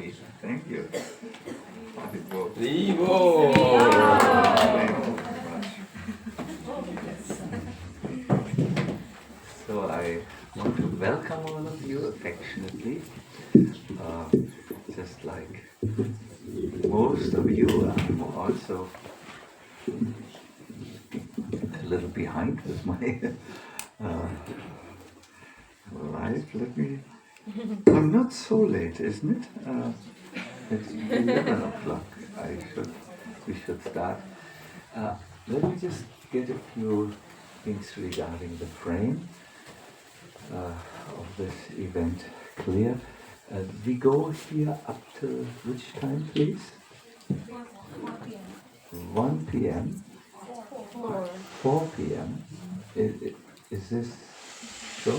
me. Thank you. Vivo! Thank you very much. So I want to welcome all of you affectionately. Just like most of you, I'm also a little behind with my life. I'm not so late, isn't it? It's 11 o'clock. We should start. Let me just get a few things regarding the frame of this event clear. We go here up to which time, please? 1 p.m. 4 p.m. Is this so?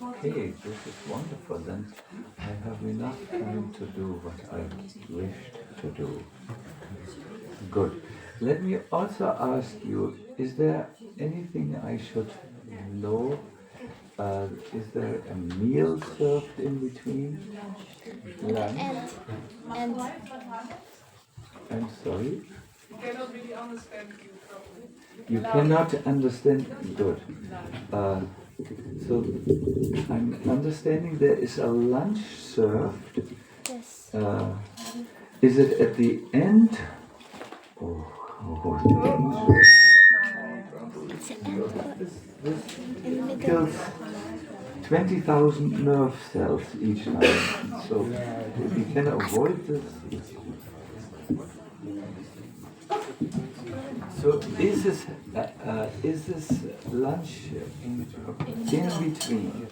Okay, this is wonderful. Then I have enough time to do what I wished to do. Good. Let me also ask you, is there anything I should know? Is there a meal served in between? Lunch? And I'm sorry? You cannot really understand you properly. You cannot understand. Good. So I'm understanding there is a lunch served. yes. Is it at the end? Oh, dangerous. It's an end This in the middle. kills 20,000 nerve cells each time. So if we can avoid this. So is this lunch in between?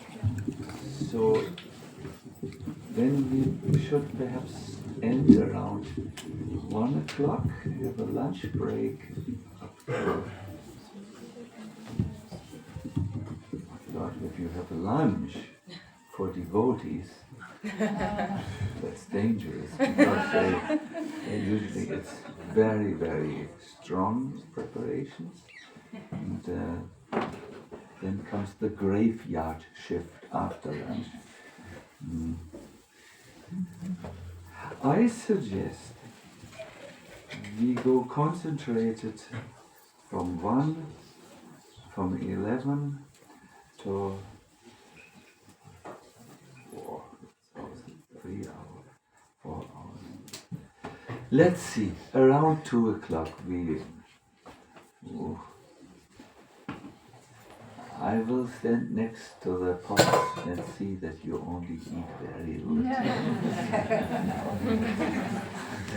So then we should perhaps end around 1 o'clock. We have a lunch break up to. God, if you have a lunch for devotees, that's dangerous because they usually it's very, very strong preparations, and then comes the graveyard shift after lunch. I suggest we go concentrated from 11 to 4, 3 hours, 4 hours. Let's see, around 2 o'clock I will stand next to the pots and see that you only eat very little.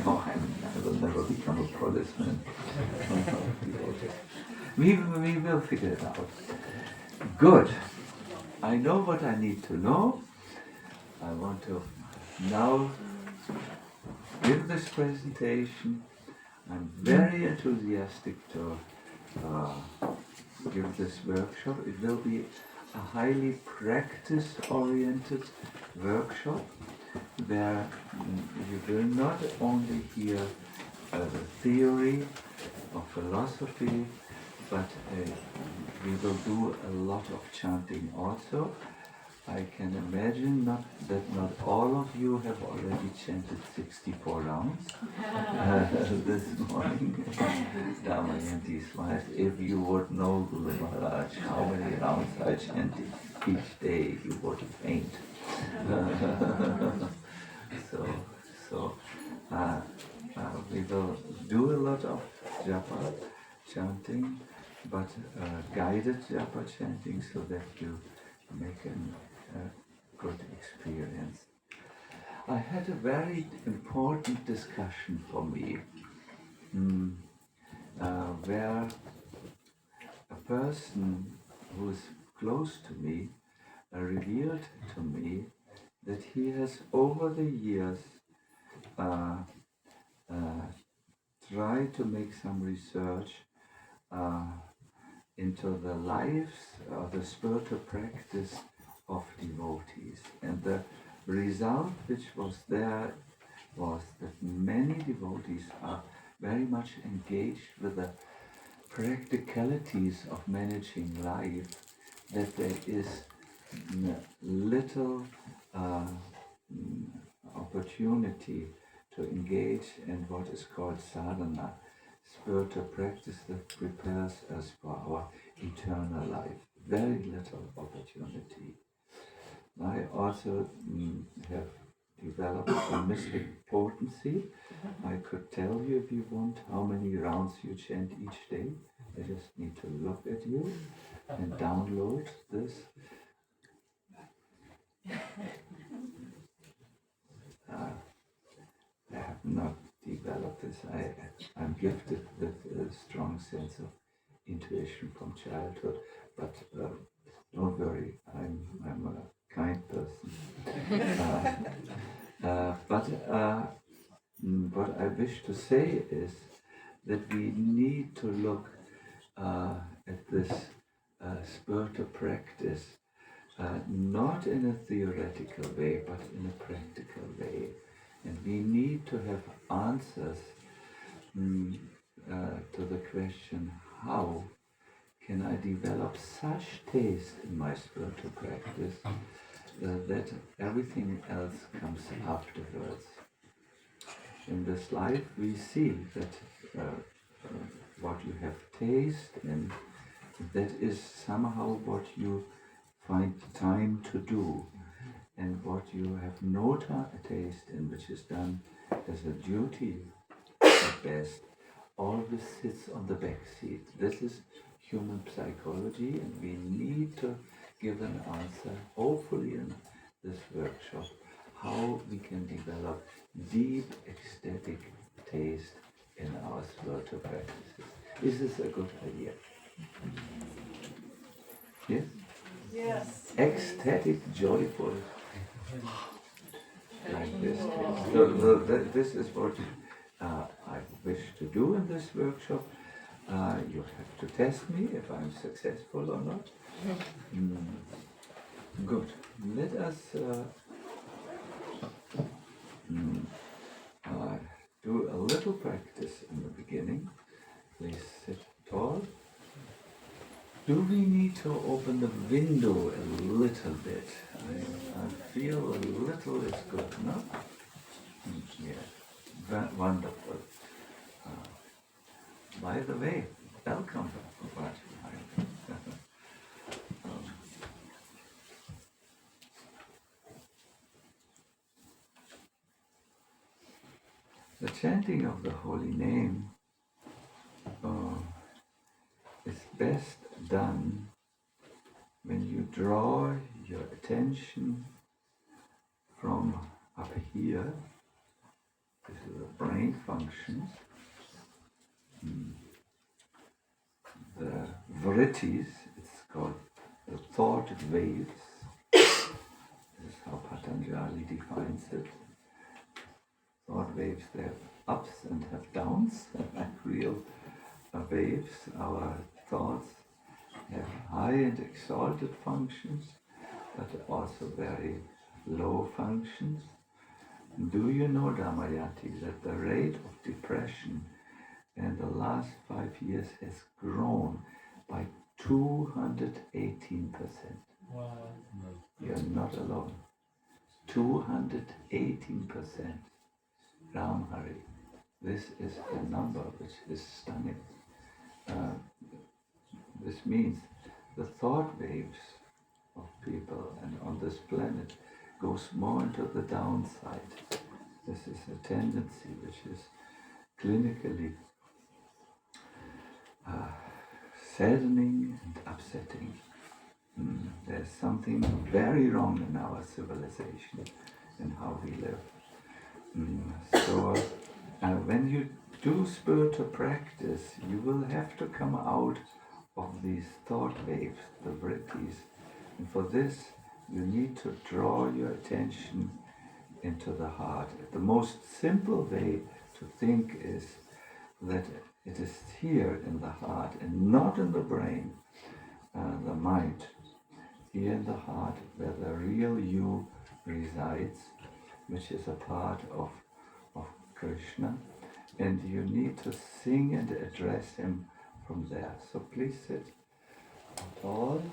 No, I will never become a policeman. We will figure it out. Good. I know what I need to know. I want to now give this presentation. I'm very enthusiastic to give this workshop. It will be a highly practice-oriented workshop where you will not only hear the theory of philosophy, but we will do a lot of chanting also. I can imagine that not all of you have already chanted 64 rounds this morning. Damayanti's wife, if you would know, Guru Maharaj, how many rounds I chanted each day, you would faint. So we will do a lot of japa chanting, but guided japa chanting so that you make a good experience. I had a very important discussion for me, where a person who is close to me revealed to me that he has over the years tried to make some research into the lives or the spiritual practice of devotees. And the result which was there was that many devotees are very much engaged with the practicalities of managing life, that there is little opportunity to engage in what is called sadhana, spiritual practice that prepares us for our eternal life. Very little opportunity. I also have developed a mystic potency. I could tell you if you want how many rounds you chant each day. I just need to look at you and download this. I have not developed this. I'm gifted with a strong sense of intuition from childhood, but don't worry, I'm a kind person. But what I wish to say is that we need to look at this spiritual practice not in a theoretical way, but in a practical way. And we need to have answers to the question, how can I develop such taste in my spiritual practice that everything else comes afterwards. In this life we see that what you have taste in, that is somehow what you find time to do, and what you have no taste in, which is done as a duty at best, always sits on the back seat. This is human psychology, and we need to give an answer, hopefully in this workshop, how we can develop deep ecstatic taste in our spiritual practices. Is this a good idea? Yes? Yes. Ecstatic, joyful, like this. So this is what I wish to do in this workshop. You have to test me if I'm successful or not. Good. Let us do a little practice in the beginning. Please sit tall. Do we need to open the window a little bit? I feel a little is good, no? Yeah, wonderful. By the way, welcome. The chanting of the holy name is best done when you draw your attention from up here. This is the brain functions, the vrittis, it's called the thought waves. This is how Patanjali defines it. Thought waves, they have ups and have downs, like real waves. Our thoughts have high and exalted functions, but also very low functions. Do you know, Damayanti, that the rate of depression in the last 5 years has grown by 218%? Wow. You're not alone. 218%. Ram Hari. This is a number which is stunning. This means the thought waves of people and on this planet goes more into the downside. This is a tendency which is clinically saddening and upsetting. There's something very wrong in our civilization and how we live. So when you do spiritual practice, you will have to come out of these thought waves, the vrittis. And for this, you need to draw your attention into the heart. The most simple way to think is that it is here in the heart and not in the brain, the mind. Here in the heart where the real you resides, which is a part of Krishna, and you need to sing and address him from there. So please sit tall.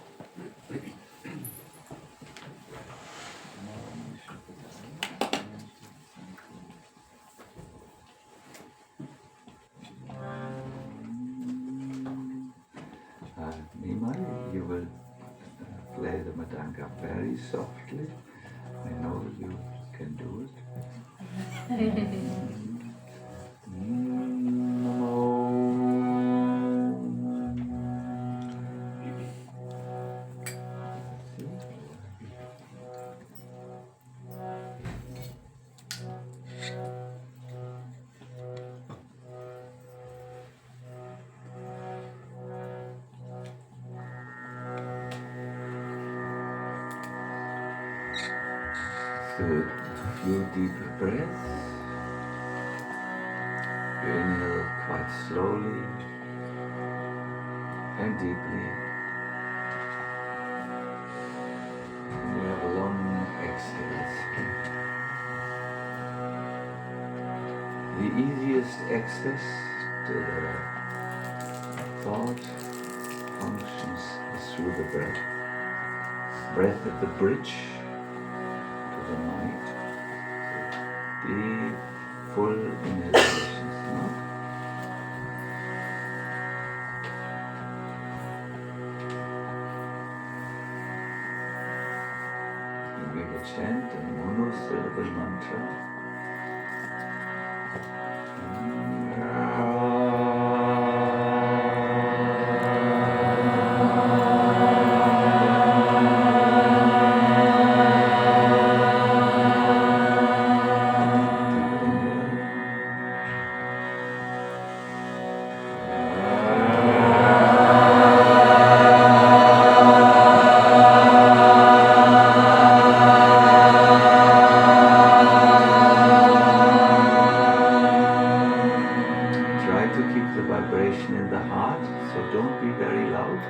up very softly. I know you can do it. So, a few deeper breaths. You inhale quite slowly and deeply. And you have a long exhale. The easiest access to the thought functions is through the breath. Breath at the bridge the mind, deep, full inhalations. No? And we will chant a monosyllable mantra. In the heart, so don't be very loud.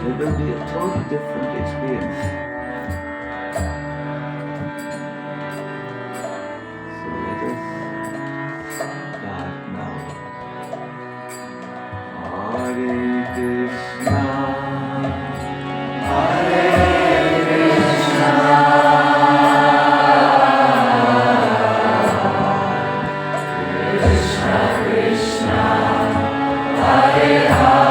It will be a totally different experience. So let us start now. Hare Krishna, Hare Krishna, Krishna Krishna, Hare Hare,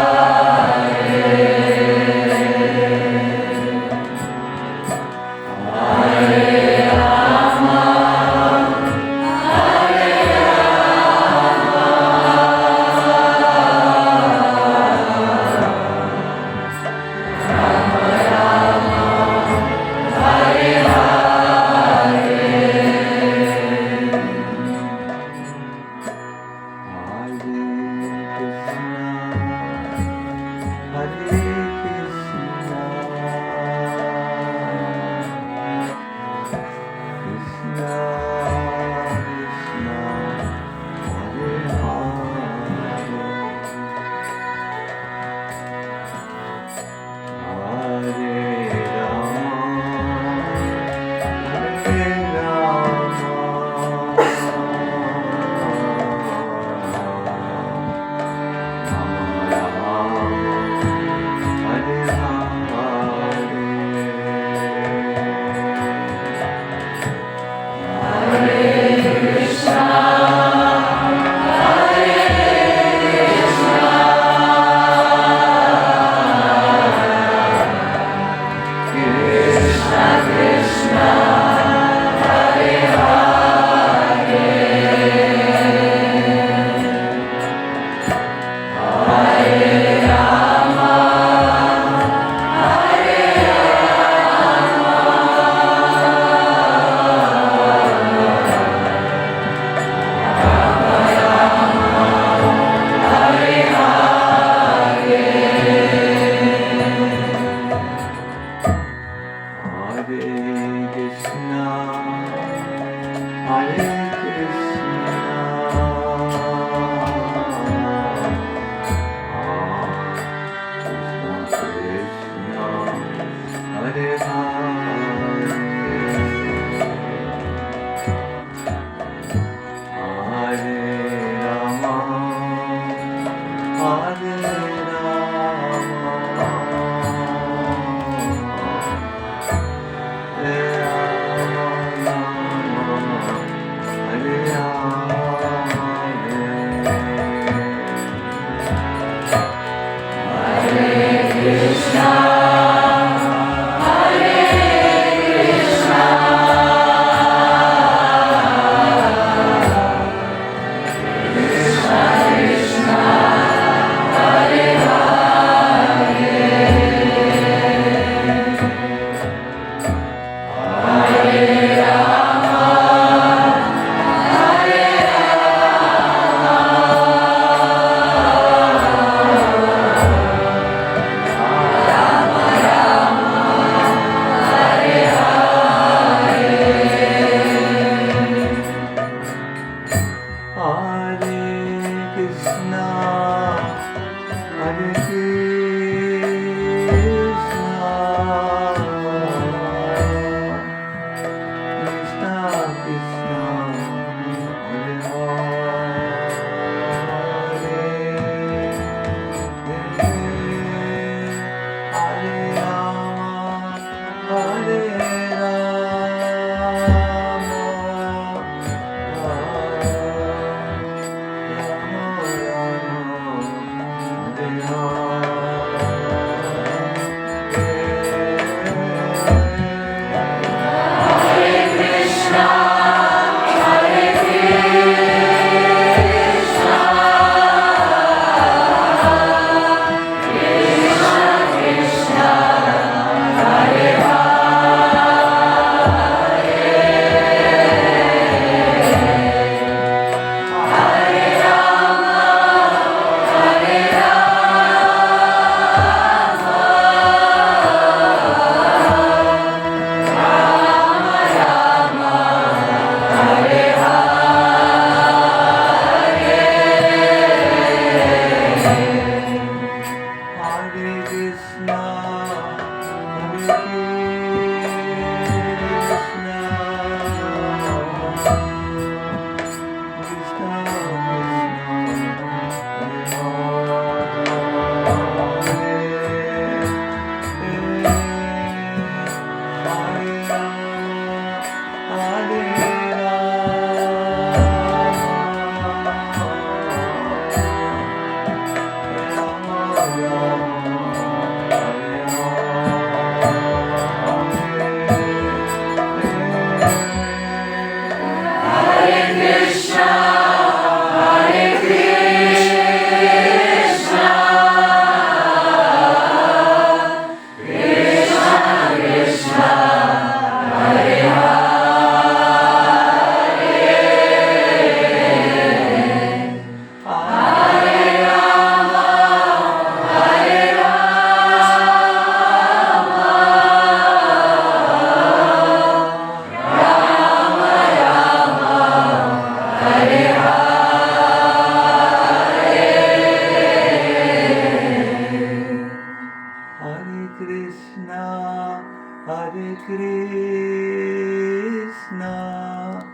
Krishna,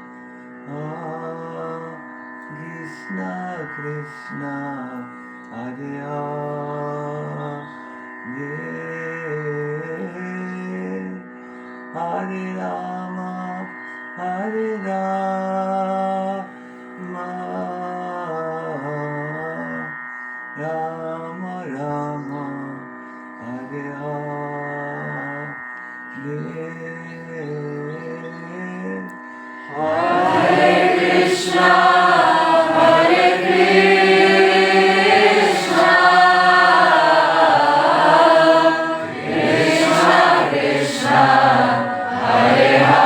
Krishna Krishna, Hare Hare, Hare Rama, Hare Rama, Rama Rama, Hare Hare, Hare Krishna, Hare Krishna, Krishna Krishna, Hare Hare,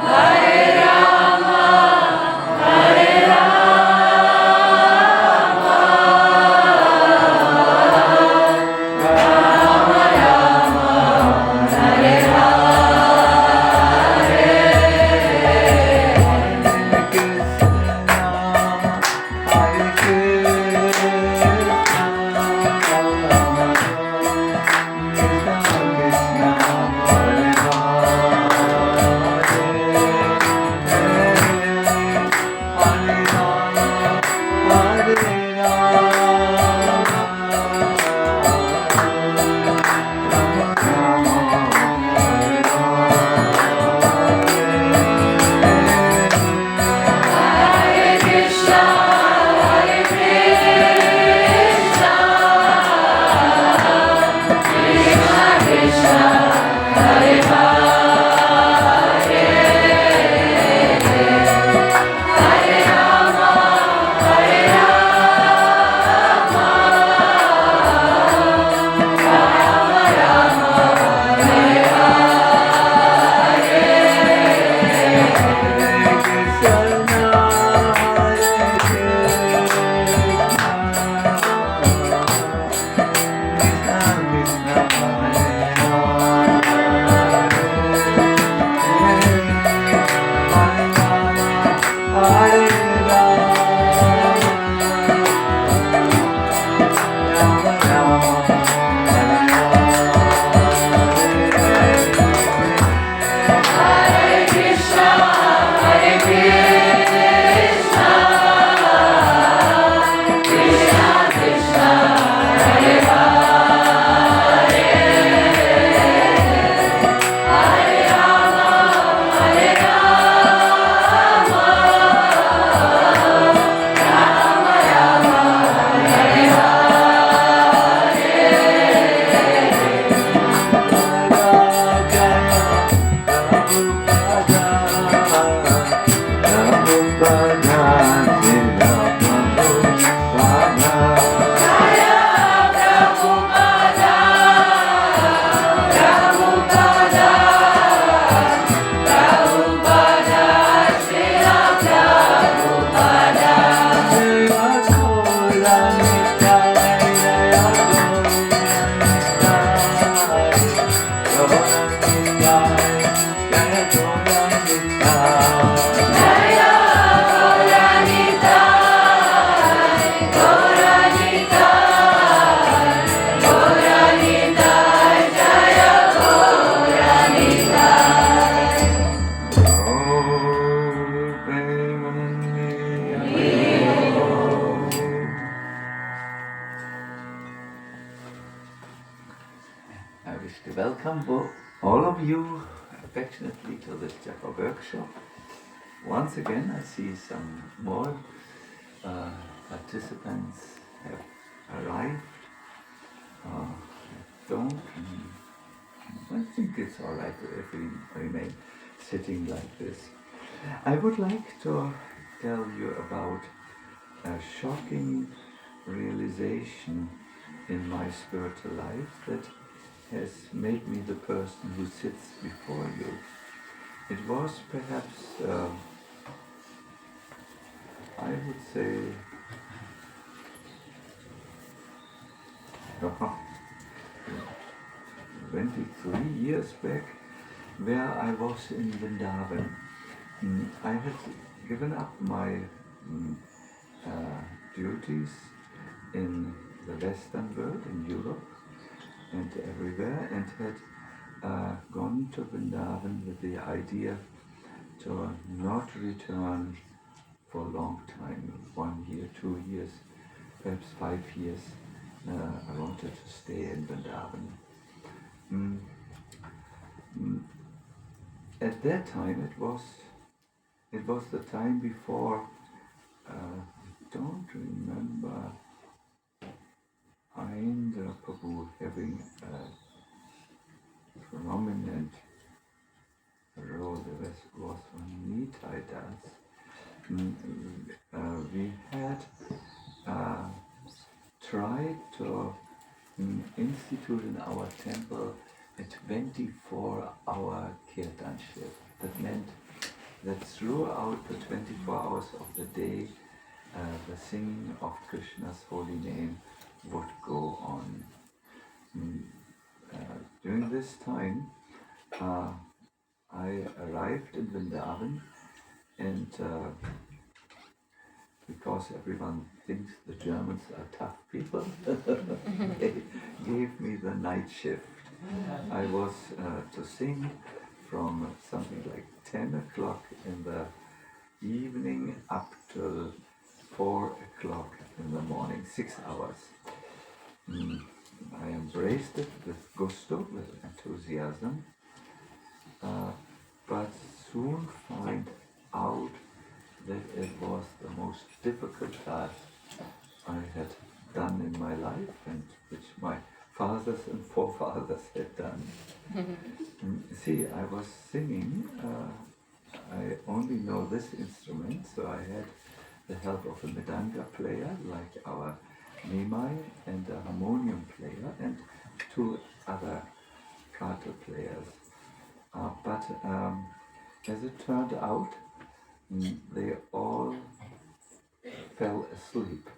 Hare Rama, Hare Rama, Rama Rama, Hare welcome all of you affectionately to this Japa workshop. Once again, I see some more participants have arrived. I think it's all right if we remain sitting like this. I would like to tell you about a shocking realization in my spiritual life that has made me the person who sits before you. It was perhaps, I would say, 23 years back, where I was in Vrindavan. I had given up my duties in the Western world, in Europe, and everywhere, and had gone to Vrindavan with the idea to not return for a long time, 1 year, 2 years, perhaps 5 years. I wanted to stay in Vrindavan. At that time, it was the time before. Don't remember Indra Prabhu having a prominent role. There was one Nitai Das. We had tried to institute in our temple a 24-hour kirtan shift. That meant that throughout the 24 hours of the day, the singing of Krishna's holy name would go on. During this time, I arrived in Vrindavan, and because everyone thinks the Germans are tough people, they gave me the night shift. I was to sing from something like 10 o'clock in the evening up till 4 o'clock in the morning, 6 hours. I embraced it with gusto, with enthusiasm, but soon find out that it was the most difficult task I had done in my life, and which my fathers and forefathers had done. See, I was singing, I only know this instrument, so I had the help of a mridanga player like our Nimai, and a harmonium player, and 2 other kartal players. But as it turned out, they all fell asleep.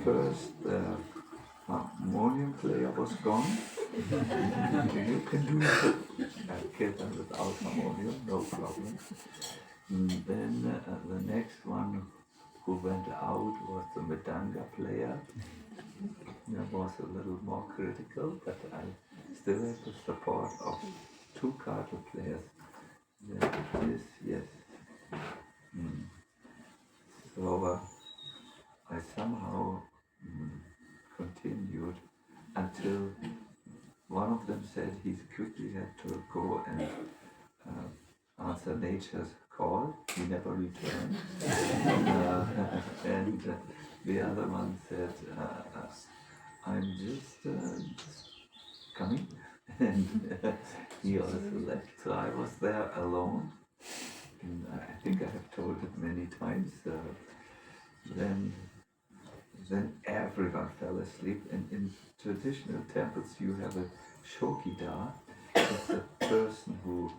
First, the harmonium player was gone. You can do kirtan without harmonium, no problem. Then the next one who went out was the mridanga player. That was a little more critical, but I still had the support of 2 kartal players. Yes. So I somehow continued until one of them said he quickly had to go and answer nature's call. He never returned. And the other one said, I'm just coming. And he also left. So I was there alone. And I think I have told it many times. Then everyone fell asleep. And in traditional temples you have a shokidar. It's a person who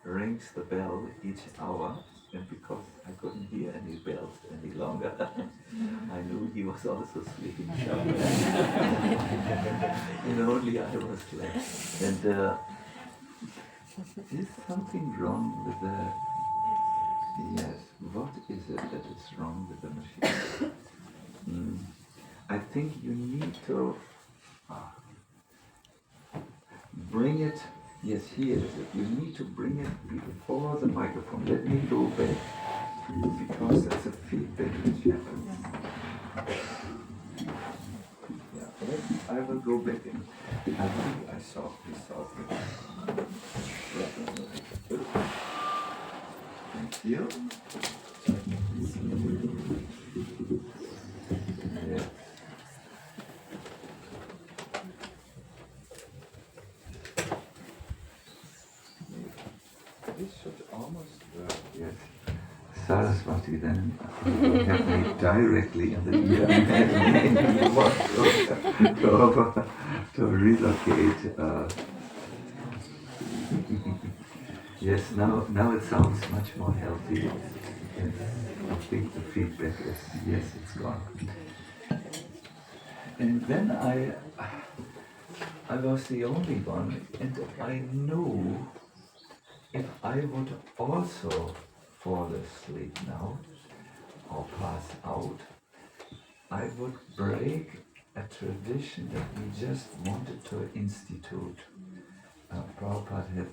rings the bell each hour, and because I couldn't hear any bells any longer, I knew he was also sleeping somewhere. And only I was left. And is something wrong with the... Yes, what is it that is wrong with the machine? I think you need to bring it. Yes, here is it. You need to bring it before the microphone. Let me go back, because there's a feedback which happens. Yeah, I will go back in. I think I solved it. Thank you. Yeah. This should almost work, yes. Saraswati then have me directly in the ear and want to relocate. Yes, now it sounds much more healthy. Yes, I think the feedback is, yes, it's gone. And then I was the only one, and I knew if I would also fall asleep now or pass out, I would break a tradition that we just wanted to institute. Prabhupada had,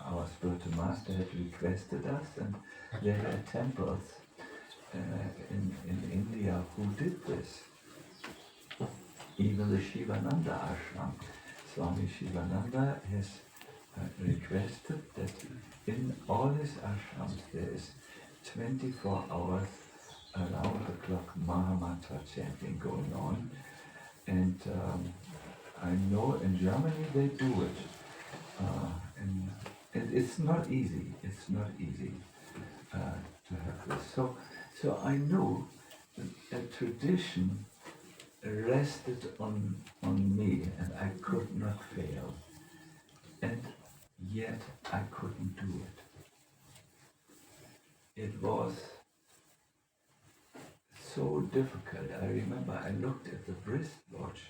our spiritual master had requested us, and there are temples in India who did this. Even the Shivananda ashram, Swami Shivananda has requested that in all his ashrams there is 24 hours around the clock Mahamantra chanting going on. And I know in Germany they do it. And it's not easy. It's not easy to have this. So I know a tradition rested on me, and I could not fail. And yet I couldn't do it. It was so difficult. I remember I looked at the wristwatch,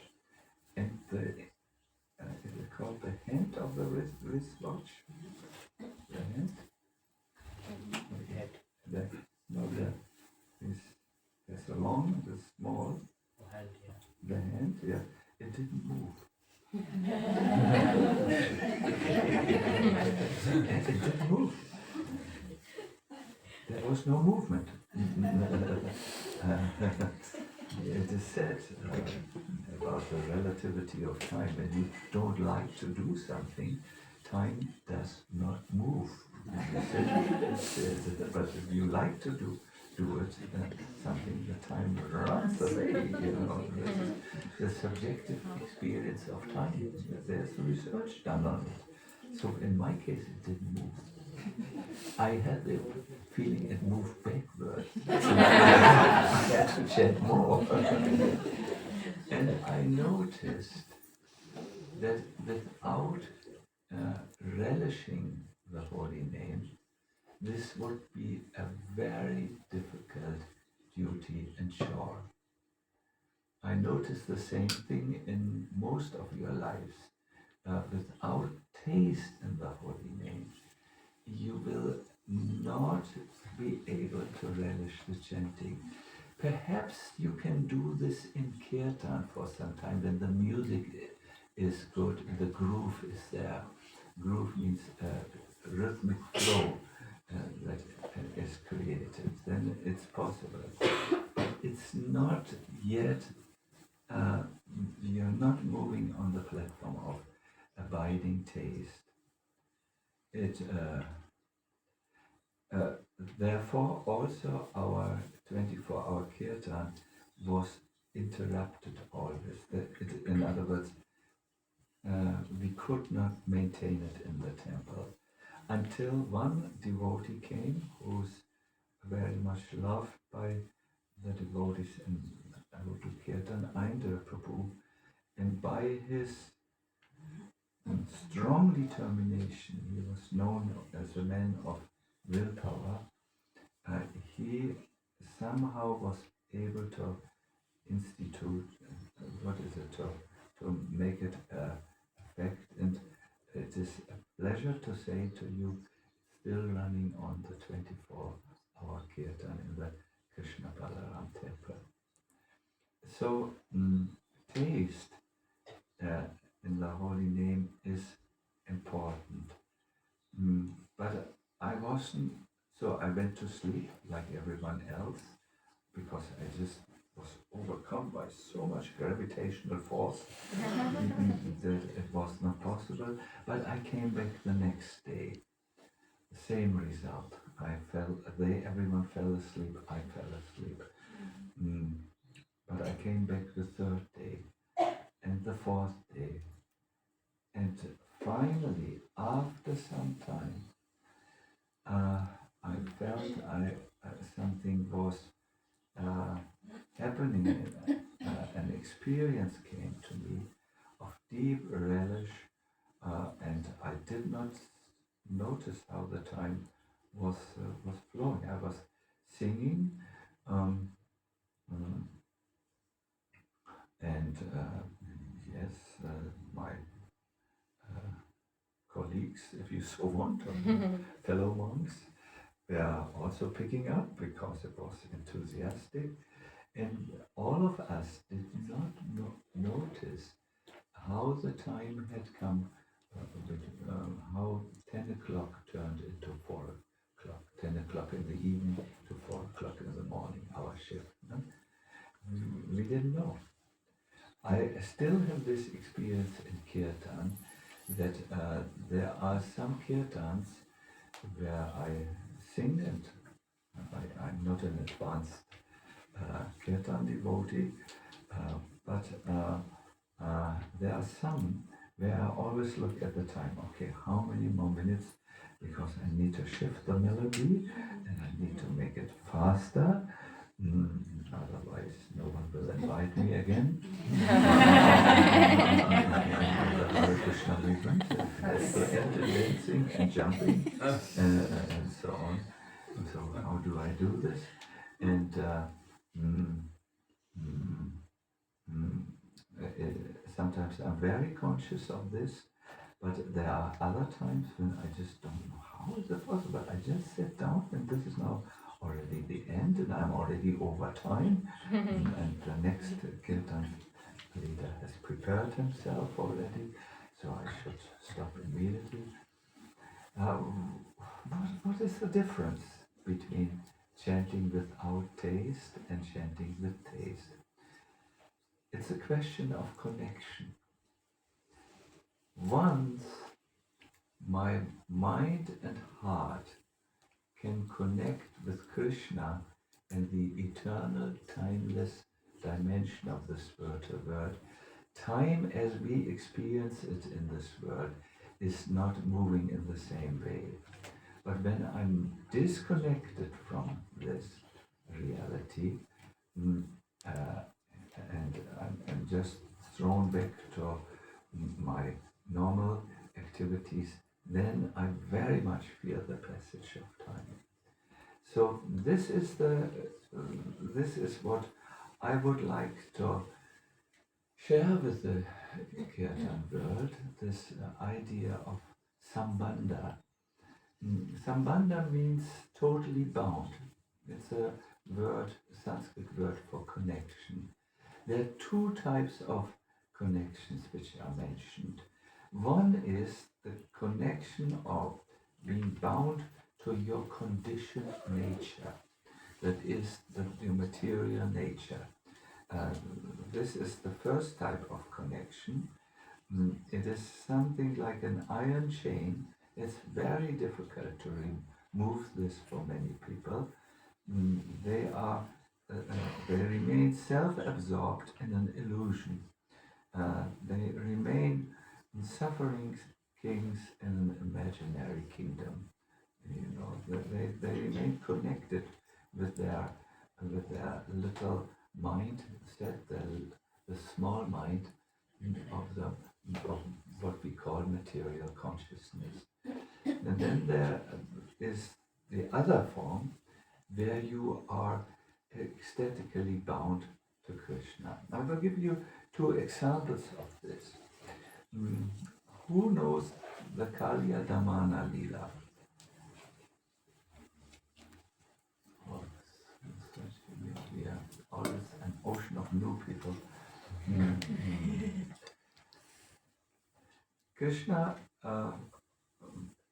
and is it called the hand of the wristwatch? The hand? There's the long, the small. The hand, yeah. It didn't move. It didn't move. There was no movement. It is said about the relativity of time. When you don't like to do something, time does not move. But if you like to do it, something, the time runs away. The subjective experience of time. There's research done on it. So in my case, it didn't move. I had the feeling it moved backwards. I had to chant more. And I noticed that without relishing the holy name, this would be a very difficult duty and chore. I noticed the same thing in most of your lives. Without taste in the holy name, you will not be able to relish the chanting. Perhaps you can do this in kirtan for some time when the music is good, the groove is there. Groove means rhythmic flow that is created. Then it's possible. It's not yet, you're not moving on the platform of abiding taste. Therefore, also our 24-hour kirtan was interrupted always. In other words, we could not maintain it in the temple until one devotee came who's very much loved by the devotees in Avotu Kirtan, Aindra Prabhu, and by his strong determination, he was known as a man of willpower. He somehow was able to institute, to make it effect. And it is a pleasure to say to you, still running on the 24-hour kirtan in the Krishna Balaram temple. So taste in the holy name is important. But I wasn't, so I went to sleep like everyone else because I just was overcome by so much gravitational force that it was not possible. But I came back the next day. Same result. Everyone fell asleep, I fell asleep. But I came back the third day and the fourth day. And finally, after some time, I felt something was happening. An experience came to me of deep relish, and I did not notice how the time was flowing. I was singing, and yes, my colleagues, if you so want, fellow monks, were also picking up because it was enthusiastic. And all of us did not notice how the time had come, how 10 o'clock turned into 4 o'clock, 10 o'clock in the evening to 4 o'clock in the morning, our shift. No? We didn't know. I still have this experience in Kirtan, that there are some Kirtans where I sing, and I'm not an advanced Kirtan devotee, but there are some where I always look at the time, okay, how many more minutes, because I need to shift the melody and I need to make it faster. Otherwise, no one will invite me again. Hare Krishna movement, and dancing and jumping and so on. So how do I do this? And sometimes I'm very conscious of this, but there are other times when I just don't know how is it possible. I just sit down and this is now already the end and I'm already over time and the next kirtan leader has prepared himself already, so I should stop immediately. What is the difference between chanting without taste and chanting with taste? It's a question of connection. Once my mind and heart can connect with Krishna and the eternal, timeless dimension of the spiritual world, time as we experience it in this world is not moving in the same way. But when I'm disconnected from this reality, and I'm just thrown back to my normal activities, then I very much feel the passage of time. So this is what I would like to share with the Kirtan world, this idea of sambandha. Sambandha means totally bound. It's a word, Sanskrit word for connection. There are two types of connections which are mentioned. One is the connection of being bound to your conditioned nature, that is your material nature. This is the first type of connection. It is something like an iron chain. It's very difficult to remove this for many people. They remain self-absorbed in an illusion. They remain suffering kings in an imaginary kingdom. You know, they remain connected with their little mind set, the small mind of what we call material consciousness. And then there is the other form where you are ecstatically bound to Krishna. I will give you two examples of this. Who knows the Kalya Damana Lila? Oh, we are always an ocean of new people. Krishna,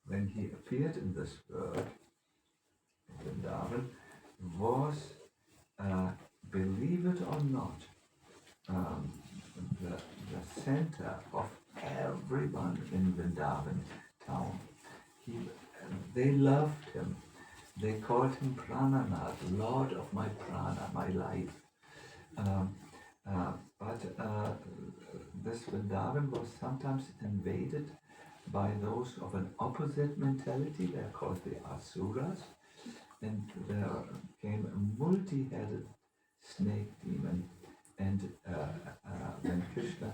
when he appeared in this world, Vrindavan, was, believe it or not, the center of everyone in Vrindavan town. They loved him. They called him Prananath, Lord of my prana, my life. But this Vrindavan was sometimes invaded by those of an opposite mentality. They are called the Asuras. And there came a multi-headed snake demon. And when Krishna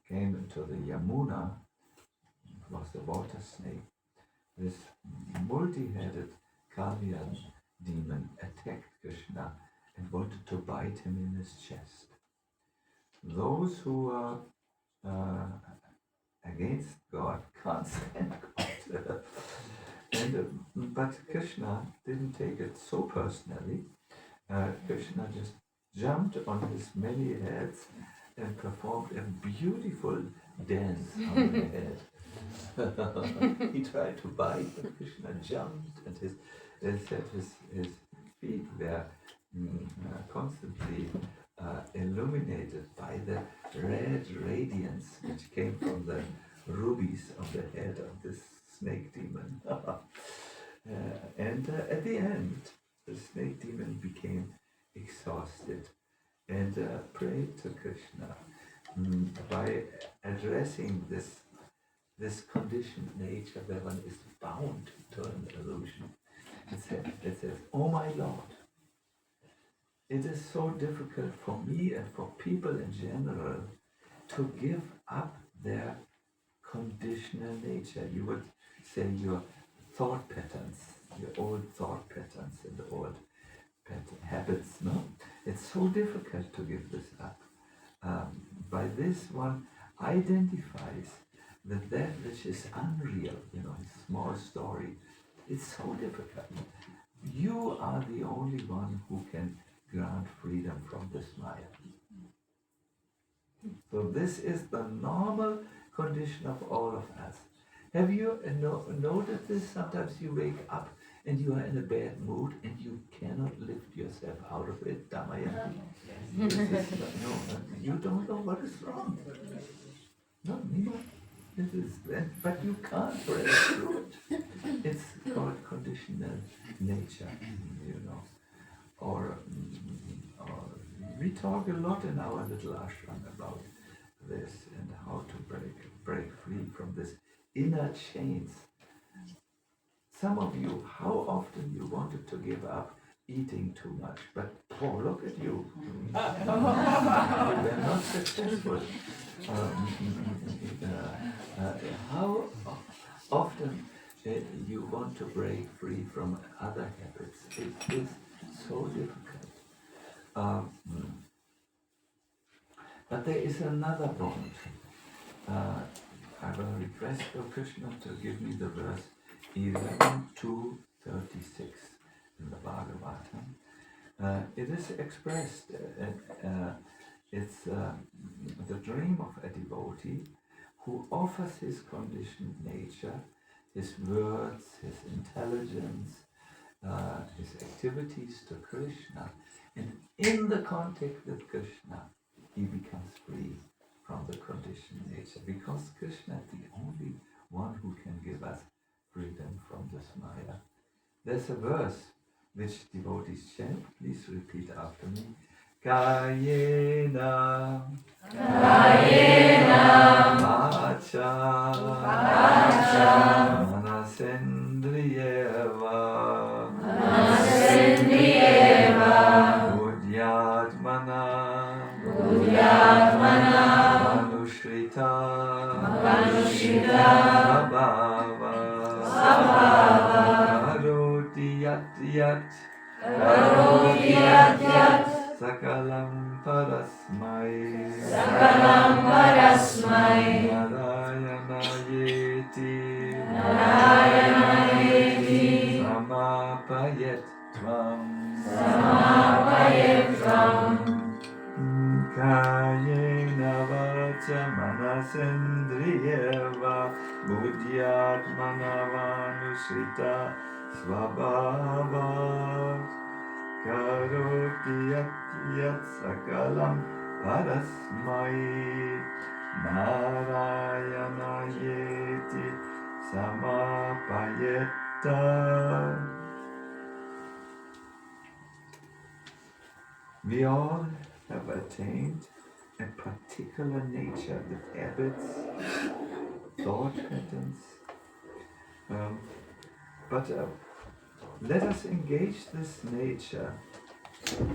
came into the Yamuna, it was the water snake, this multi-headed Kalyan demon attacked Krishna and wanted to bite him in his chest. Those who are against God can't stand God. But Krishna didn't take it so personally, Krishna just jumped on his many heads and performed a beautiful dance on the head. He tried to bite, but Krishna jumped, and his feet were constantly illuminated by the red radiance which came from the rubies of the head of this snake demon. And at the end, the snake demon became exhausted and prayed to Krishna by addressing this conditioned nature where one is bound to an illusion. It says, "Oh my Lord, it is so difficult for me and for people in general to give up their conditional nature." You would say your thought patterns, your old thought patterns and the old habits, no? It's so difficult to give this up. By this one identifies that which is unreal, a small story. It's so difficult. You are the only one who can grant freedom from this Maya. So this is the normal condition of all of us. Have you noticed this? Sometimes you wake up and you are in a bad mood and you cannot lift yourself out of it, Damayanti. You don't know what is wrong. No, Nima. But you can't break through it. It's called conditional nature, Or we talk a lot in our little ashram about this and how to break free from this inner chains. Some of you, how often you wanted to give up eating too much, but look at you. You were not successful. How often you want to break free from other habits? It is so difficult. But there is another bond. I will request Krishna to give me the verse 11:2:36 in the Bhagavatam. It is expressed, it's the dream of a devotee who offers his conditioned nature, his words, his intelligence, his activities to Krishna. And in the contact with Krishna, he becomes free from the conditioned nature, because Krishna is the only one who can give us freedom from this Maya. There's a verse which devotees chant. Please repeat after me. Kayena Vacha Manasendriyeva Buddhyatmana Manushrita Svabhava Karoti yat Sakalam parasmai Narayana yeti Samapayet tvam Kayena vacha manasendriyeva Buddhyatmana vanushrita Svabhava Karoti yat sakalam parasmai Narayana yeti samapayetta. We all have attained a particular nature with habits, thought patterns, but let us engage this nature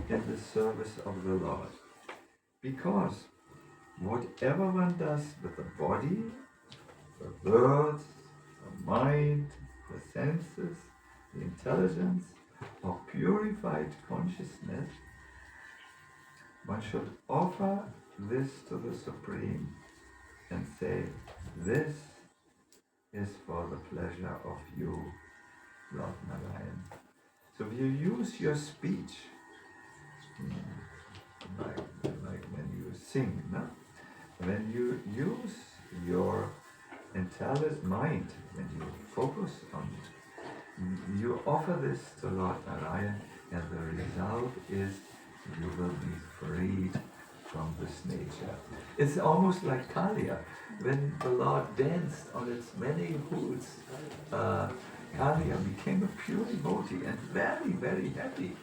in the service of the Lord, because whatever one does with the body, the words, the mind, the senses, the intelligence, or purified consciousness, one should offer this to the Supreme and say, this is for the pleasure of you, Lord Narayan. So you use your speech like when you sing, no? When you use your intelligent mind, when you focus on it, you offer this to Lord Narayan, and the result is you will be freed from this nature. It's almost like Kalia. When the Lord danced on its many hoods, Kalia became a pure devotee and very, very happy.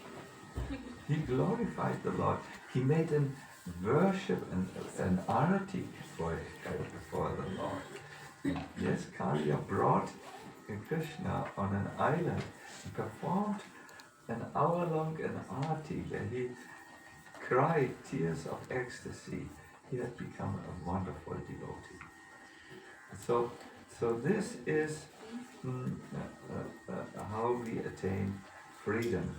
He glorified the Lord. He made an worship and an arati for the Lord. Yes, Kalia brought Krishna on an island and performed an hour-long an arati where he cried tears of ecstasy. He had become a wonderful devotee. So this is how we attain freedom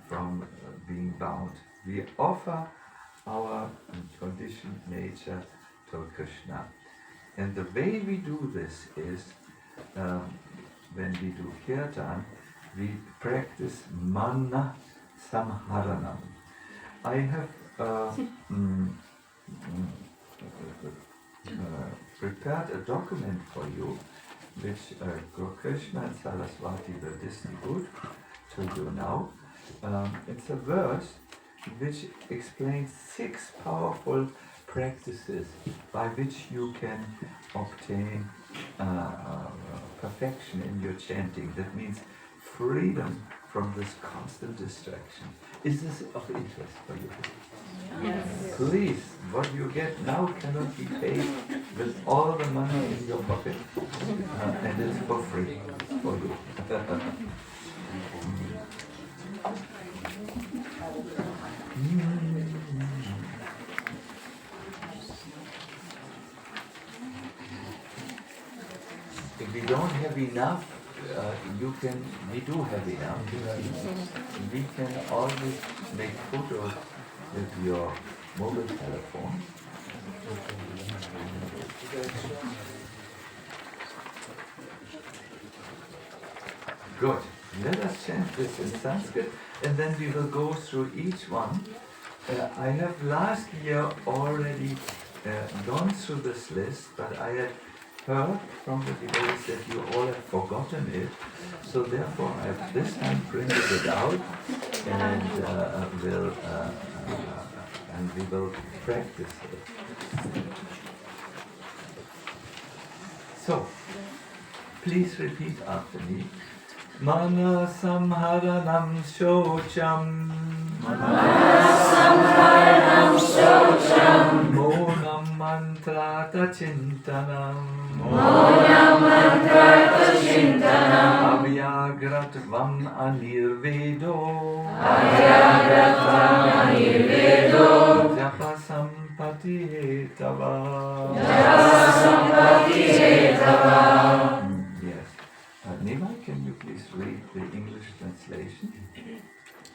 from being bound. We offer our conditioned nature to Krishna. And the way we do this is, when we do kirtan, we practice mana samharanam. I have prepared a document for you, which Krishna and Saraswati will distribute to you now. It's a verse which explains 6 powerful practices by which you can obtain perfection in your chanting. That means freedom from this constant distraction. Is this of interest for you? Yes. Please, what you get now cannot be paid with all the money in your pocket, and it's for free for you. If we don't have enough, we do have enough. We can always make photos with your mobile telephone. Good. Let us chant this in Sanskrit, and then we will go through each one. I have last year already gone through this list, but I had heard from the devotees that you all have forgotten it, so therefore I have this time printed it out, and we will practice it. So, please repeat after me. Mana samharanam shocham. Monam mantrata chintanam. Avyagratvam anirvedo. Japa sampati tava. Yes. Nima, can you please read the English translation?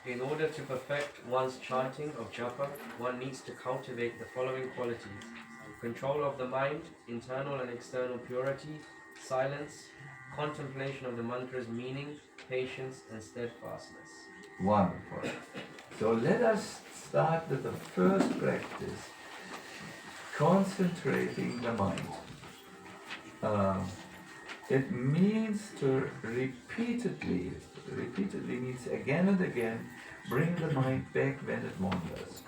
In order to perfect one's chanting of japa, one needs to cultivate the following qualities: control of the mind, internal and external purity, silence, contemplation of the mantra's meaning, patience and steadfastness. Wonderful. So let us start with the first practice, concentrating the mind. It means to repeatedly means again and again, bring the mind back when it wanders.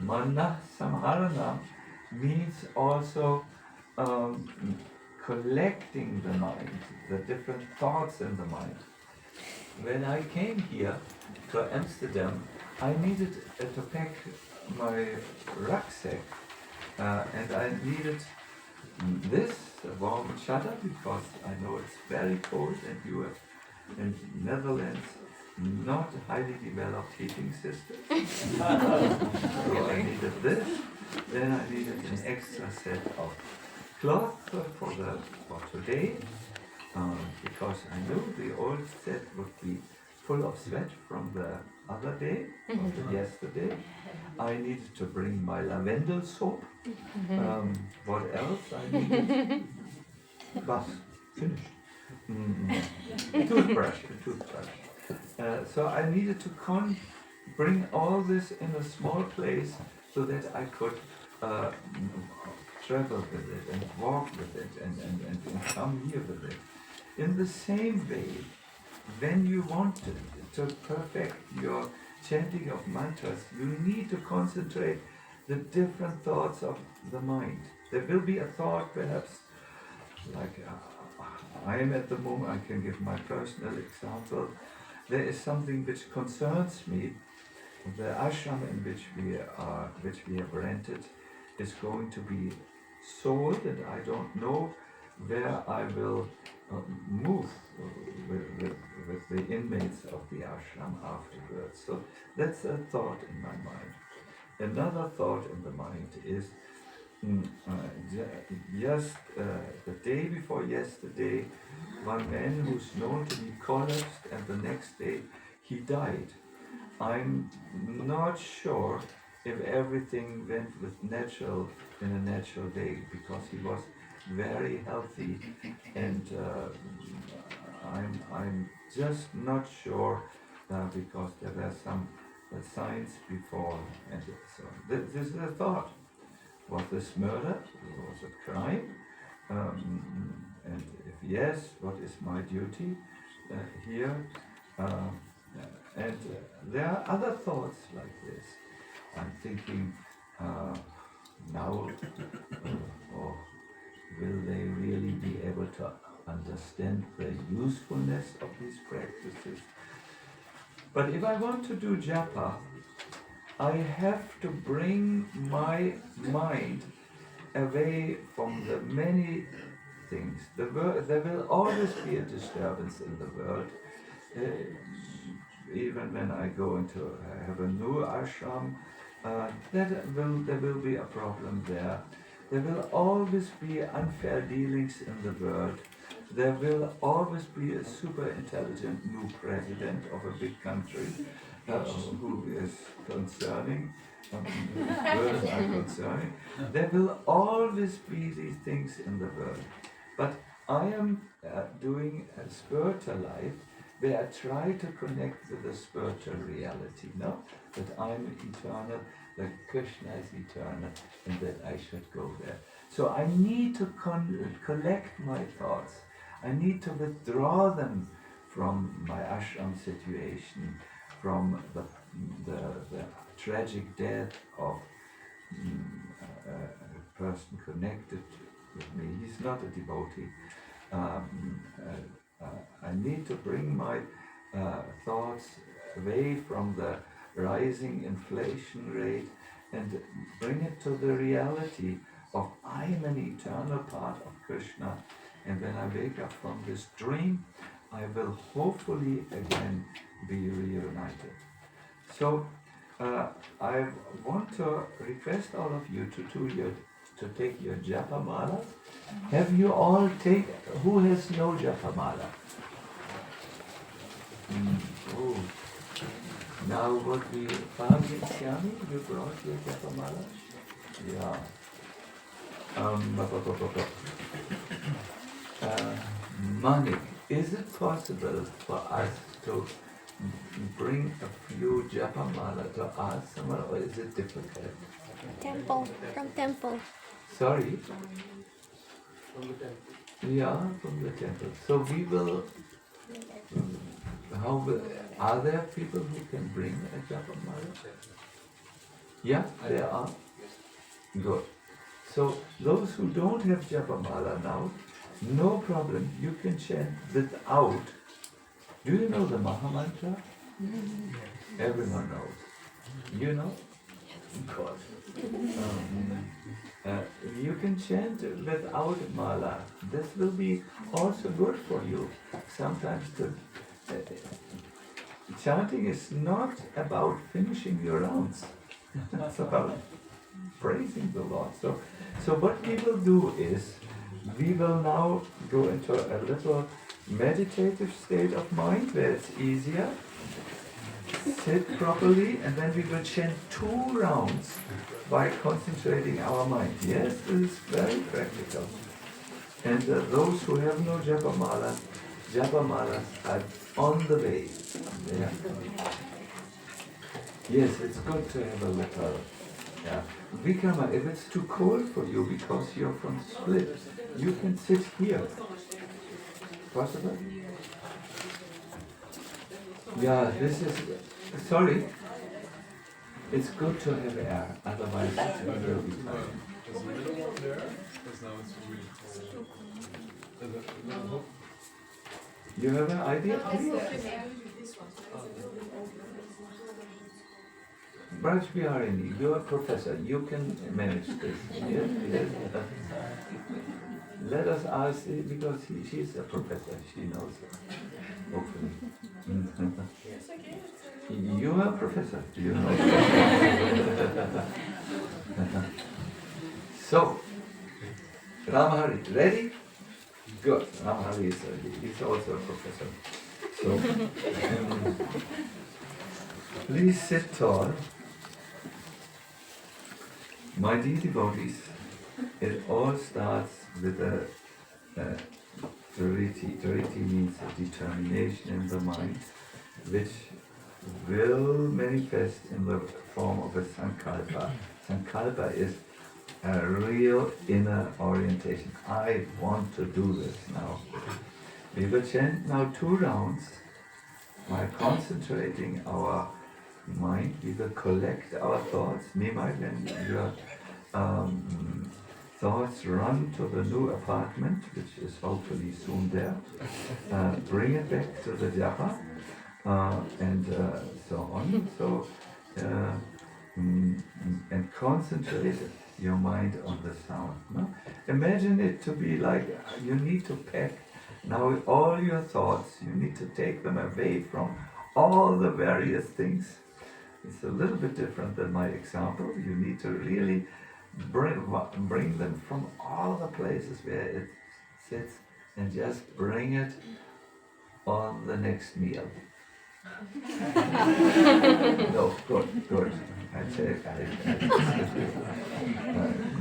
Mana samharana means also collecting the mind, the different thoughts in the mind. When I came here to Amsterdam, I needed to pack my rucksack, and I needed this warm shutter because I know it's very cold, and you have in Netherlands not highly developed heating system. So I needed this. Then I needed an extra set of cloth for today, because I knew the old set would be full of sweat from the other day, yesterday. I needed to bring my lavender soap. What else I needed? Bus, finished. Toothbrush. So I needed to bring all this in a small place so that I could travel with it and walk with it and come here with it. In the same way, when you want to perfect your chanting of mantras, you need to concentrate the different thoughts of the mind. There will be a thought perhaps like I am at the moment, I can give my personal example. There is something which concerns me. The ashram in which we have rented is going to be sold, and I don't know where I will move with the inmates of the ashram afterwards. So that's a thought in my mind. Another thought in the mind is the day before yesterday, one man who's known to be collapsed, and the next day he died. I'm not sure if everything went in a natural way, because he was very healthy, and I'm just not sure because there were some signs before, and so this is a thought. Was this murder? Was it crime? And if yes, what is my duty here? And there are other thoughts like this. I'm thinking now, will they really be able to understand the usefulness of these practices? But if I want to do japa, I have to bring my mind away from the many things. There will always be a disturbance in the world. Even when I go into have a new ashram, there will be a problem there. There will always be unfair dealings in the world. There will always be a super intelligent new president of a big country who is concerning, words are concerning. There will always be these things in the world. But I am doing a spiritual life where I try to connect with the spiritual reality, no? That I'm eternal, that Krishna is eternal, and that I should go there. So I need to collect my thoughts. I need to withdraw them from my ashram situation, from the tragic death of a person connected with me. He's not a devotee. I need to bring my thoughts away from the rising inflation rate and bring it to the reality of I am an eternal part of Krishna, and when I wake up from this dream, I will hopefully again be reunited. So I want to request all of you to take your japa mala. Have you all who has no japa mala? Oh. Now what Swami, you brought your japa mala? Yeah. Manik, is it possible for us to bring a few japa mala to ask someone, or is it difficult? From temple. Sorry? Yeah, from the temple. So we will, are there people who can bring a japa mala? Yeah, there are? Good. So those who don't have japa mala now, no problem, you can chant without. Do you know the Maha Mantra? Everyone knows. You know? Of course. You can chant without mala. This will be also good for you. Sometimes chanting is not about finishing your rounds. It's about praising the Lord. So what we will do is, we will now go into a little meditative state of mind where it's easier. Sit properly, and then we will chant 2 rounds by concentrating our mind. Yes, this is very practical. And those who have no japa malas are on the way. Yeah. Yes, it's good to have a little. Yeah. Vikama, if it's too cold for you because you're from Split, you can sit here. Possible? Yeah, this is. Sorry. It's good to have air, otherwise it will be tight. There's a little one there, because now it's really cold. There's a little hook. You have an idea? Raj Biharini, you're a professor, you can manage this. Yes, yes. Let us ask, because she's a professor, she knows, hopefully. You are a professor, do you know? So, Ramahari, ready? Good. Ramahari is also a professor. So, please sit tall. My dear devotees, it all starts with a driti. Driti means a determination in the mind, which will manifest in the form of a sankalpa. Sankalpa is a real inner orientation. I want to do this now. We will chant now 2 rounds by concentrating our mind. We will collect our thoughts. Meanwhile, when your thoughts run to the new apartment, which is hopefully soon there, bring it back to the japa. And so on. So, and concentrate your mind on the sound. No? Imagine it to be like you need to pack now all your thoughts. You need to take them away from all the various things. It's a little bit different than my example. You need to really bring them from all the places where it sits and just bring it on the next meal. No, good. I check.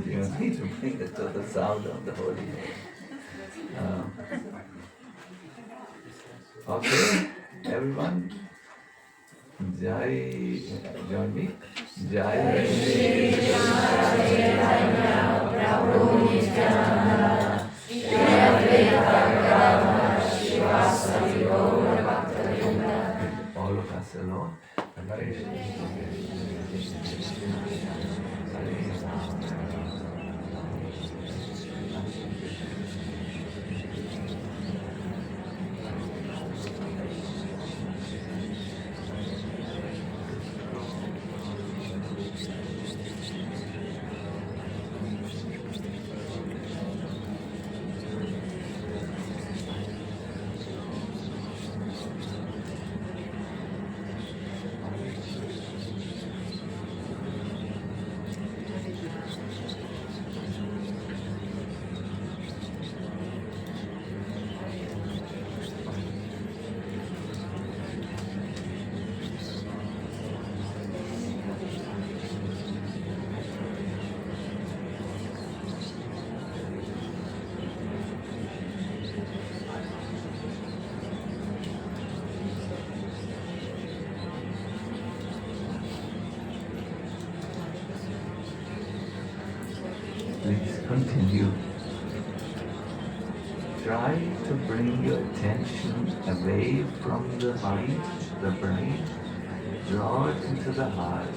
You need to bring it to the sound of the Holy Name. Okay, everyone. Jai, join me. Jai Shri Chaitanya Prabhu Nityananda, Shri Advaita Shivasati Gaura Bhakta. All of us alone. Please continue. Try to bring your attention away from the mind, the brain, draw it into the heart,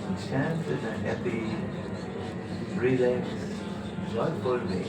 and chant in a happy, relaxed, joyful way.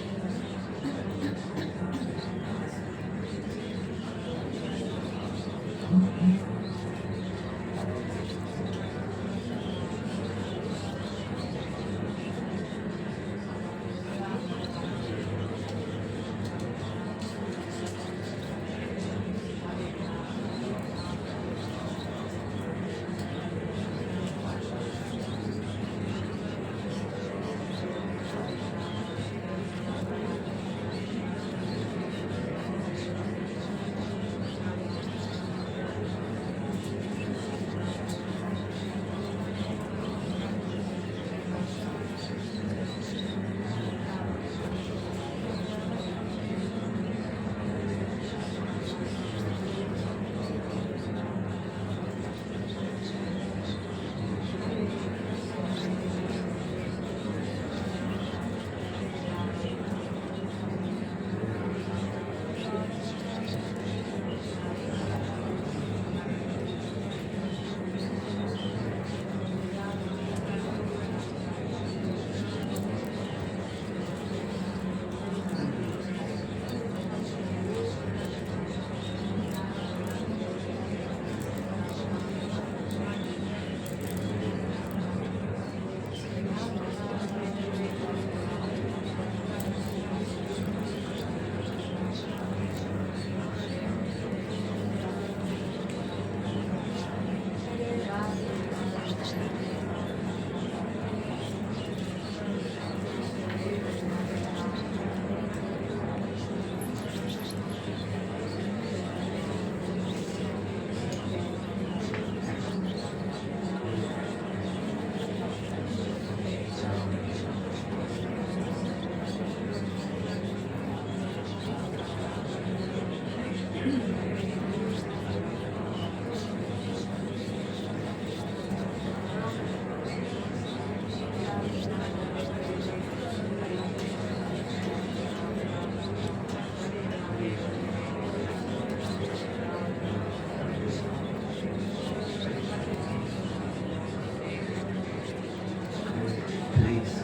Please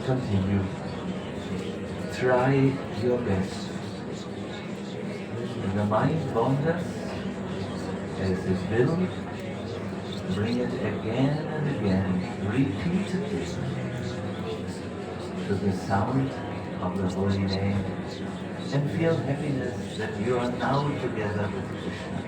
continue. Try your best. When the mind wanders, as it will, bring it again and again, repeatedly, to the sound of the holy name, and feel happiness that you are now together with Krishna.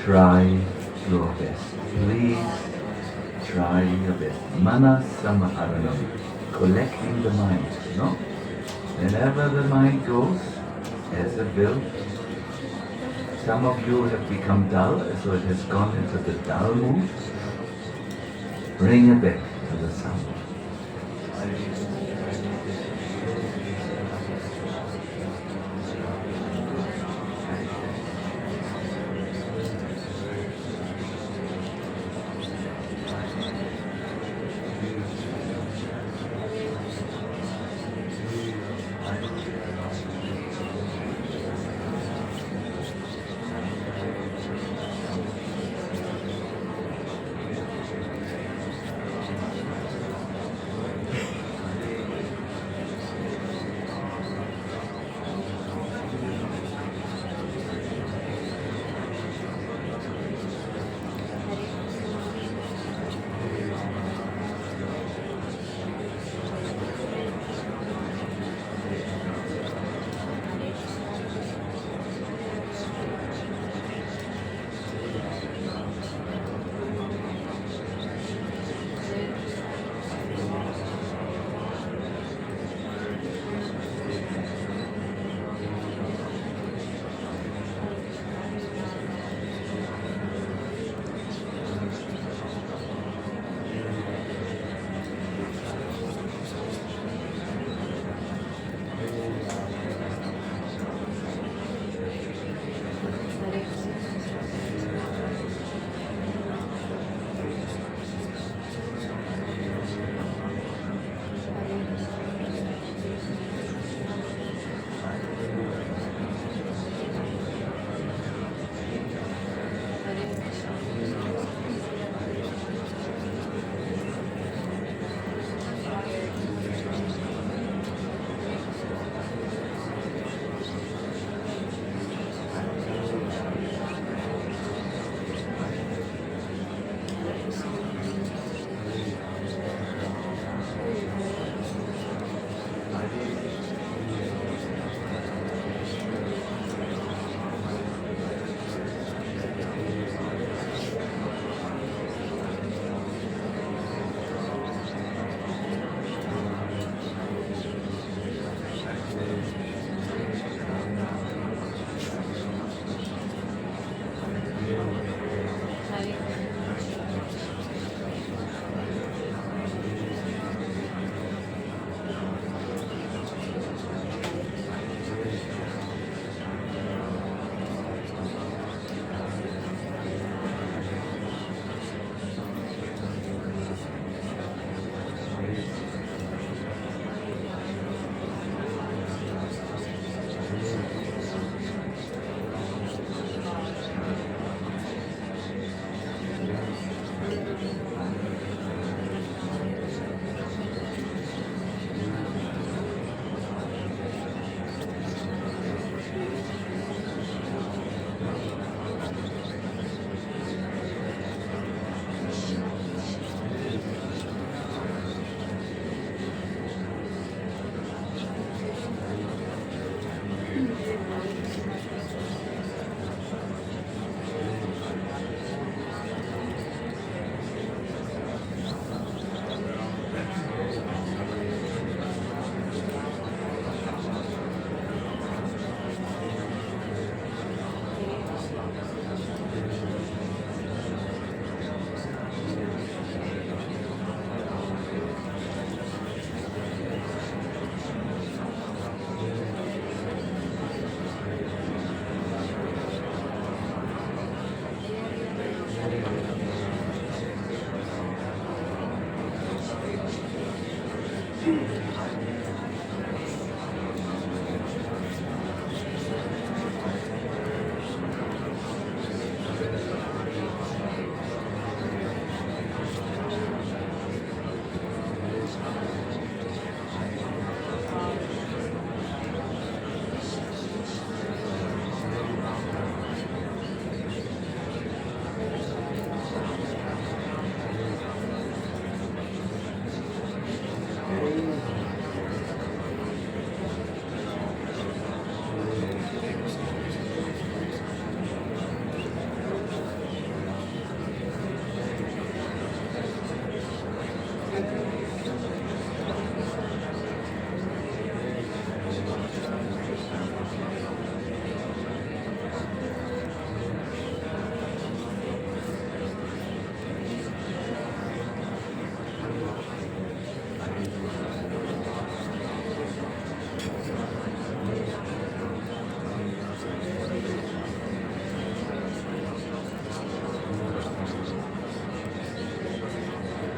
Try your best. Please try your best. Mana samaharanam. Collecting the mind. No? Whenever the mind goes, as it will, some of you have become dull, so it has gone into the dull mood. Bring it back to the sound.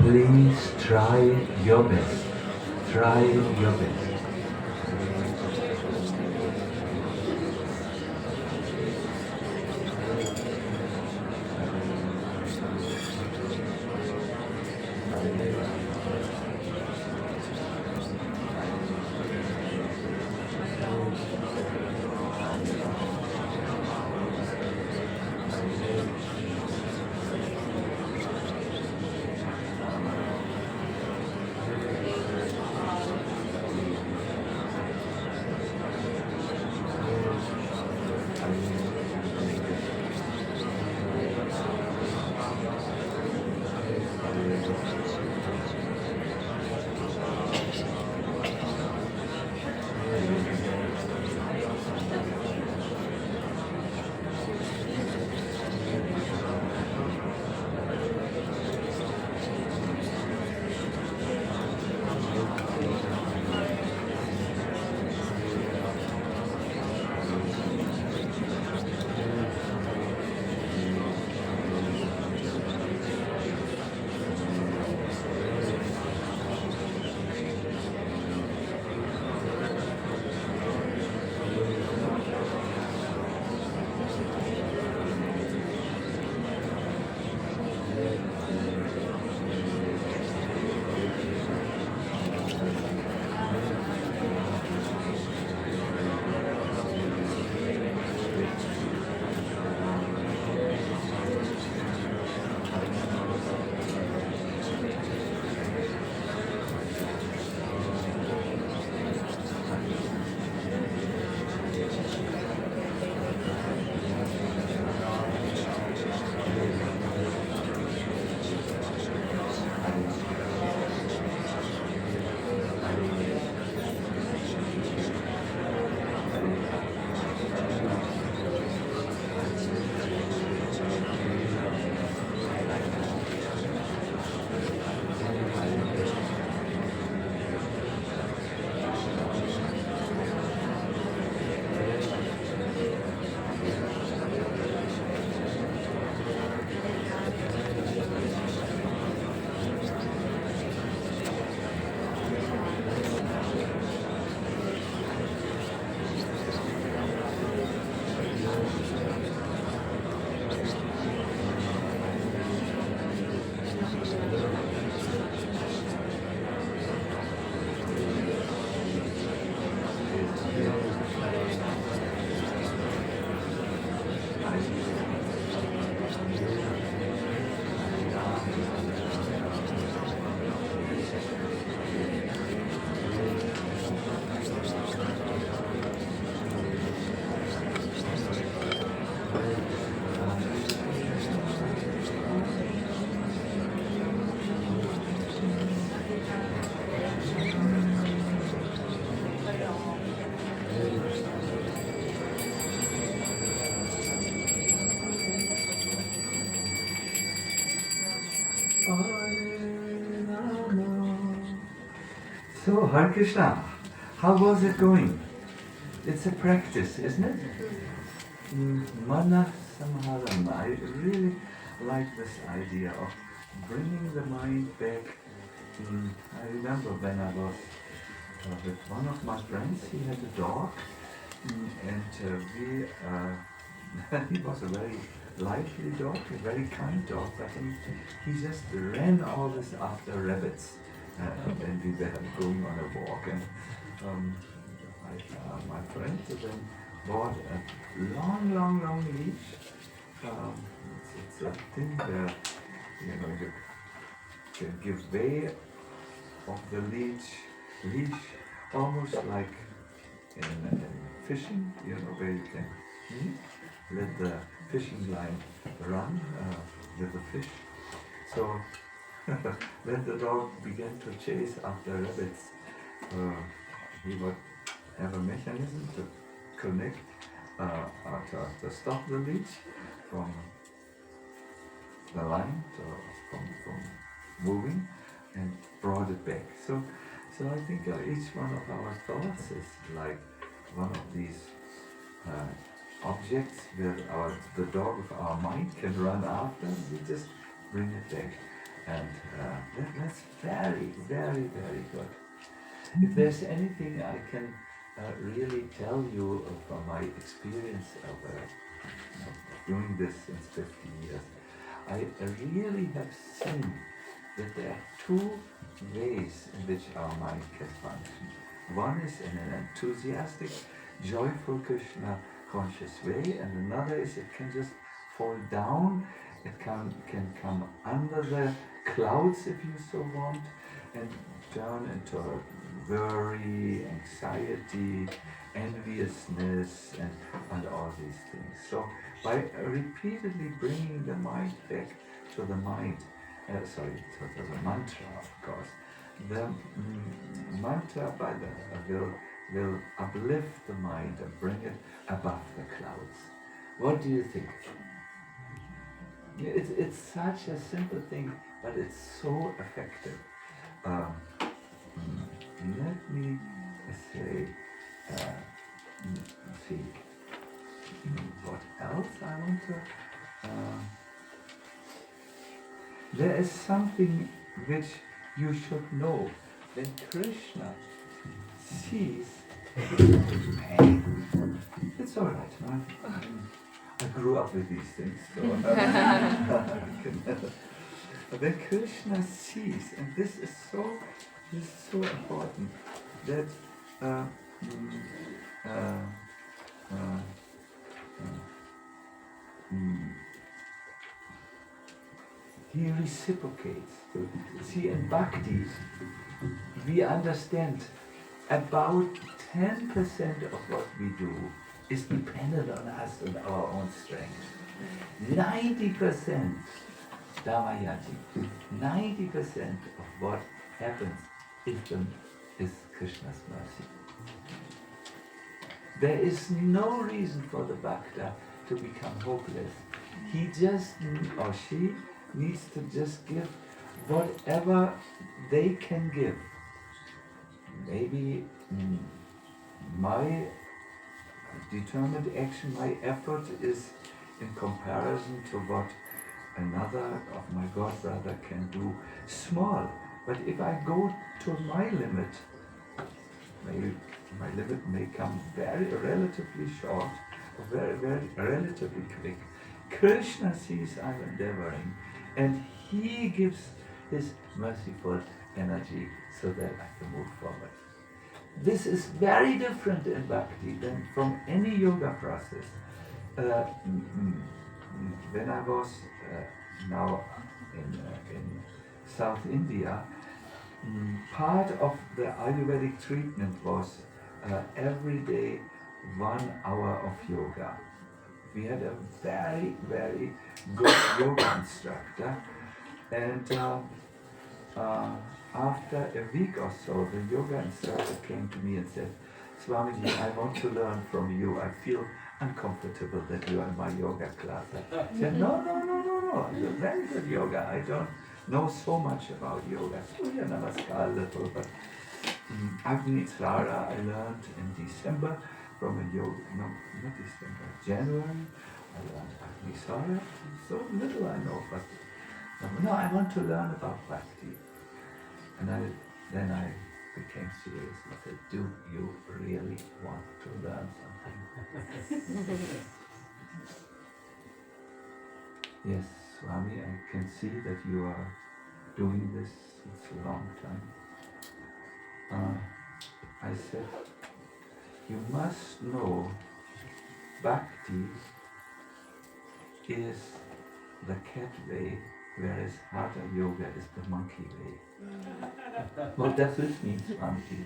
please try your best. Try your best. So, Hare Krishna, how was it going? It's a practice, isn't it? Mana Samharam. I really like this idea of bringing the mind back. I remember when I was with one of my friends, he had a dog, and he was a very lively dog, a very kind dog, but he just ran always after rabbits. And we were going on a walk, and my friend then bought a long leash. It's a thing where you can give way of the leash almost like in fishing, where you can let the fishing line run with the fish. So when the dog began to chase after rabbits, he would have a mechanism to connect, to stop the leash from the line, from moving, and brought it back. So I think each one of our thoughts is like one of these objects where the dog of our mind can run after. We just bring it back. And that's very, very, very good. If there's anything I can really tell you from my experience of doing this since 50 years, I really have seen that there are two ways in which our mind can function. One is in an enthusiastic, joyful Krishna conscious way, and another is it can just fall down, it can come under the clouds if you so want, and turn into worry, anxiety, enviousness, and all these things. So by repeatedly bringing the mind back to the mind, to the mantra, of course, the mantra by the will uplift the mind and bring it above the clouds. What do you think? It's such a simple thing, but it's so effective. Let me say, see what else I want to. There is something which you should know. When Krishna sees, hey, it's all right, man. I grew up with these things, so when Krishna sees, and this is so important, that he reciprocates. See, in Bhakti, we understand about 10% of what we do is dependent on us and our own strength. 90% Damayati, 90% of what happens is Krishna's mercy. There is no reason for the Bhakta to become hopeless. He just, or she, needs to just give whatever they can give. Maybe my determined action, my effort is in comparison to what another of my god brother can do, small. But if I go to my limit, my limit may come very relatively short, or very, very relatively quick. Krishna sees I'm endeavoring, and he gives his merciful energy so that I can move forward. This is very different in Bhakti than from any yoga process. When I was now in South India, part of the Ayurvedic treatment was every day 1 hour of yoga. We had a very, very good yoga instructor, and after a week or so, the yoga instructor came to me and said, Swamiji, I want to learn from you. I feel uncomfortable that you are in my yoga class. I said, no. It's a very good yoga. I don't know so much about yoga. Surya Namaskar a little, but Agni Sara I learned in December from a yoga, no, not December, January. I learned Agni Sara. So little I know, but no, I want to learn about Bhakti. And then I became serious and said, do you really want to learn something? Yes, Swami, I can see that you are doing this since a long time. I said, you must know Bhakti is the cat way, whereas Hatha Yoga is the monkey way. What does this mean, Swamiji?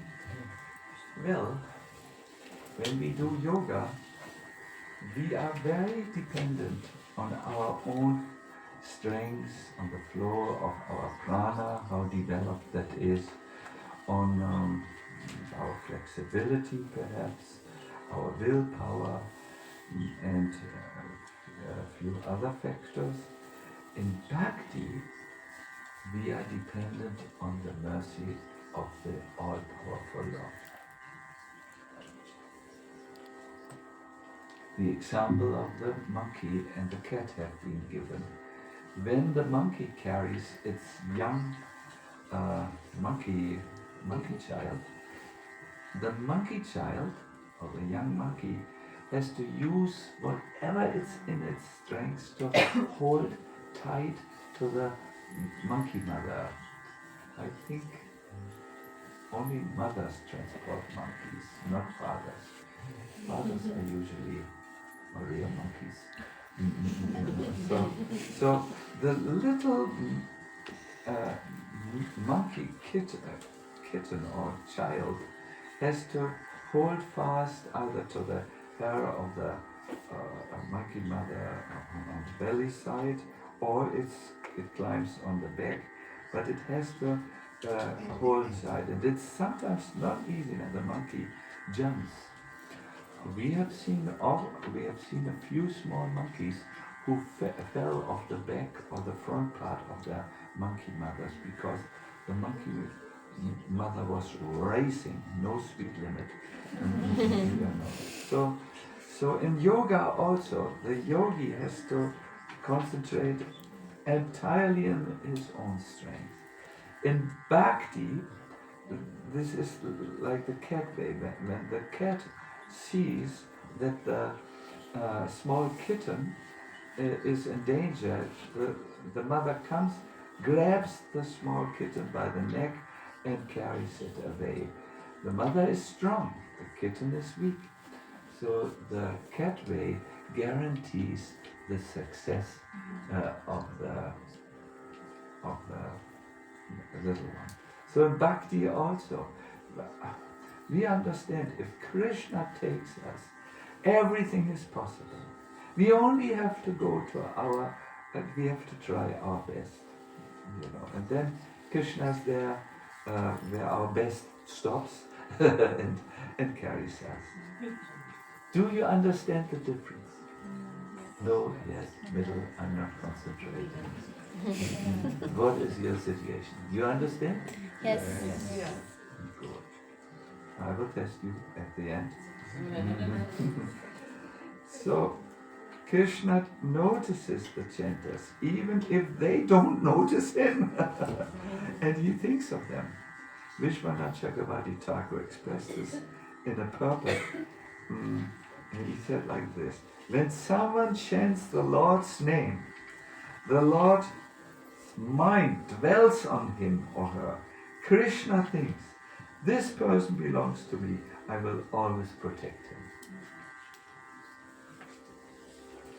Well, when we do yoga, we are very dependent on our own strength, on the flow of our prana, how developed that is, on our flexibility perhaps, our willpower, and a few other factors. In Bhakti, we are dependent on the mercy of the all-powerful Lord. The example of the monkey and the cat have been given. when the monkey carries its young monkey child, the monkey child or the young monkey has to use whatever is in its strength to hold tight to the monkey mother. I think only mothers transport monkeys, not fathers. Fathers are usually real monkeys. So the little monkey kitten or child has to hold fast either to the hair of the monkey mother on the belly side, or it climbs on the back, but it has to hold tight, and it's sometimes not easy when the monkey jumps. We have seen a few small monkeys who fell off the back or the front part of the monkey mothers because the monkey mother was racing, no speed limit. So in yoga also, the yogi has to concentrate entirely on his own strength. In bhakti, this is like the cat way. When the cat sees that the small kitten is in danger, the mother comes, grabs the small kitten by the neck and carries it away. The mother is strong, the kitten is weak. So the cat way guarantees the success of the little one. So in bhakti also, we understand if Krishna takes us, everything is possible. We only have to go to we have to try our best, and then Krishna's there where our best stops and carries us. Do you understand the difference? No, yes, middle, I'm not concentrating. What is your situation? You understand? Yes. Yeah. Good. I will test you at the end. So, Krishna notices the chanters, even if they don't notice him. And he thinks of them. Vishwanath Chakravarti Thakur expressed this in a purport. And he said like this: when someone chants the Lord's name, the Lord's mind dwells on him or her. Krishna thinks, this person belongs to me, I will always protect him.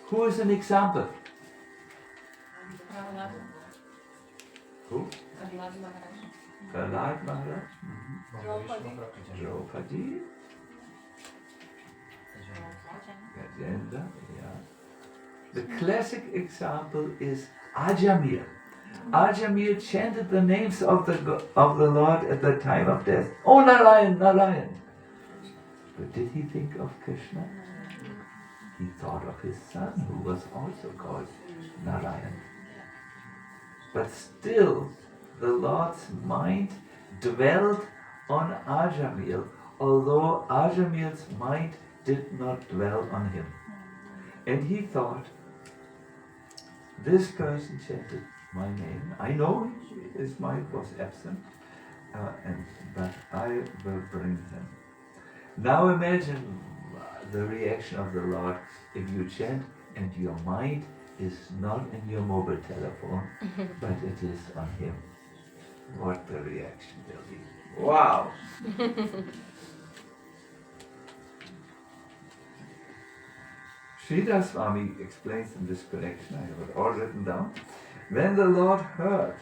Who is an example? Who? Prahlad Maharaj. Draupadi. Gajendra. Yeah. The classic example is Ajamil. Ajamil chanted the names of the Lord at the time of death. Oh, Narayan, Narayan. But did he think of Krishna? He thought of his son, who was also called Narayan. But still, the Lord's mind dwelled on Ajamil, although Ajamil's mind did not dwell on him. And he thought, this person chanted my name. I know his mind was absent, but I will bring him. Now imagine the reaction of the Lord if you chant and your mind is not in your mobile telephone, but it is on him. What the reaction will be. Wow! Sridhar Swami explains in this connection, I have it all written down. When the Lord heard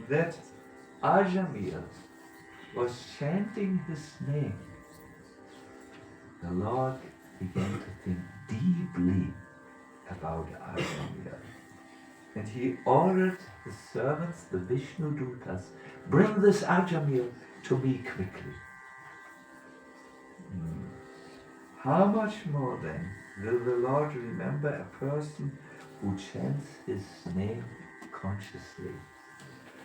that Ajamil was chanting his name, the Lord began to think deeply about Ajamil. And he ordered his servants, the Vishnu Dutas, bring this Ajamil to me quickly. How much more then will the Lord remember a person who chants his name consciously?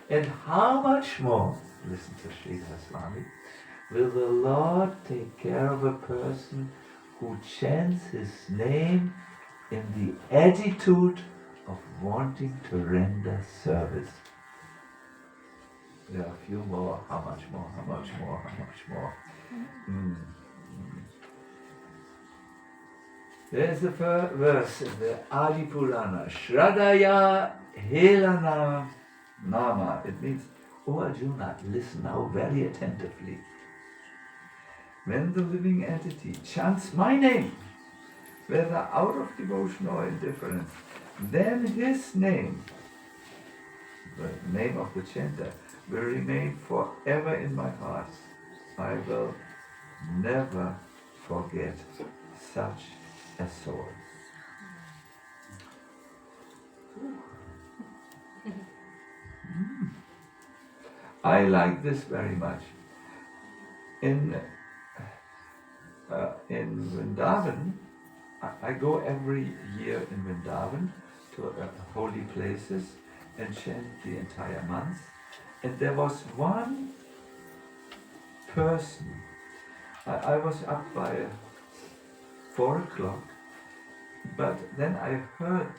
And how much more, listen to Sridhar Swami, will the Lord take care of a person who chants his name in the attitude of wanting to render service. There are a few more. How much more? How much more? How much more? There's the first verse in the Adi Purana. Shradaya Helana Nama. It means, O Arjuna, listen now very attentively. When the living entity chants my name, whether out of devotion or indifference, then his name, the name of the chanter, will remain forever in my heart. I will never forget such a soul. I like this very much. In Vrindavan, I go every year in Vrindavan to holy places and chant the entire month. And there was one person, I was up by 4 o'clock, but then I heard,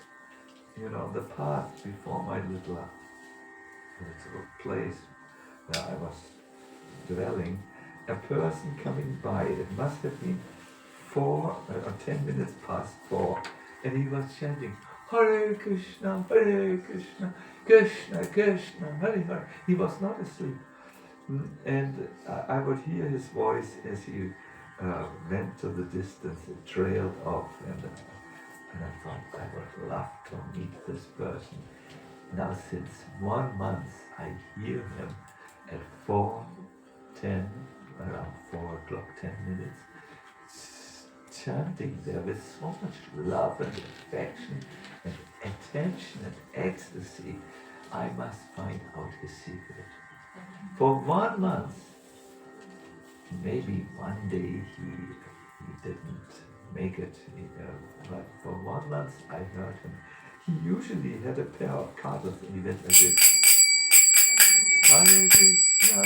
the path before my little place where I was dwelling, a person coming by. It must have been 4 or 10 minutes past 4, and he was chanting, Hare Krishna, Krishna Krishna, Hare Hare. He was not asleep. And I would hear his voice as he went to the distance. It trailed off, and I thought I would love to meet this person. Now since 1 month I hear him at 4:10, around 4 o'clock, 10 minutes, chanting there with so much love and affection and attention and ecstasy. I must find out his secret. For 1 month, maybe one day he didn't make it, but for 1 month I heard him. He usually had a pair of carters and he went like this. Hare Krishna.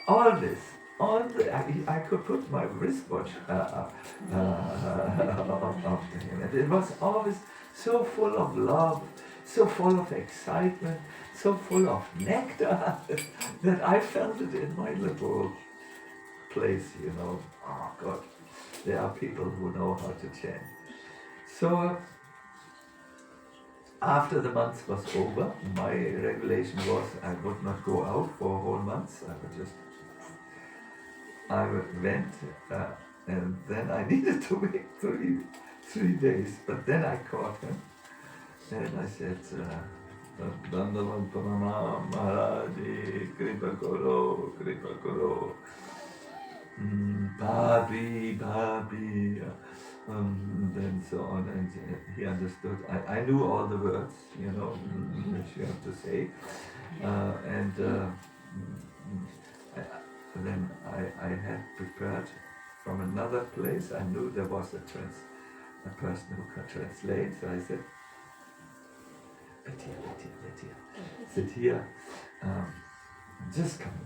All this, I could put my wristwatch after him, and it was always so full of love, so full of excitement, so full of nectar that I felt it in my little place, Oh God, there are people who know how to chant. So after the month was over, my regulation was I would not go out for a whole month. I went, and then I needed to wait three days. But then I caught him, and I said, Dandavan Pranam Maharaji, Kripa Koro, Bhabi, then so on, and he understood. I knew all the words, which you have to say, then I had prepared from another place. I knew there was a person who could translate, so I said, Lettia, sit here, just come.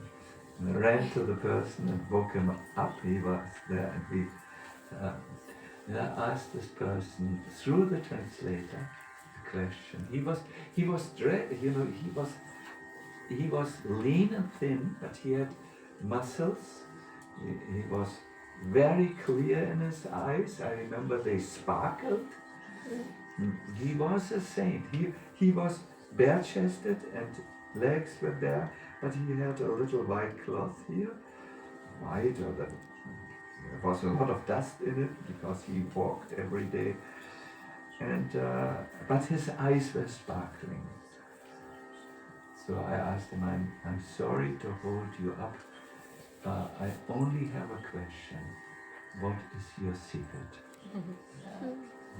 And I ran to the person and woke him up. He was there, and I asked this person through the translator a question. He was lean and thin, but he had muscles. He was very clear in his eyes. I remember they sparkled. He was a saint. He was bare-chested and legs were bare, but he had a little white cloth here. White, or there was a lot of dust in it because he walked every day. And but his eyes were sparkling. So I asked him, I'm sorry to hold you up. I only have a question. What is your secret?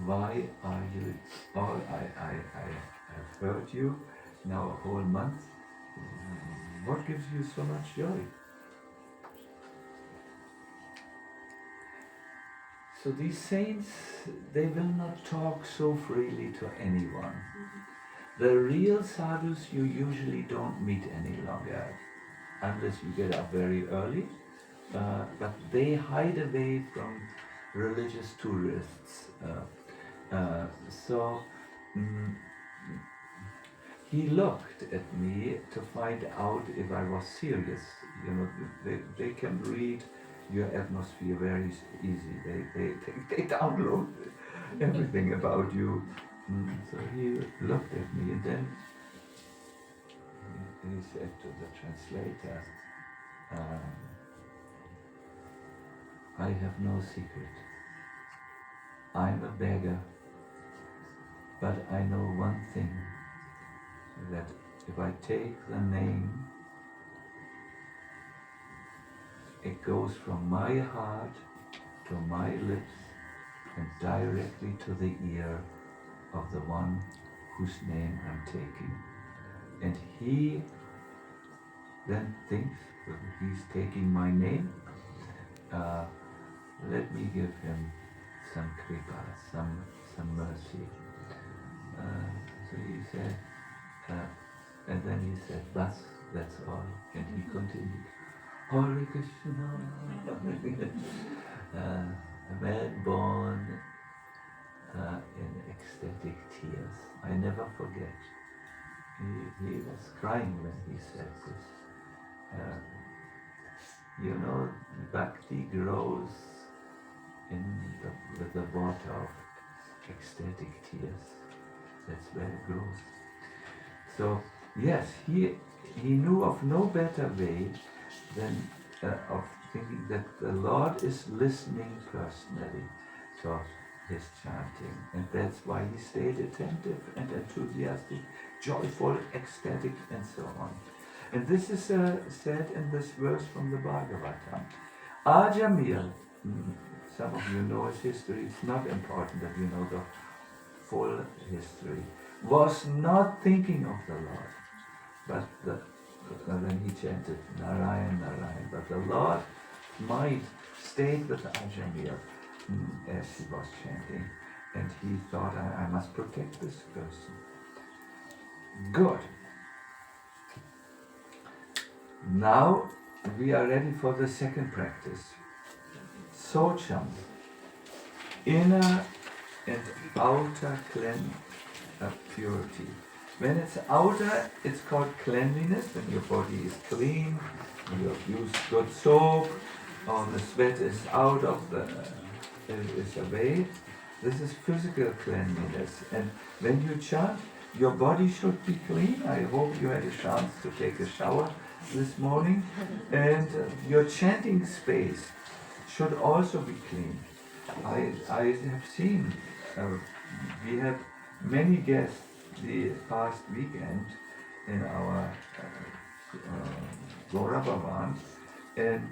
Why are you all I've heard you now a whole month. What gives you so much joy? So these saints, they will not talk so freely to anyone. The real sadhus you usually don't meet any longer, unless you get up very early. But they hide away from religious tourists. So he looked at me to find out if I was serious. You know, they can read your atmosphere very easy. They download everything about you. So he looked at me and then he said to the translator, I have no secret. I'm a beggar, but I know one thing, that if I take the name, it goes from my heart to my lips and directly to the ear of the one whose name I'm taking. And he then thinks that he's taking my name. Let me give him some kripa, some mercy. So he said, and then he said, that's all. And he continued, Holi Krishna, a man born in ecstatic tears. I never forget. He was crying when he said this. You know, bhakti grows with the water of ecstatic tears. That's where it grows. So yes, he knew of no better way than of thinking that the Lord is listening personally to his chanting, and that's why he stayed attentive and enthusiastic, joyful, ecstatic, and so on. And this is said in this verse from the Bhagavatam. Ajamil, some of you know his history, it's not important that you know the full history, was not thinking of the Lord, but when he chanted Narayan, Narayan, but the Lord mind stayed with Ajamil as he was chanting, and he thought, I must protect this person. Good. Now we are ready for the second practice. Socham, inner and outer purity. When it's outer, it's called cleanliness, when your body is clean, you have used good soap, or the sweat is out of is away. This is physical cleanliness. And when you chant, your body should be clean. I hope you had a chance to take a shower this morning. And your chanting space should also be clean. I have seen, we had many guests the past weekend in our Gora Bhavan, and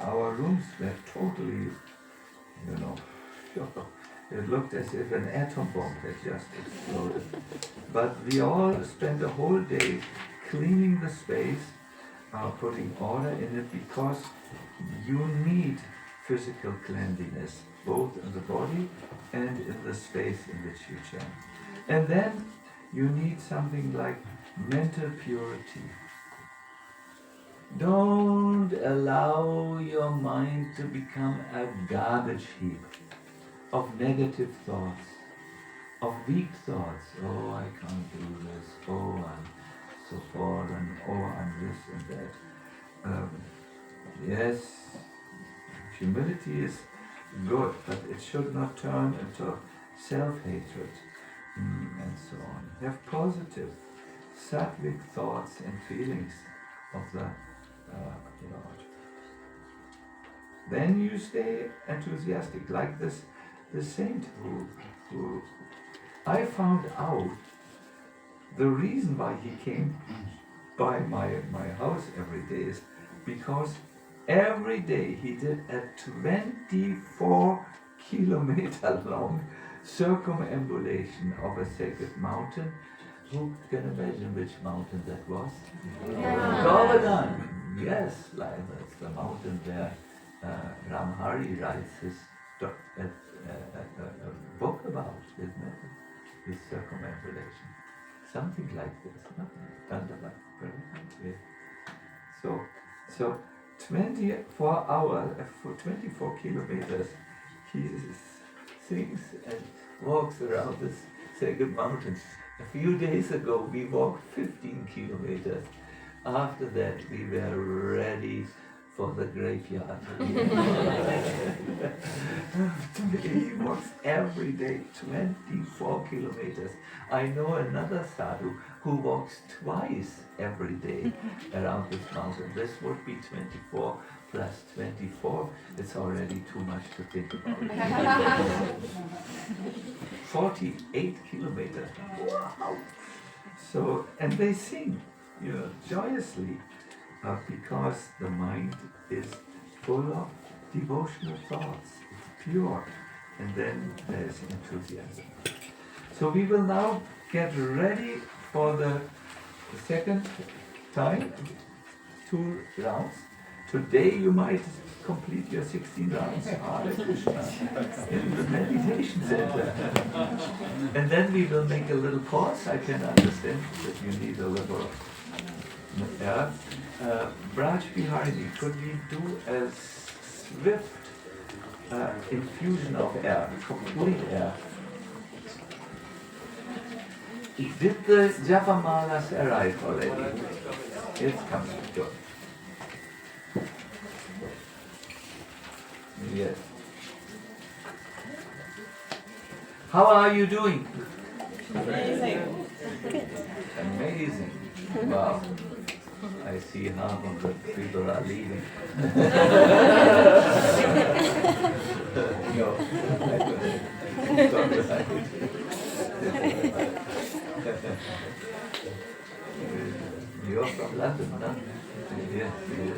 our rooms were totally, it looked as if an atom bomb had just exploded. But we all spent the whole day cleaning the space, putting order in it, because you need physical cleanliness, both in the body and in the space in which you chant. And then you need something like mental purity. Don't allow your mind to become a garbage heap of negative thoughts, of weak thoughts. Oh, I can't do this. Oh, I'm so foreign. Oh, I'm this and that. Yes, humility is good, but it should not turn into self-hatred and so on. Have positive, sattvic thoughts and feelings of the Lord. Then you stay enthusiastic, like this saint who I found out the reason why he came by my house every day is because every day he did a 24-kilometer long circumambulation of a sacred mountain. Who can imagine which mountain that was? Govardhan. Yes, that's the mountain where Ramhari writes his book about, isn't it? His circumambulation. Something like this, no? So 24 hours, for 24 kilometers, he sings and walks around this sacred mountain. A few days ago we walked 15 kilometers. After that we were ready for the graveyard. He walks every day 24 kilometers. I know another sadhu who walks twice every day around this mountain. This would be 24 plus 24. It's already too much to think about. 48 kilometers. Wow! So, and they sing, joyously, because the mind is full of devotional thoughts. It's pure, and then there's enthusiasm. So we will now get ready for the second time, 2 rounds. Today you might complete your 16 rounds Hare Krishna in the meditation center. And then we will make a little pause. I can understand that you need a little Braj Bihari, could we do a swift infusion of air, complete air? Did the japa malas arrive already? It's coming, good. Yes. How are you doing? Amazing. Amazing. Wow. I see half of the people are leaving. No, I You're from London, no? Yes, yes.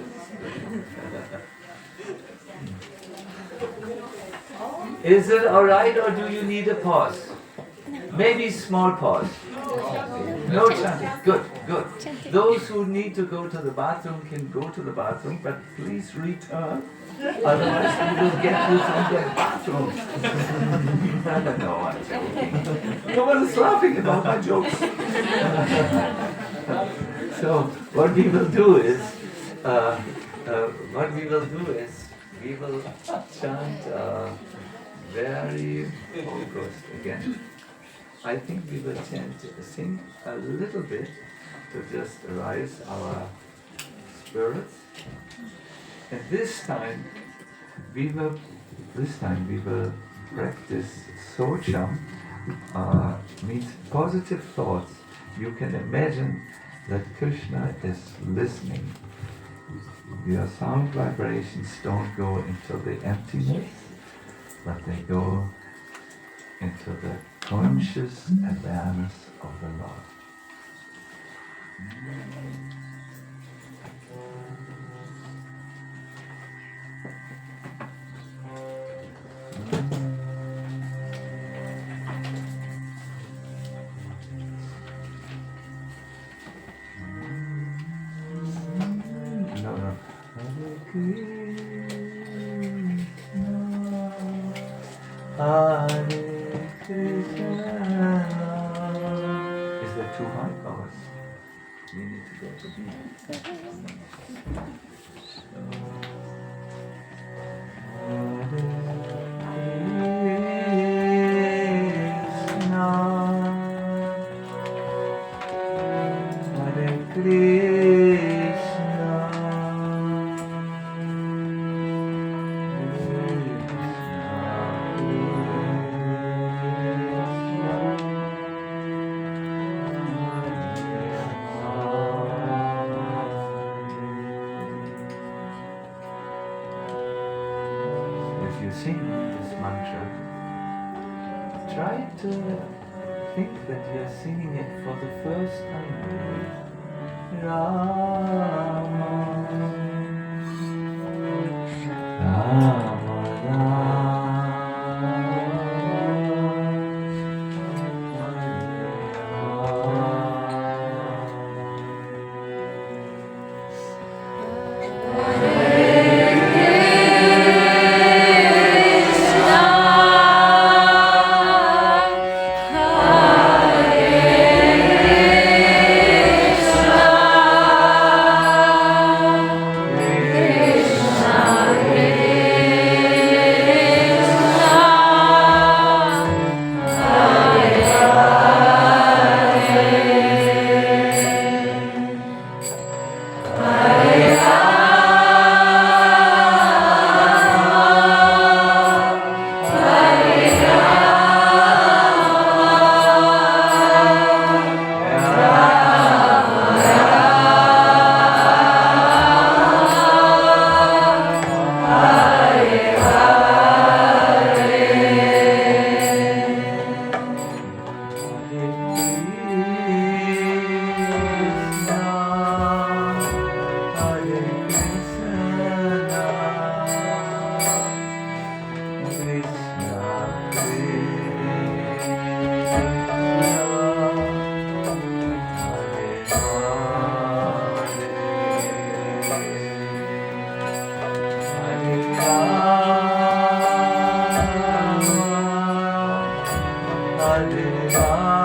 Is it alright or do you need a pause? Maybe small pause. No chanting. Good, good. Those who need to go to the bathroom can go to the bathroom, but please return. Otherwise we will get you from the bathroom. No, I'm joking. No one is laughing about my jokes. So what we will do is, we will chant very focused again. I think we will sing a little bit to just arise our spirits. And this time we will practice socham, means positive thoughts. You can imagine that Krishna is listening. Your sound vibrations don't go into the emptiness, but they go into the conscious awareness of the Lord. No. Hare Krishna. Is that too high? Or we need to go to B. Sing this mantra, try to think that you're singing it for the first time. Rama, Rama, Krishna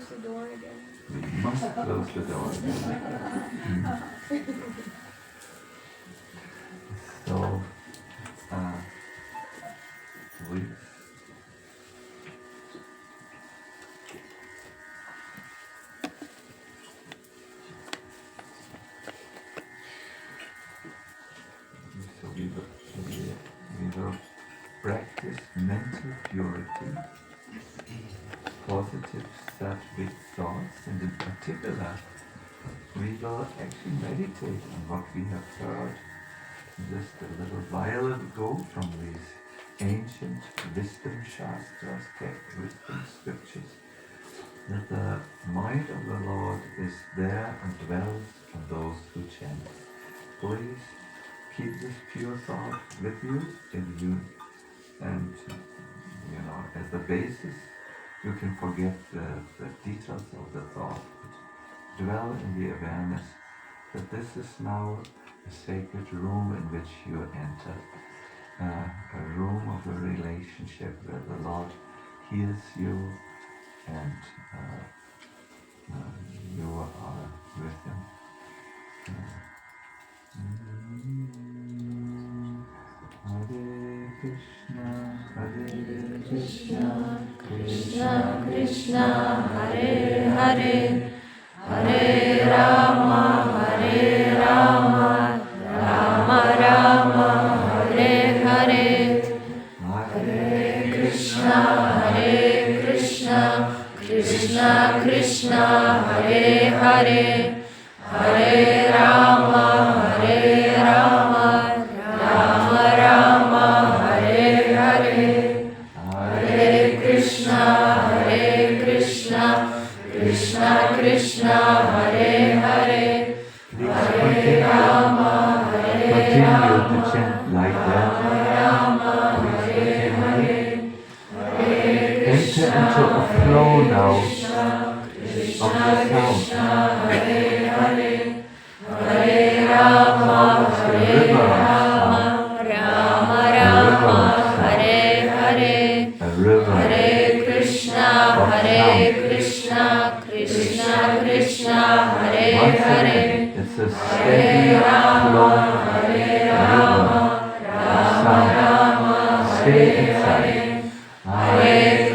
close the door again. We must close the door again. So, we will practice mental purity, positive sattvic thoughts, and in particular, we will actually meditate on what we have heard just a little while ago from these ancient wisdom shastras, wisdom scriptures, that the mind of the Lord is there and dwells in those who chant. Please keep this pure thought with you, and as the basis, you can forget the details of the thought, but dwell in the awareness that this is now a sacred room in which you enter, a room of a relationship where the Lord hears you and you are with Him. Hare Krishna, Krishna Krishna, Hare Hare, Hare Rama, Rama Rama, Hare Hare, Hare Krishna, Krishna Krishna, Hare Hare, Hare Rama, Rama Rama, Hare Hare, Hare Krishna, Krishna Krishna, Hare Hare, Hare Rama, continue to chant like that. Enter into a flow now of the sound. Hare Rama, Rama, Hare Hare, Hare Krishna, Krishna Krishna, Hare Hare. It's a steady flowing river. Stay inside. Hare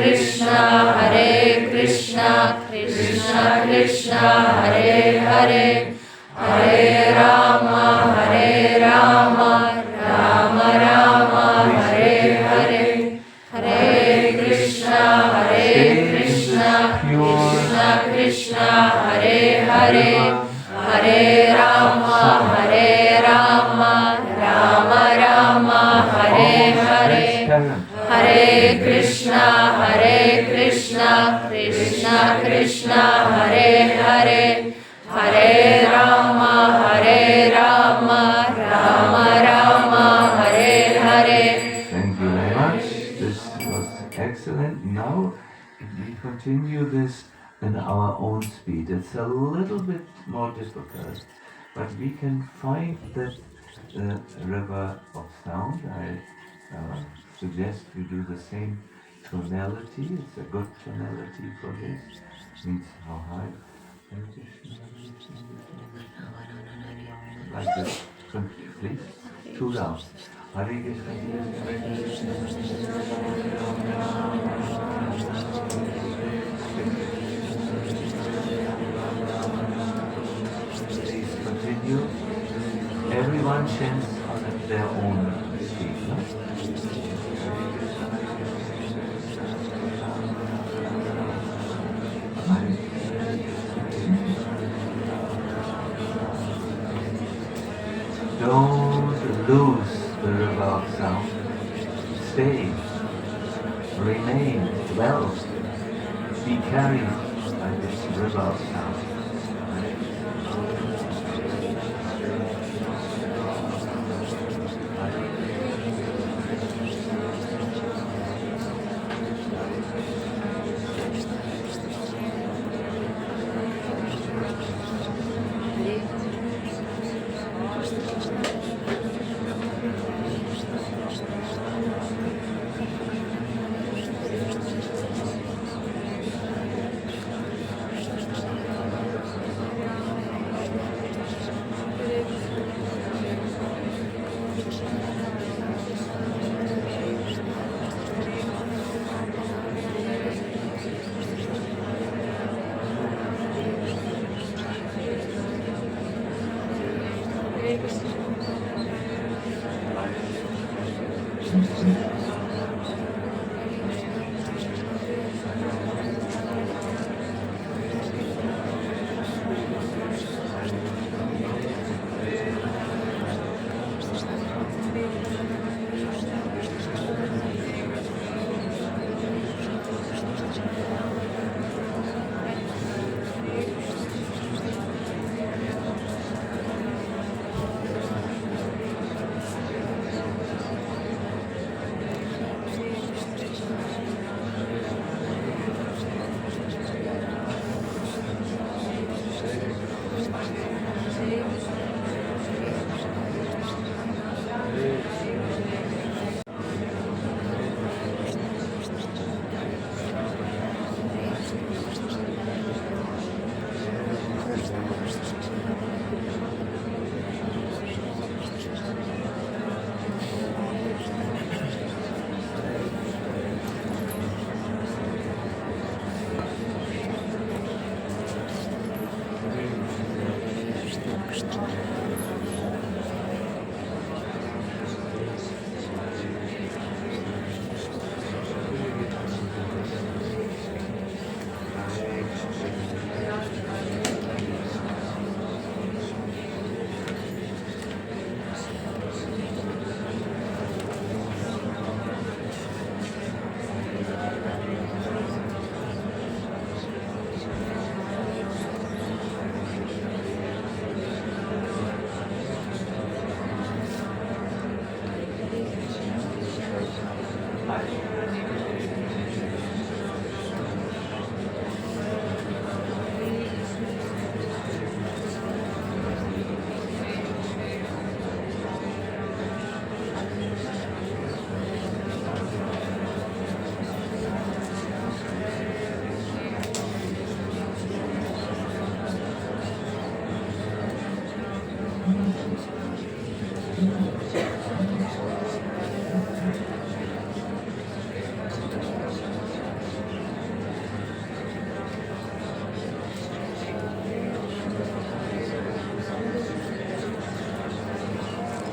Krishna, Krishna Krishna, Hare Hare, Hare Rama, Rama Rama, Hare Hare, Hare Krishna, Krishna, Hare Hare, Hare Rama, Rama Rama, Hare Hare, Hare Krishna, Krishna Krishna, Hare Hare, Hare Rama, Rama Rama, Hare Hare. Thank you very much. This was excellent. Now we continue this in our own speed. It's a little bit more difficult, but we can find that river of sound. I suggest we do the same tonality. It's a good tonality for this. Means how high. Like this. Please. Two rounds. Hare Krishna. Please continue. Everyone chants on their own speed. No? Don't lose the river of sound. Stay, remain, dwell, be carried by this river of sound.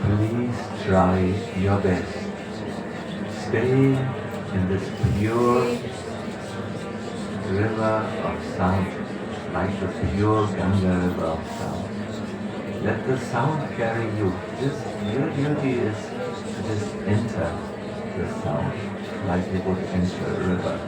Please try your best. Stay in this pure river of sound, like the pure Ganga river of sound. Let the sound carry you. Your duty is to just enter the sound, like you would enter a river.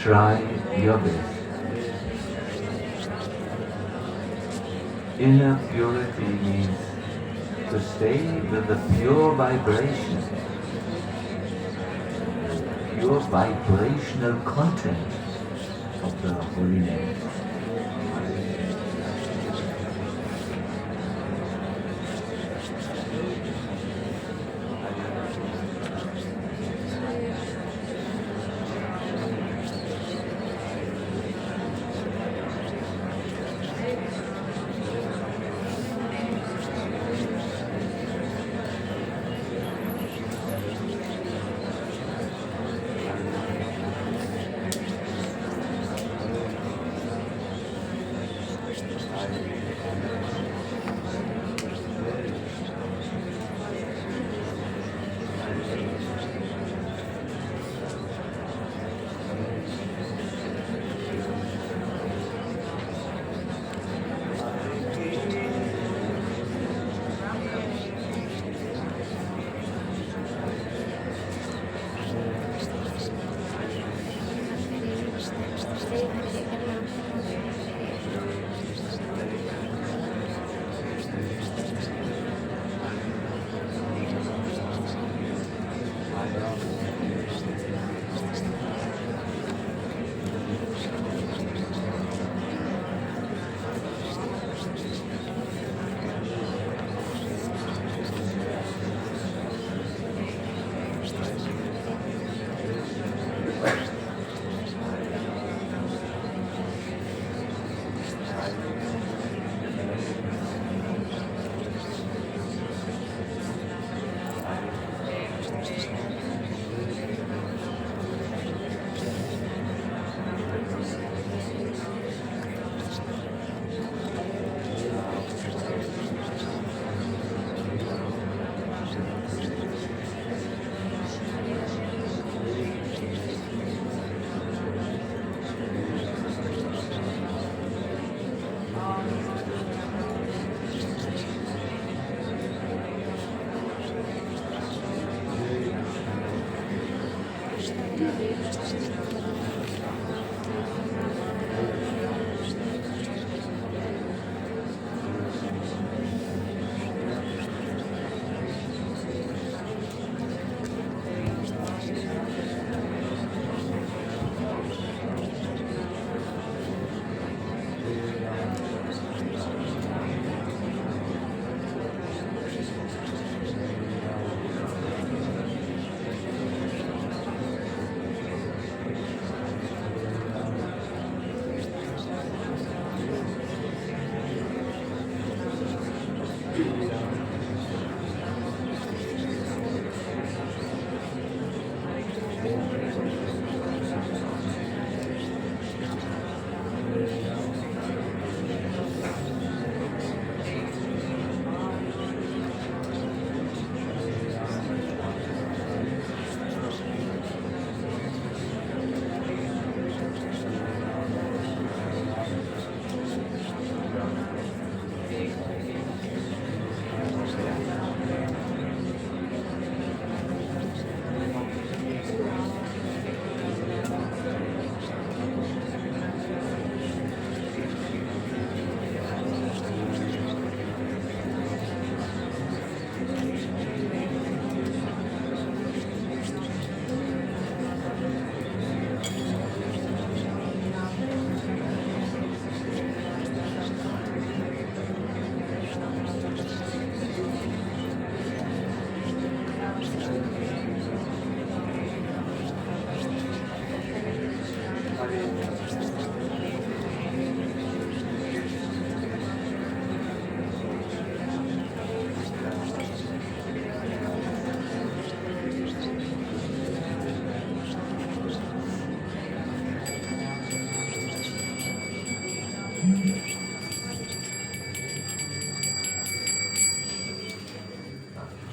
Try your best. Inner purity means to stay with the pure vibration, pure vibrational content of the holy name.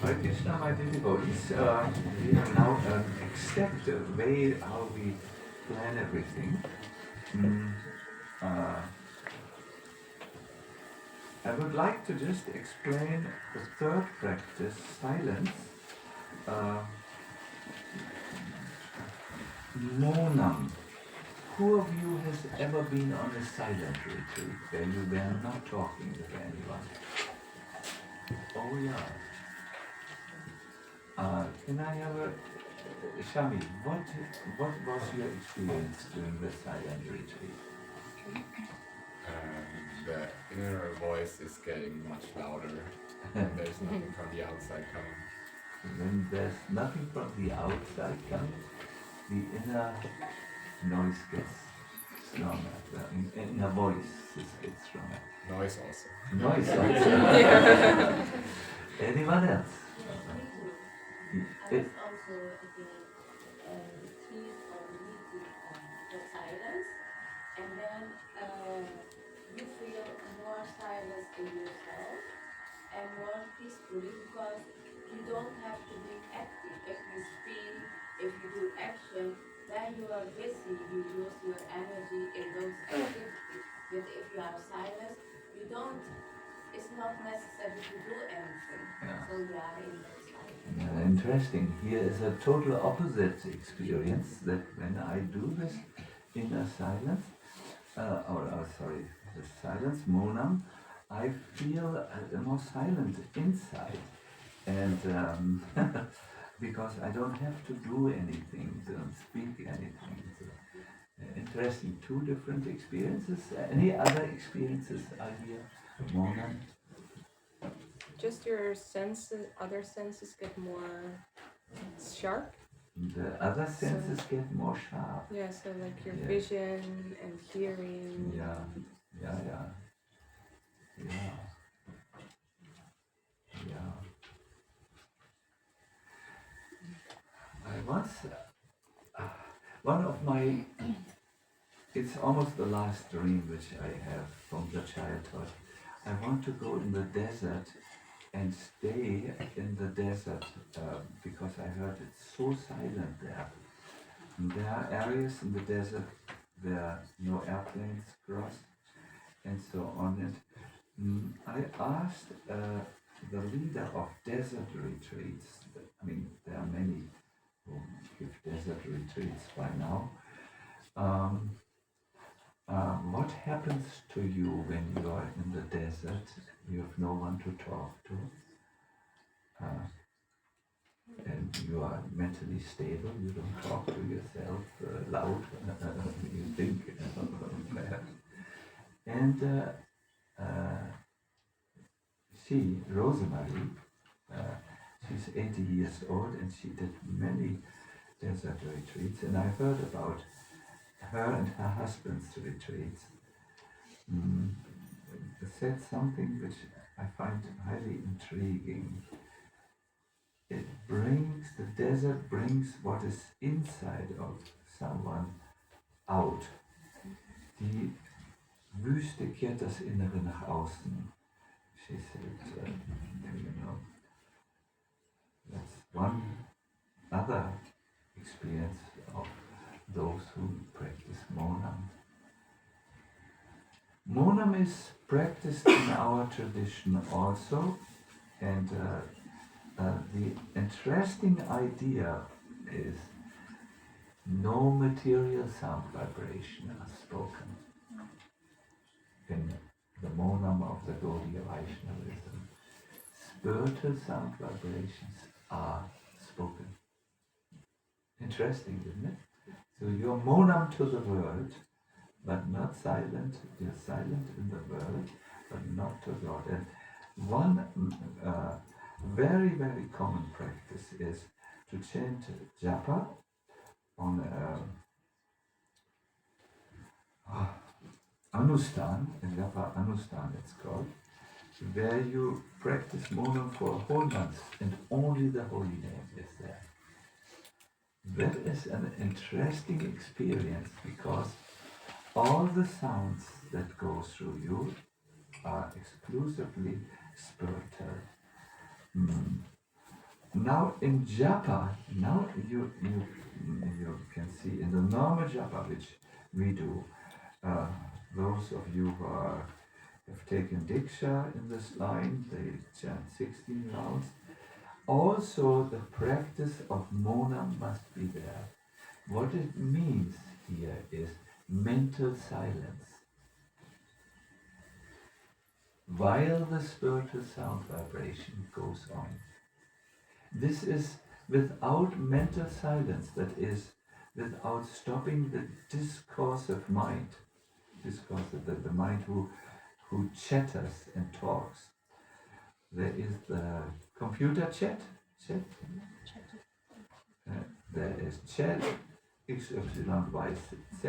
Hare Krishna, my dear devotees, we have now accept the way how we plan everything. I would like to just explain the third practice, silence, Monam. who of you has ever been on a silent retreat where you were not talking with anyone? Oh yeah. Can I have a Shami? What was your experience during the silent retreat? The inner voice is getting much louder, and there's nothing from the outside coming. When there's nothing from the outside coming, the inner noise gets stronger. The inner voice gets stronger. Noise also. Noise also. Anyone else? I was also in a retreat or meeting for silence, and then you feel more silence in yourself and more peacefully because you don't have to be active. If you speak, if you do action, then you are busy, you use your energy in those activities. But if you are silent, you don't, it's not necessary to do anything. Yeah. So you are in that silence. Interesting. Here is a total opposite experience that when I do this inner silence, the silence, monam, I feel more silent inside. And because I don't have to do anything, don't speak anything. So, interesting, two different experiences. Any other experiences are here? Monam? Just your senses, other senses get more sharp. The other senses get more sharp. Yeah, so like your Yeah. vision and hearing. Yeah. I once, one of my, it's almost the last dream which I have from the childhood. I want to go in the desert and stay in the desert because I heard it's so silent there. And there are areas in the desert where no airplanes cross and so on. And I asked the leader of desert retreats, I mean, there are many who give desert retreats by now, what happens to you when you are in the desert? You have no one to talk to, and you are mentally stable, you don't talk to yourself loud, you think perhaps. And she, Rosemary, she's 80 years old and she did many desert retreats, and I heard about her and her husband's retreats. Said something which I find highly intriguing. The desert brings what is inside of someone out. Die Wüste kehrt das Innere nach außen. She said, that's one other experience of those who practice monam. Monam is practiced in our tradition also, and the interesting idea is no material sound vibration are spoken in the monam of the Gaudiya Vaishnavism. Spiritual sound vibrations are spoken. Interesting, isn't it? So you're monam to the world, but not silent. You're silent in the world, but not to God. And one very, very common practice is to chant japa on Anustan, japa Anustan it's called, where you practice monam for a whole month and only the holy name is there. That is an interesting experience because all the sounds that go through you are exclusively spiritual. Now in japa, now you can see in the normal japa which we do, those of you who have taken diksha in this line, they chant 16 rounds. Also the practice of monam must be there. What it means here is mental silence while the spiritual sound vibration goes on. This is without mental silence, that is, without stopping the discursive mind, the mind who chatters and talks. There is the computer chat. There is chat, X, Y, Y, Z,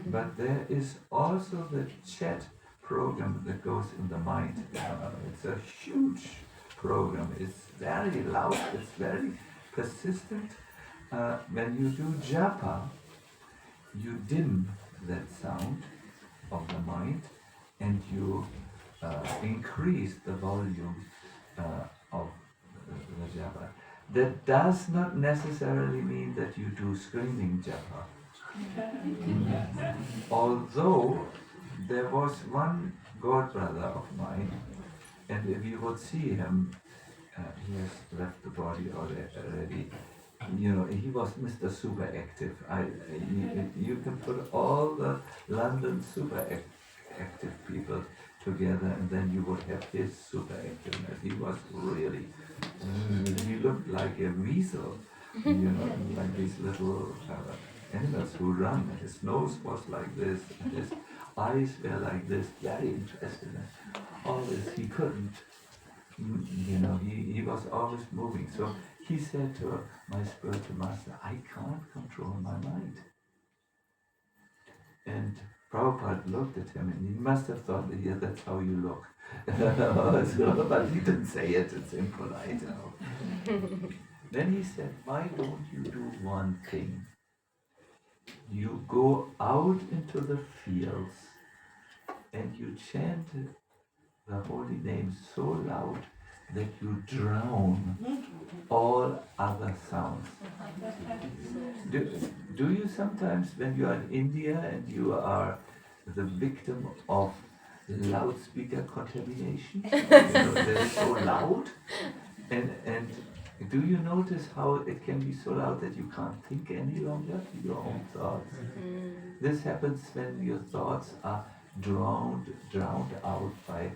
but there is also the chat program that goes in the mind. It's a huge program. It's very loud. It's very persistent. When you do japa, you dim that sound of the mind and you increase the volume of the japa. That does not necessarily mean that you do screaming japa. Although there was one god brother of mine, and if you would see him, he has left the body already. You know, he was Mr. Super Active. You can put all the London super active people together, and then you would have his super activeness. He was really, he looked like a weasel, you know, like these little animals who run. And his nose was like this, and his eyes were like this, very interesting. All this, he couldn't, you know, he was always moving. So he said to my spiritual master, I can't control my mind. And Prabhupada looked at him and he must have thought, yeah, that's how you look. So, but he didn't say it, it's impolite. You know. Then he said, why don't you do one thing? You go out into the fields and you chant the holy name so loud that you drown all other sounds. Do you sometimes, when you are in India and you are the victim of loudspeaker contamination, you know, they're so loud, and do you notice how it can be so loud that you can't think any longer, your own thoughts? This happens when your thoughts are drowned out by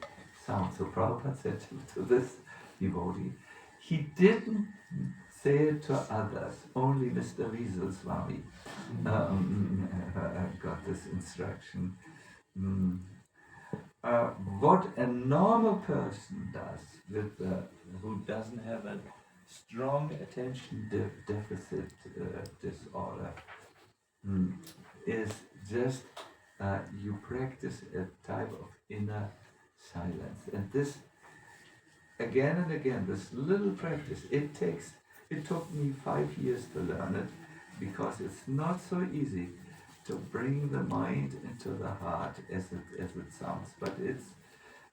sound. So Prabhupada said to this devotee, he didn't say it to others, only Mr. Weasel Swami got this instruction. What a normal person does who doesn't have a strong attention deficit disorder is just you practice a type of inner silence, and this again and again, this little practice, it took me 5 years to learn it, because it's not so easy to bring the mind into the heart as it sounds. But it's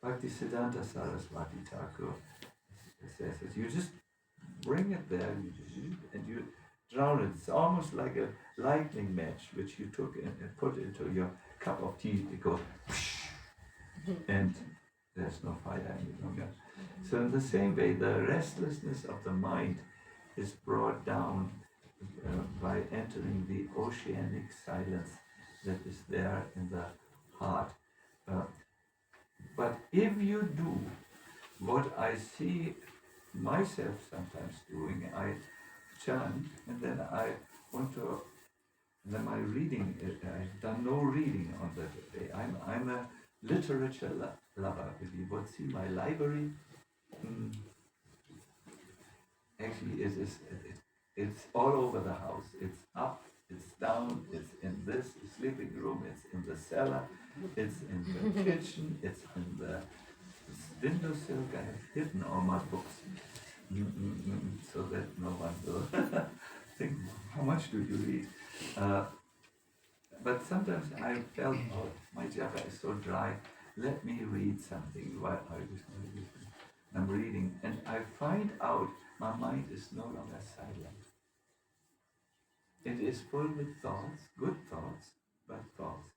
Bhaktisiddhanta Saraswati Thakur says it. You just bring it there and you drown it. It's almost like a lightning match which you took and put into your cup of tea. It goes and there's no fire any longer. So in the same way, the restlessness of the mind is brought down by entering the oceanic silence that is there in the heart. But if you do what I see myself sometimes doing, I chant and then I want to, and then my reading, I've done no reading on that day. I'm a literature lover. If you would see my library, actually it's all over the house. It's up, it's down, it's in this sleeping room, it's in the cellar, it's in the kitchen, it's in the windowsill. I have hidden all my books so that no one will think, how much do you read? But sometimes I felt, oh, my japa is so dry, let me read something while I'm reading, and I find out my mind is no longer silent. It is full with thoughts, good thoughts, bad thoughts.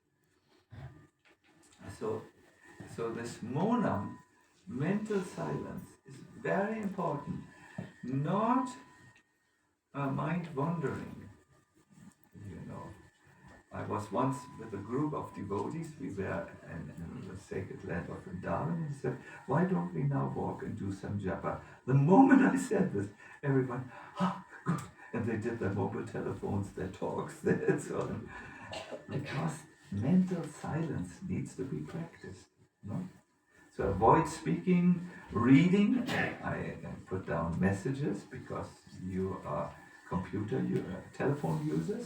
So this monam, mental silence, is very important. Not a mind wandering, you know. I was once with a group of devotees. We were in the sacred land of Vrindavan, and he said, "Why don't we now walk and do some japa?" The moment I said this, everyone, good, and they did their mobile telephones, their talks, and so on. Because mental silence needs to be practiced. No? So avoid speaking, reading. I put down messages because you are telephone users,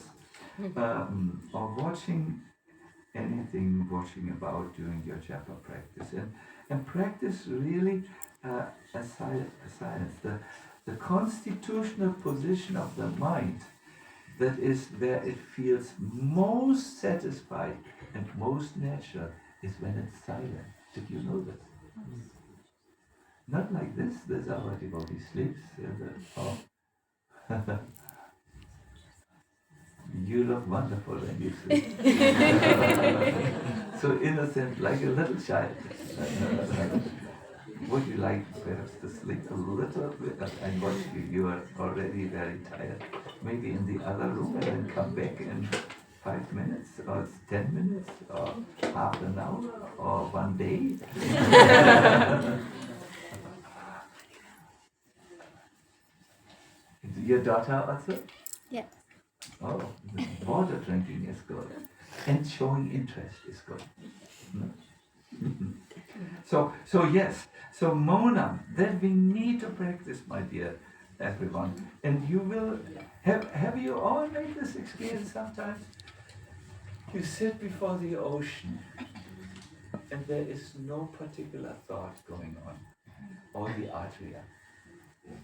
or watching anything, watching about during your japa practice, and practice really a silence, the constitutional position of the mind. That is where it feels most satisfied and most natural is when it's silent. Did you know this? Not like this. This our devotee sleeps. You look wonderful when you sleep. So innocent, like a little child. Would you like perhaps to sleep a little bit? I watch you. You are already very tired. Maybe in the other room and then come back in 5 minutes or 10 minutes or half an hour or one day. Your daughter also? Yeah. Oh, water drinking is good. And showing interest is good. So yes, so Mona, that we need to practice, my dear everyone. And you will, have you all made this experience sometimes? You sit before the ocean and there is no particular thought going on, or the atria.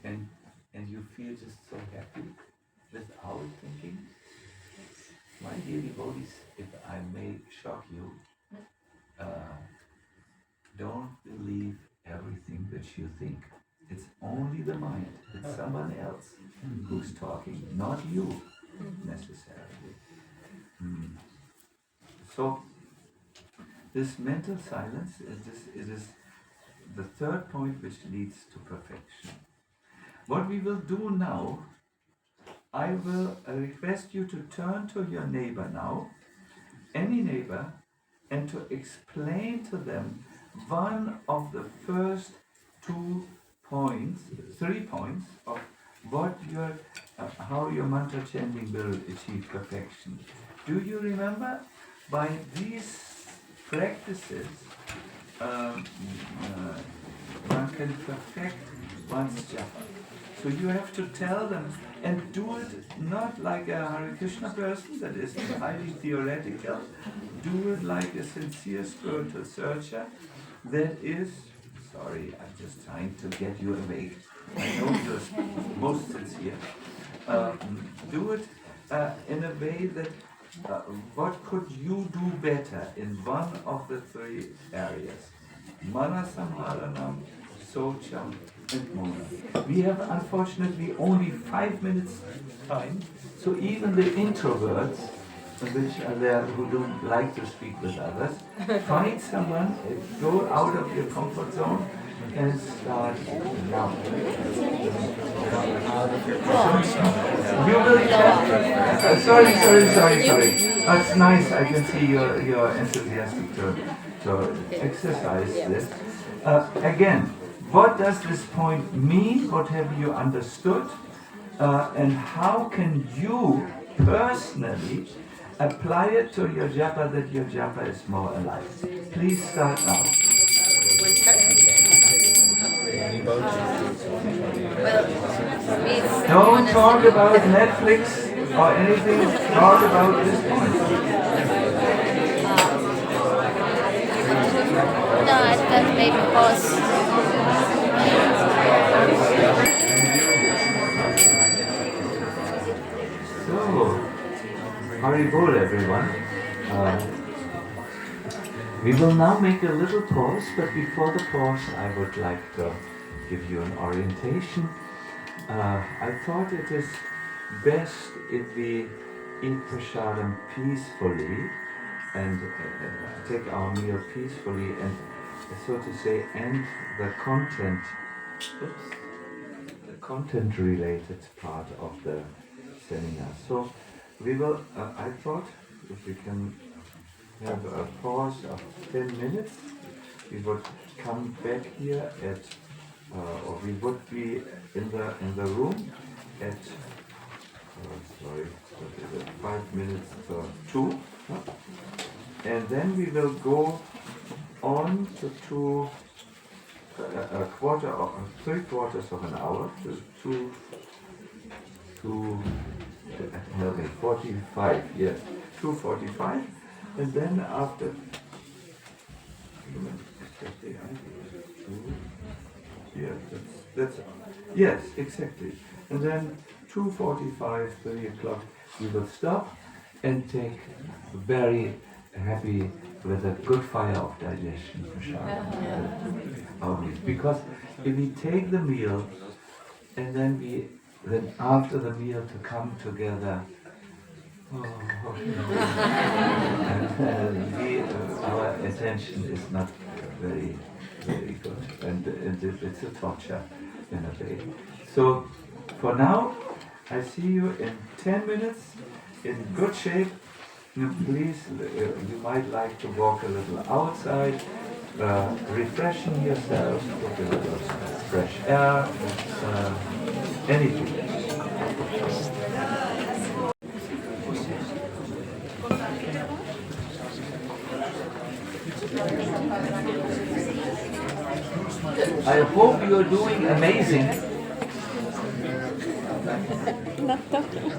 And you feel just so happy without thinking. My dear devotees, if I may shock you, don't believe everything that you think. It's only the mind. It's someone else who's talking, not you necessarily. So this mental silence is the third point which leads to perfection. What we will do now, I will request you to turn to your neighbor now, any neighbor, and to explain to them one of the first 3 points of what how your mantra chanting will achieve perfection. Do you remember? By these practices, one can perfect one's japa. So you have to tell them, and do it not like a Hare Krishna person that is highly theoretical. Do it like a sincere spiritual searcher that is, sorry, I'm just trying to get you awake. I know you're most sincere. Do it in a way that what could you do better in one of the 3 areas? Manasamharanam, Socham, and Mona. We have unfortunately only 5 minutes time, so even the introverts, which are there who don't like to speak with others, find someone, go out of your comfort zone and start now. You will sorry. That's nice. I can see you're enthusiastic to exercise this. Again, what does this point mean? What have you understood? And how can you personally apply it to your japa that your japa is more alive? Please start now. Don't talk about Netflix or anything. Talk about this point. No, I just maybe pause. So, Haribol everyone. We will now make a little pause, but before the pause I would like to give you an orientation. I thought it is best if we eat prasadam peacefully and take our meal peacefully and, so to say, end the content related part of the seminar. So we will, I thought if we can have a pause of 10 minutes, we would come back here at, or we would be in the room at, sorry, what is it, 5 minutes to 2, huh? And then we will go on to a quarter or 3/4 of an hour to 45, yes, 2:45, and then after, yes, exactly, and then 2:45, 3 o'clock, we will stop and take very happy with a good fire of digestion for sure. Because if we take the meal and then after the meal to come together, our attention is not very, very good, and it's a torture in a way. So for now, I see you in 10 minutes in good shape. Please, you might like to walk a little outside, refreshing yourself, get a little fresh air, anything. I hope you're doing amazing. Not talking.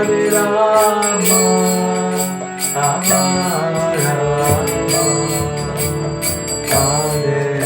Hare Rama, Rama Rama, Hare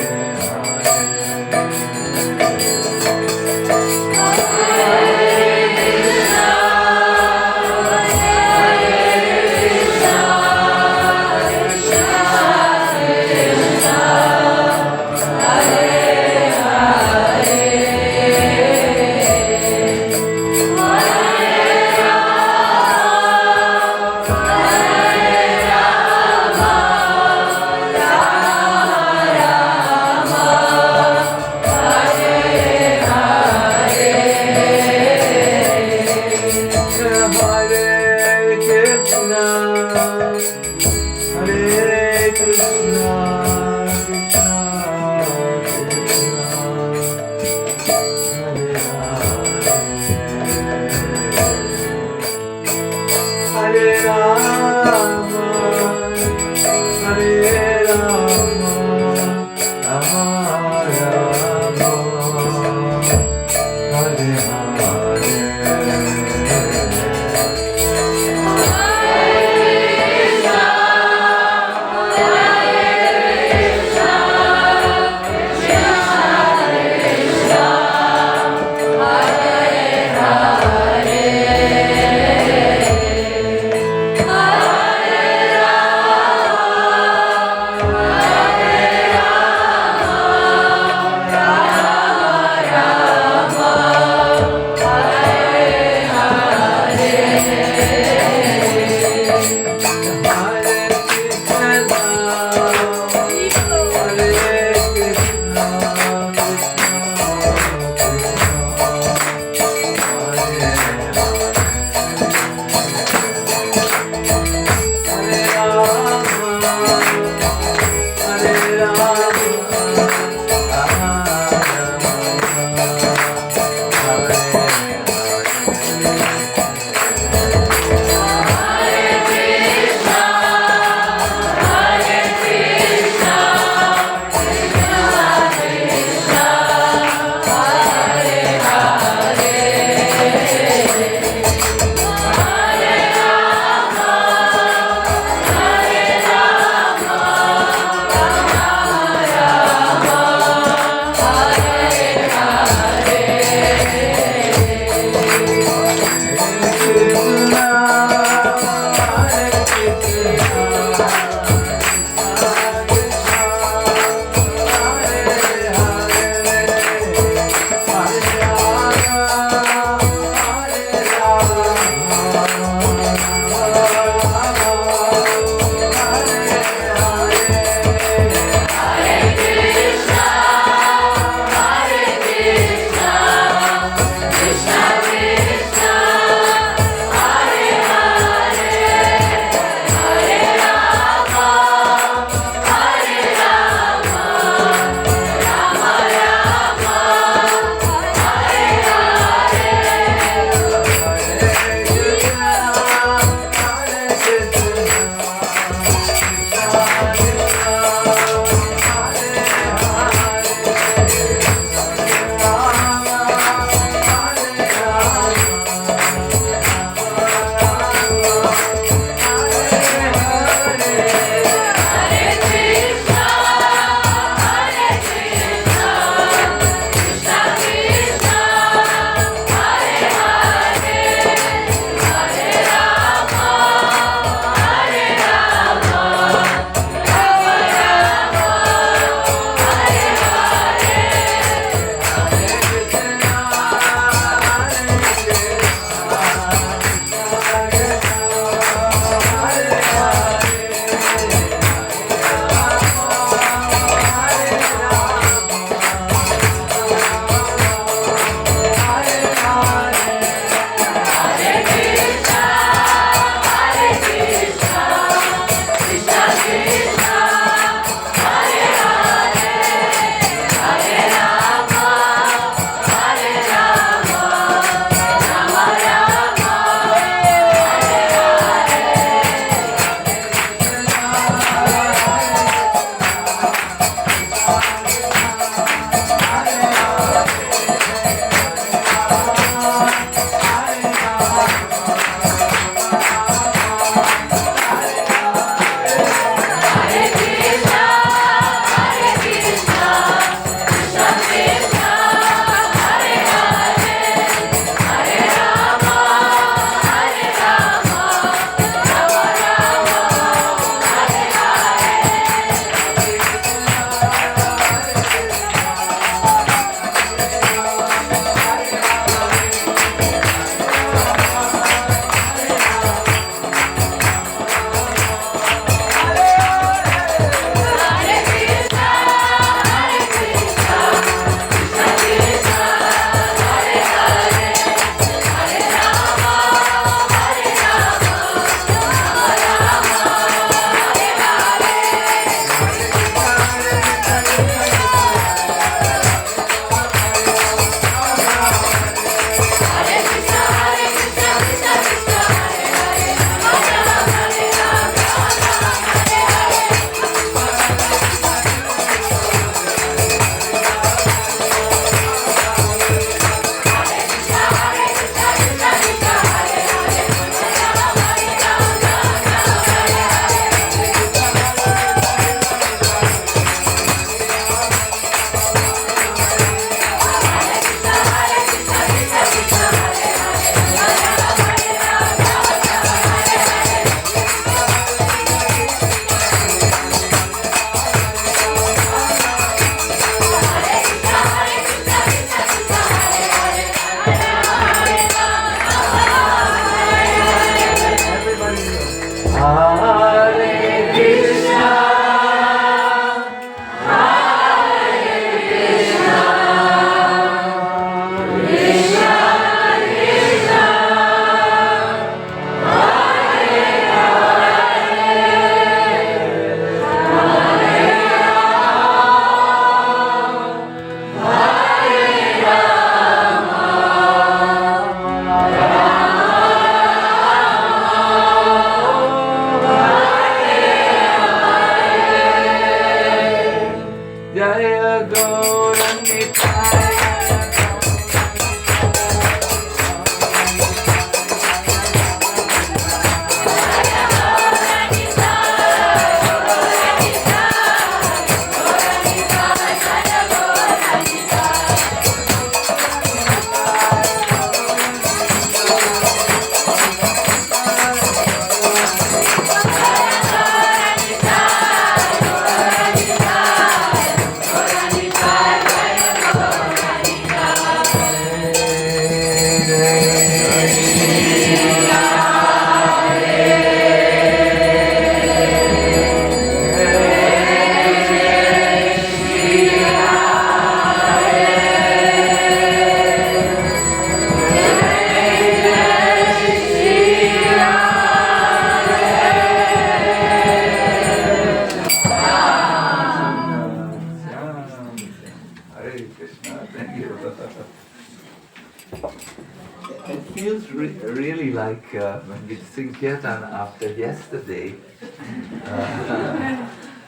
like when we sing kirtan after yesterday,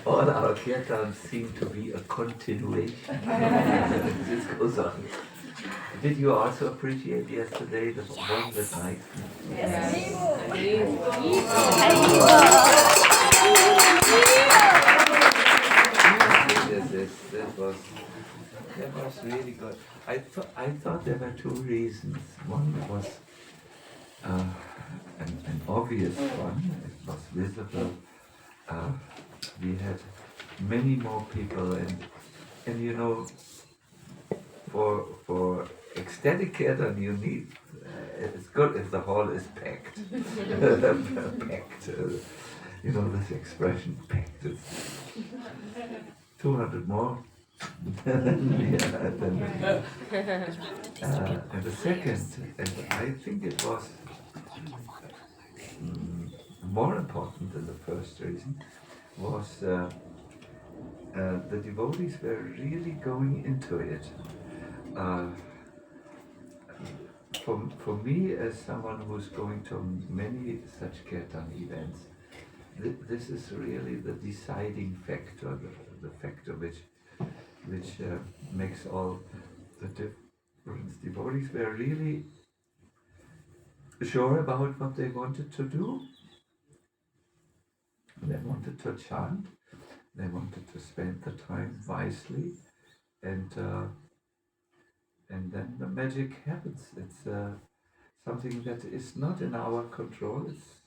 all our kirtans seem to be a continuation. This goes on. Did you also appreciate yesterday the one that night? Yes, that was really good. I thought there were two reasons. One was an obvious one. It was visible. We had many more people, and you know, for ecstatic kirtan you need. It's good if the hall is packed. Packed. You know this expression, packed. It's 200 more. And the second, and I think it was more important than the first reason, was the devotees were really going into it. For me, as someone who's going to many such kirtan events, this is really the deciding factor, the factor which makes all the difference. Devotees were really sure about what they wanted to do. They wanted to chant. They wanted to spend the time wisely, and then the magic happens. It's something that is not in our control. It's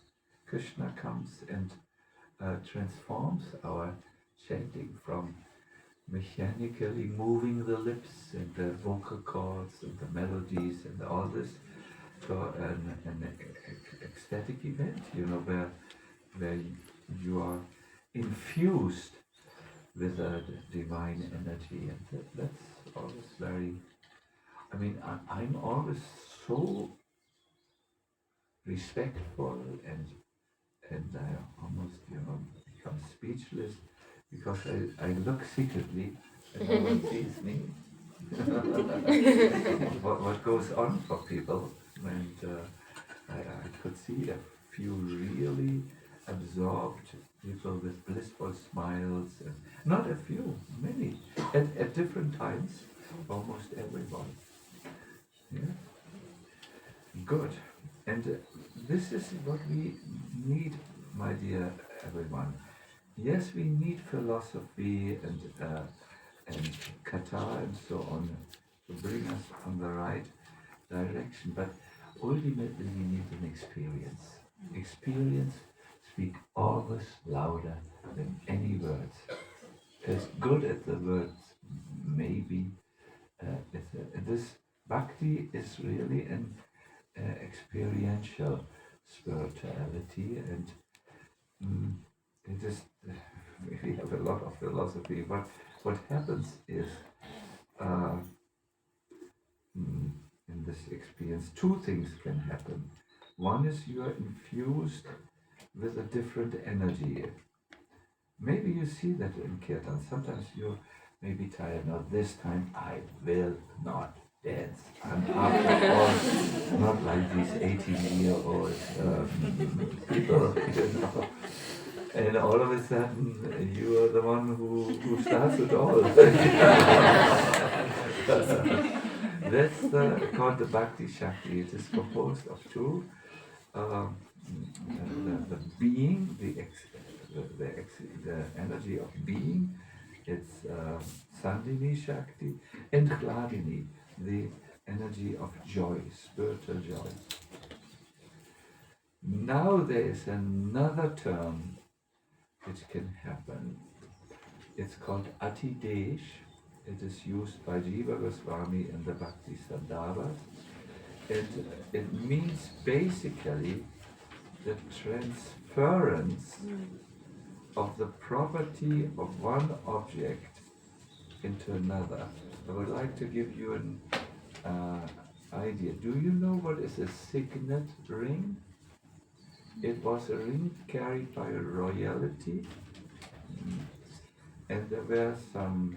Krishna comes and transforms our chanting from mechanically moving the lips and the vocal cords and the melodies and all this to an ecstatic event, you know, where you are infused with a divine energy, and that's always very. I mean, I'm always so respectful and I almost, you know, become speechless because I look secretly and no one sees me. what goes on for people, and I could see a few really absorbed people with blissful smiles, and not a few, many, at different times, almost everyone. Yeah? Good. And this is what we need, my dear everyone. Yes, we need philosophy and kata and so on to bring us on the right direction, but ultimately we need an experience. Experience speaks always louder than any words. As good as the words may be, this bhakti is really an experiential spirituality, and it is. We have a lot of philosophy, but what happens is in this experience, two things can happen. One is you are infused with a different energy. Maybe you see that in kirtan. Sometimes you may be tired. Now this time I will not dance. I'm after all not like these 18-year-old people, you know. And all of a sudden you are the one who starts it all. That's called the Bhakti Shakti. It is composed of two. The being, the energy of being, it's Sandhini Shakti, and Hladini, the energy of joy, spiritual joy. Now there is another term which can happen. It's called Atidesh. It is used by Jiva Goswami in the Bhakti Sandhavas. It means basically the transference of the property of one object into another. I would like to give you an idea. Do you know what is a signet ring? It was a ring carried by royalty, and there were some,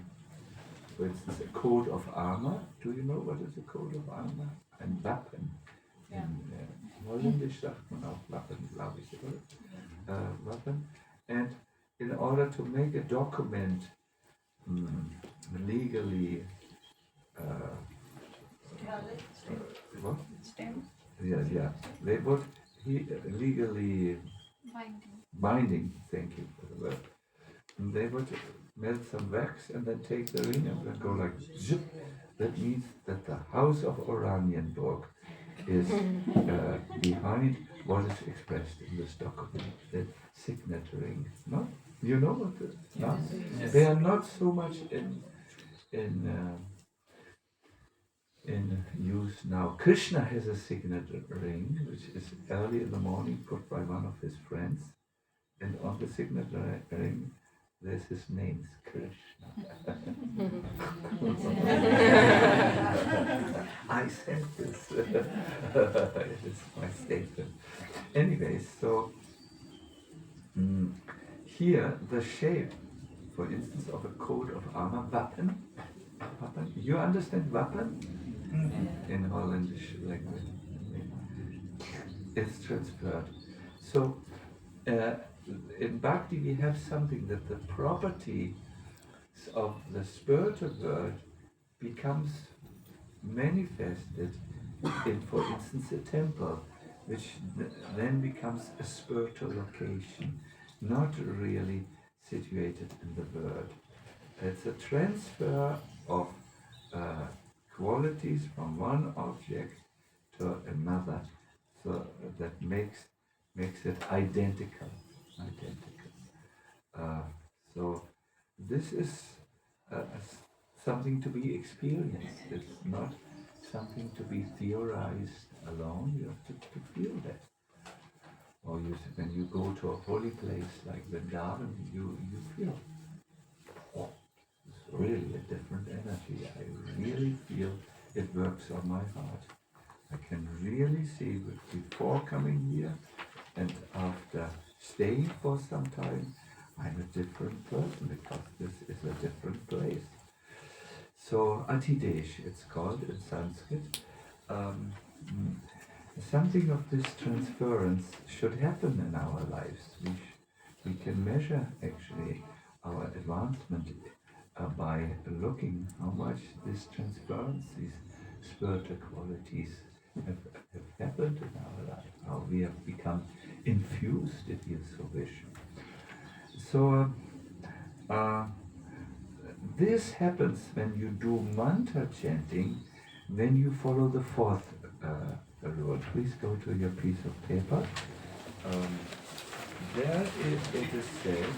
for instance, a coat of armor. Do you know what is a coat of armor? And weapon. Yeah. Holländisch sagt man auch Wappen, glaube ich, oder? Wappen. And in order to make a document legally, what? Yeah, they would legally binding, thank you for the word. And they would melt some wax and then take the ring and then go like zip. That means that the house of Oranienburg is behind what is expressed in this document, the signet ring. No? You know what it is? No? Yes. They are not so much in use now. Krishna has a signet ring, which is early in the morning put by one of his friends, and on the signet ring there's his name, Krishna. I said this. It is my statement. Anyways, so here the shape, for instance, of a coat of armor, Wappen. You understand Wappen? In Holländish language. It's transferred. So in Bhakti we have something that the property of the spiritual world becomes manifested in, for instance, a temple, which then becomes a spiritual location, not really situated in the world. It's a transfer of qualities from one object to another, so that makes it identical. So this is something to be experienced. It's not something to be theorized alone. You have to feel that. Or when you go to a holy place like the garden, you feel, oh, it's really a different energy. I really feel it works on my heart. I can really see before coming here and after staying for some time, I'm a different person because this is a different place. So Atidesh, it's called in Sanskrit. Something of this transference should happen in our lives. We can measure actually our advancement by looking how much this transference, these spiritual qualities have happened in our life, how we have become infused, if you so wish. So this happens when you do mantra chanting, when you follow the fourth rule. Please go to your piece of paper. There it is said,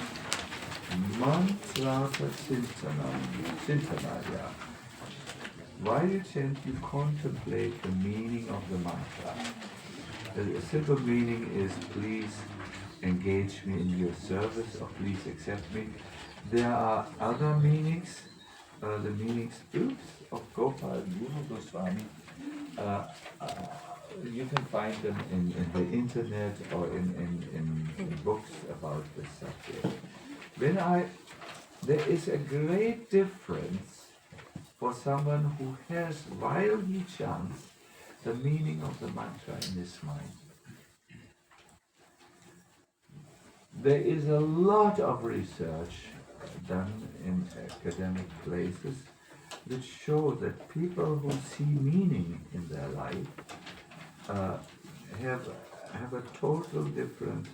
mantrata Sacinandana. While you chant, you contemplate the meaning of the mantra. The simple meaning is, please engage me in your service, or please accept me. There are other meanings, the meanings of Gopal Swami. You can find them in the internet or in books about this subject. There is a great difference for someone who has, while he chants, the meaning of the mantra in his mind. There is a lot of research done in academic places which show that people who see meaning in their life have a total different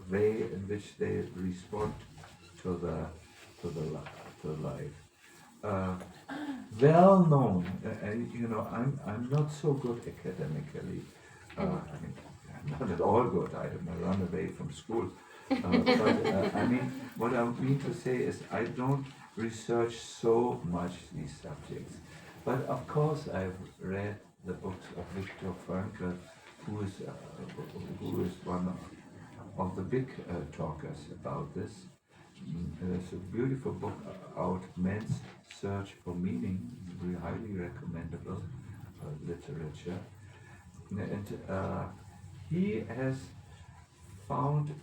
way in which they respond to life. Well known, I'm not so good academically. I mean, I'm not at all good. I run away from school. What I mean to say is I don't research so much these subjects. But of course I've read the books of Viktor Frankl, who is one of the big talkers about this. There's a beautiful book out, Man's Search for Meaning, very highly recommendable literature. And he has found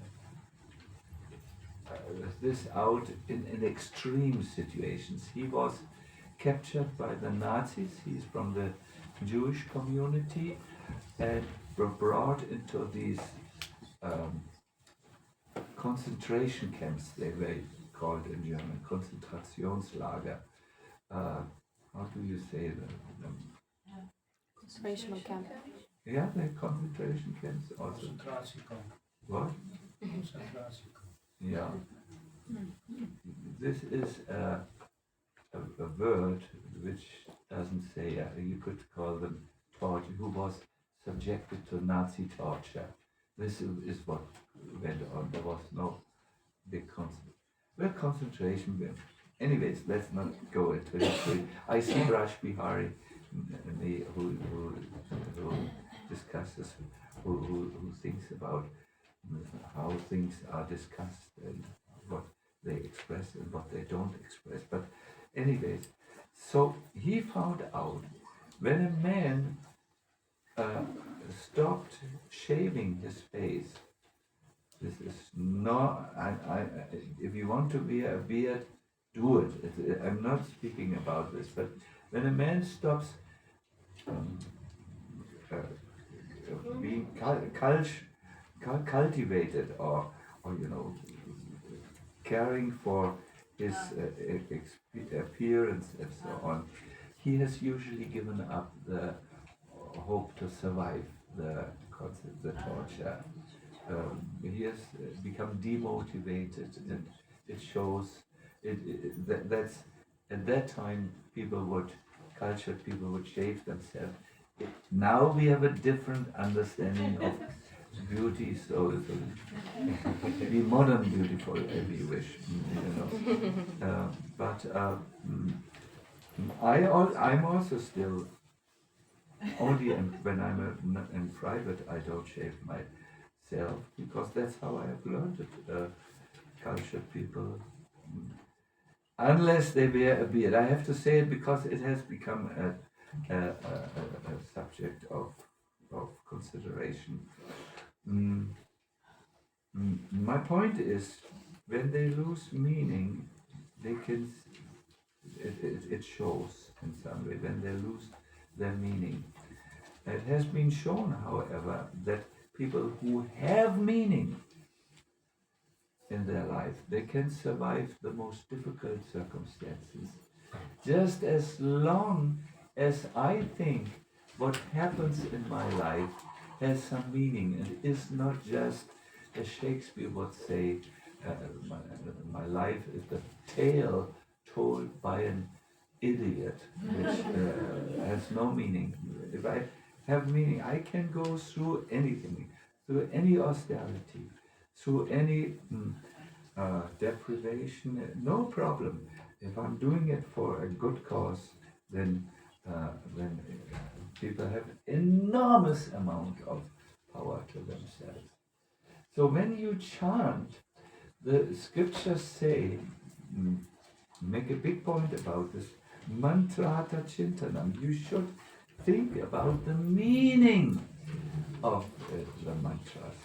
this out in extreme situations. He was captured by the Nazis. He's from the Jewish community. and were brought into these concentration camps, they were called in German, Konzentrationslager. How do you say them? Concentration camp. Yeah, they're concentration camps also. What? Yeah. This is a word which doesn't say, you could call them torture, who was subjected to Nazi torture. This is what went on. There was no big concentration camp. Anyways, let's not go into history. I see Raj Bihari, who discusses, who thinks about how things are discussed and what they express and what they don't express. But anyways, so he found out when a man stopped shaving his face. This is not. If you want to wear a beard, do it. I'm not speaking about this, but when a man stops being cultivated or caring for his appearance and so on, he has usually given up the hope to survive the torture. He has become demotivated, and it shows. That's at that time cultured people would shave themselves. Now we have a different understanding of beauty, so be modern beautiful if you wish, but I'm also still only when I'm in private. I don't shave myself because that's how I have learned it. Cultured people, unless they wear a beard. I have to say it because it has become a subject of consideration. My point is, when they lose meaning, they can. It shows in some way when they lose their meaning. It has been shown, however, that people who have meaning in their life, they can survive the most difficult circumstances. Just as long as I think what happens in my life has some meaning and is not just, as Shakespeare would say, my life is the tale told by an idiot, which has no meaning. If I have meaning, I can go through anything, through any austerity, through any deprivation, no problem. If I'm doing it for a good cause, then people have enormous amount of power to themselves. So when you chant, the scriptures say, make a big point about this, mantrata chintanam. You should think about the meaning of the mantras.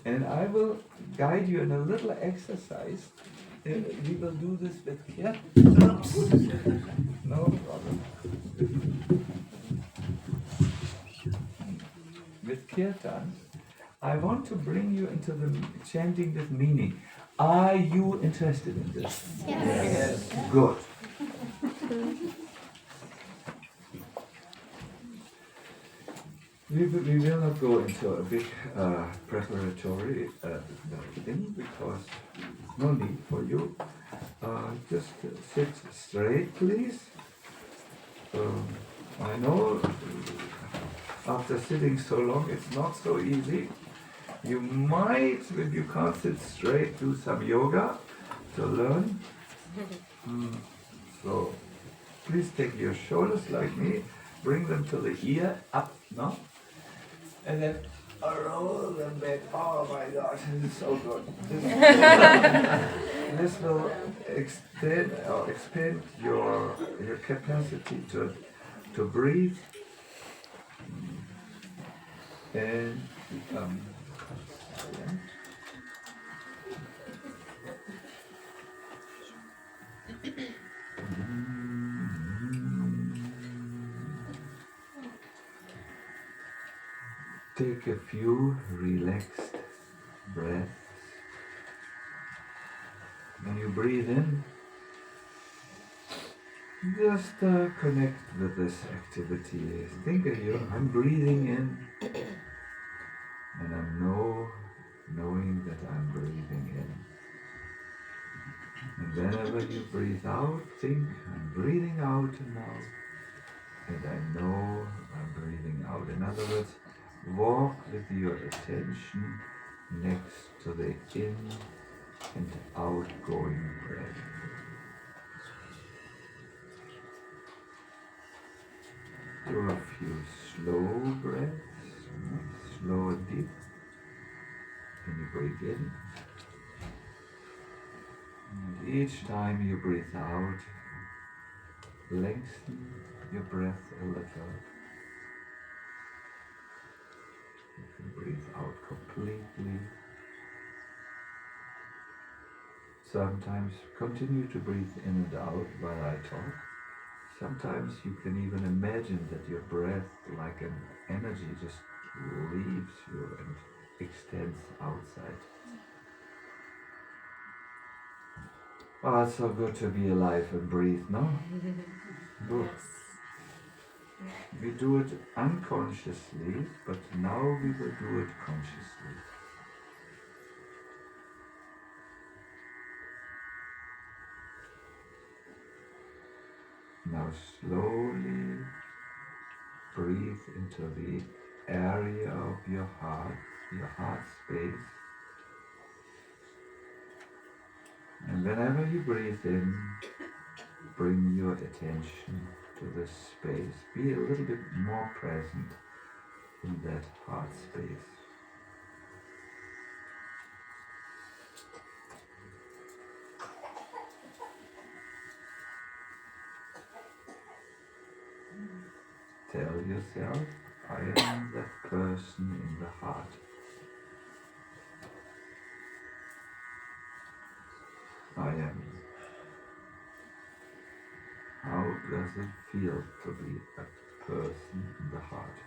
And I will guide you in a little exercise. We will do this with kirtan. No problem. With kirtan, I want to bring you into the chanting with meaning. Are you interested in this? Yes. Good. We will not go into a big preparatory thing because there's no need for you. Just sit straight, please. I know after sitting so long it's not so easy. You might, if you can't sit straight, do some yoga to learn. So please take your shoulders like me, bring them to the ear, up, no? And then roll them back. Oh my gosh, this is so good. This will expand your capacity to breathe and become silent. Take a few relaxed breaths. When you breathe in, just connect with this activity. Think of you, I'm breathing in, and I'm knowing that I'm breathing in. And whenever you breathe out, think, I'm breathing out now, and I know I'm breathing out. In other words, walk with your attention next to the in and outgoing breath. Do a few slow breaths, slow and deep. Then you breathe in. And each time you breathe out, lengthen your breath a little. You can breathe out completely. Sometimes continue to breathe in and out while I talk. Sometimes you can even imagine that your breath, like an energy, just leaves you and extends outside. Oh, it's so good to be alive and breathe, no? Good. We do it unconsciously, but now we will do it consciously. Now slowly breathe into the area of your heart space. And whenever you breathe in, bring your attention to this space. Be a little bit more present in that heart space. Tell yourself, I am that person in the heart. I am. How does it feel to be a person in the heart?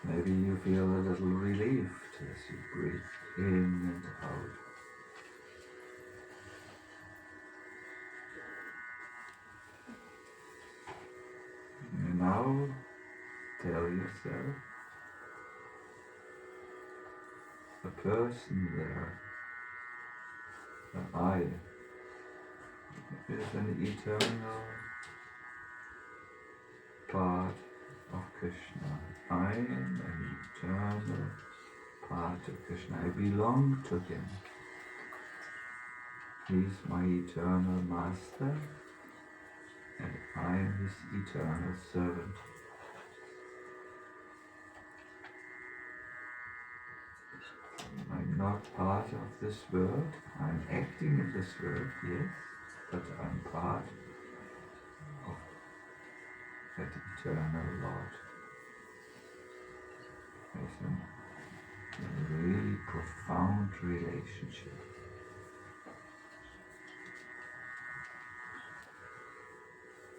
Maybe you feel a little relieved as you breathe in and out. And now tell yourself, the person there, the I, is an eternal part of Krishna. I am an eternal part of Krishna. I belong to him. He is my eternal master, and I am his eternal servant. I'm not part of this world. I'm acting in this world, yes, but I'm part of that eternal Lord. It's a really profound relationship.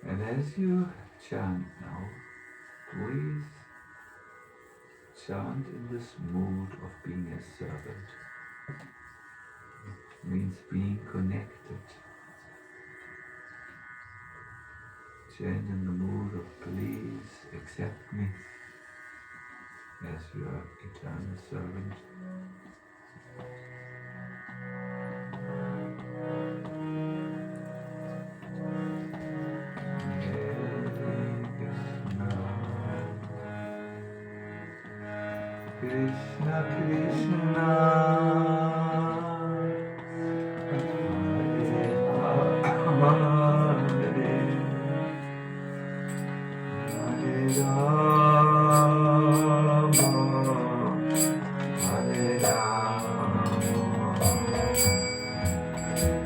And as you chant now, please chant in this mood of being a servant. It means being connected. Chant in the mood of please accept me as your eternal servant. Krishna Krishna Hare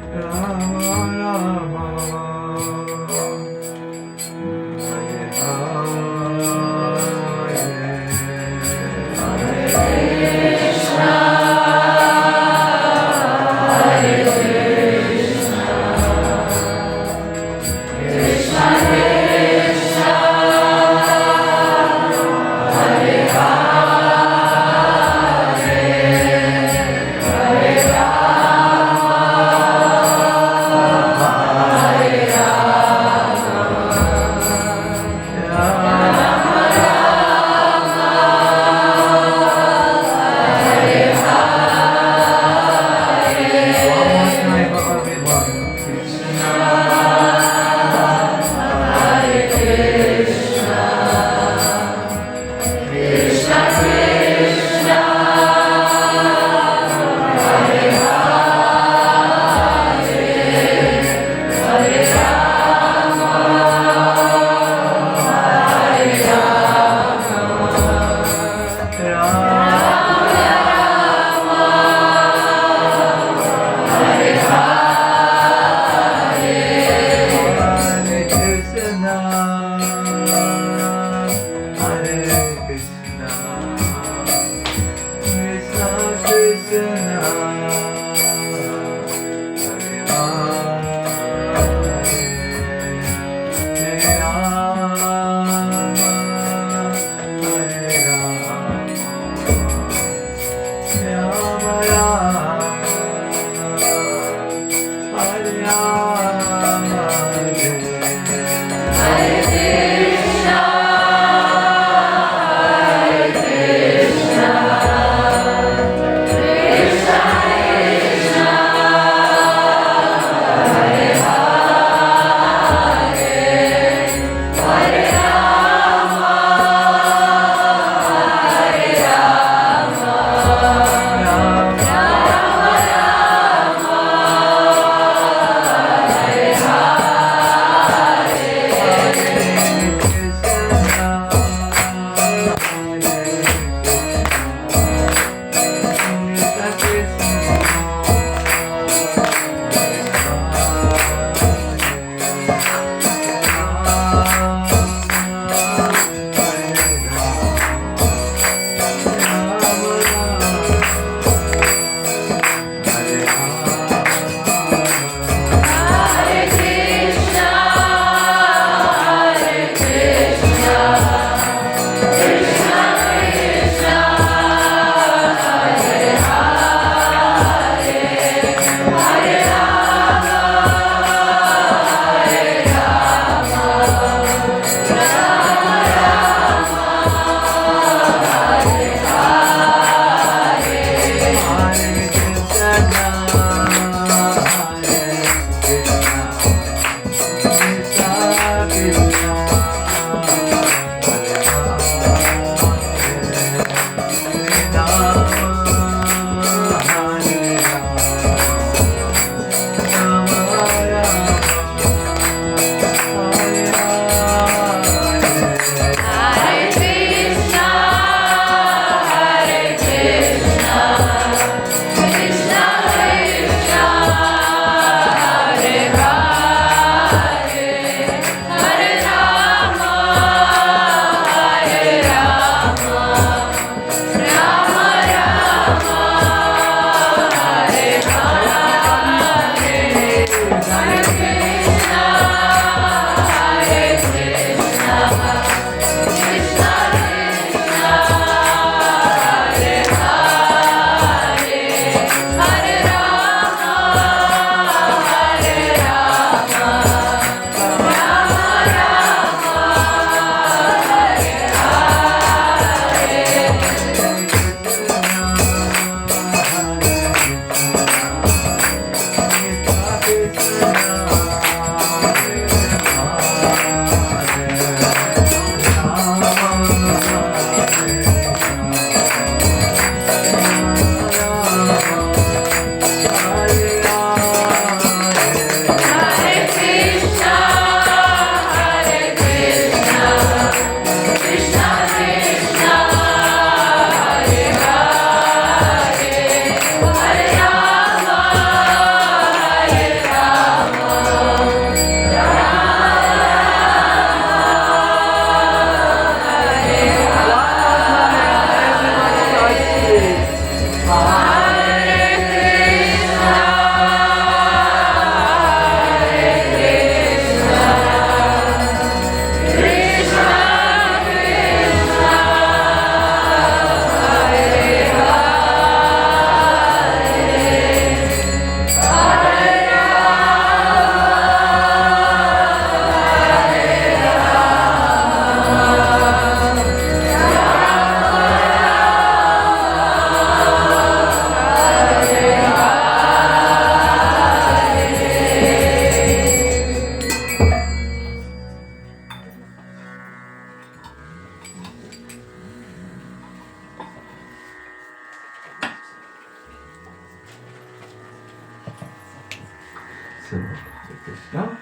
So, Hare Krishna.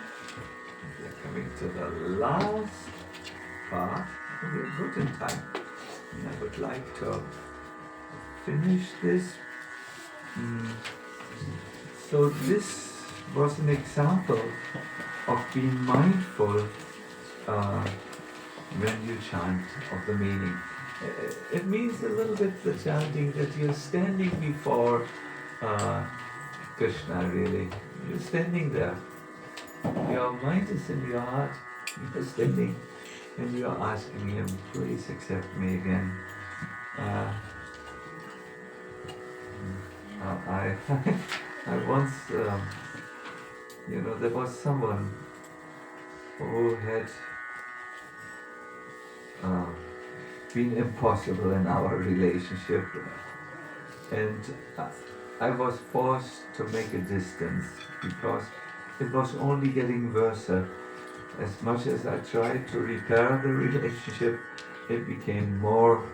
We are coming to the last part. We are good in time. And I would like to finish this. So this was an example of being mindful when you chant of the meaning. It means a little bit the chanting that you're standing before Krishna, really. You're standing there. Your mind is in your heart. You're standing and you're asking him, please accept me again. I I once, there was someone who had been impossible in our relationship, and I was forced to make a distance because it was only getting worse. As much as I tried to repair the relationship, it became more.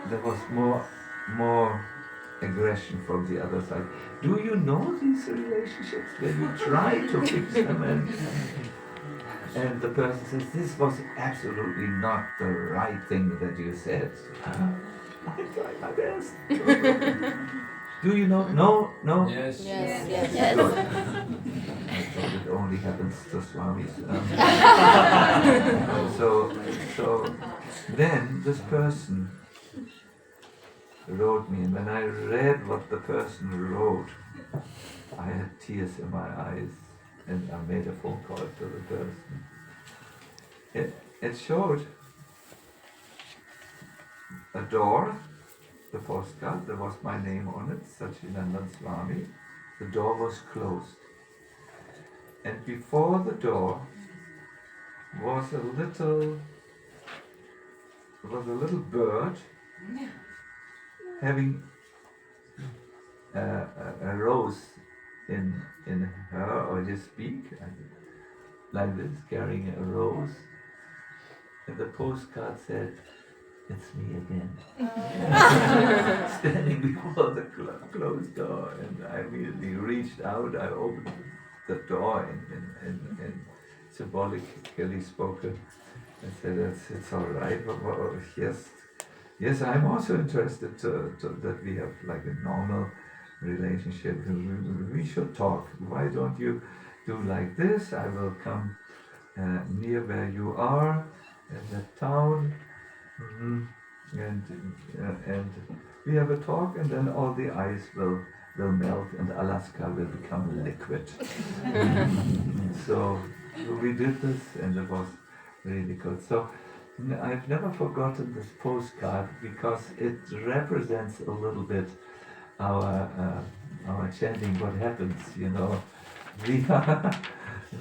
There was more aggression from the other side. Do you know these relationships where you try to fix them and the person says, this was absolutely not the right thing that you said. I tried my best. Do you know? No? Yes. Good. I thought it only happens to Swamis. So then this person wrote me, and when I read what the person wrote, I had tears in my eyes, and I made a phone call to the person. It showed a door, the postcard, there was my name on it, Sacinandana Swami. The door was closed. And before the door was a little bird having a rose in her or his beak, like this, carrying a rose. And the postcard said, "It's me again." Standing before the closed door, and I immediately reached out. I opened the door and symbolically spoken and said, "It's all right. Yes, I'm also interested that we have like a normal relationship. We should talk. Why don't you do like this? I will come near where you are in the town, and we have a talk, and then all the ice will melt and Alaska will become liquid." So we did this, and it was really good. So I've never forgotten this postcard because it represents a little bit our chanting. What happens,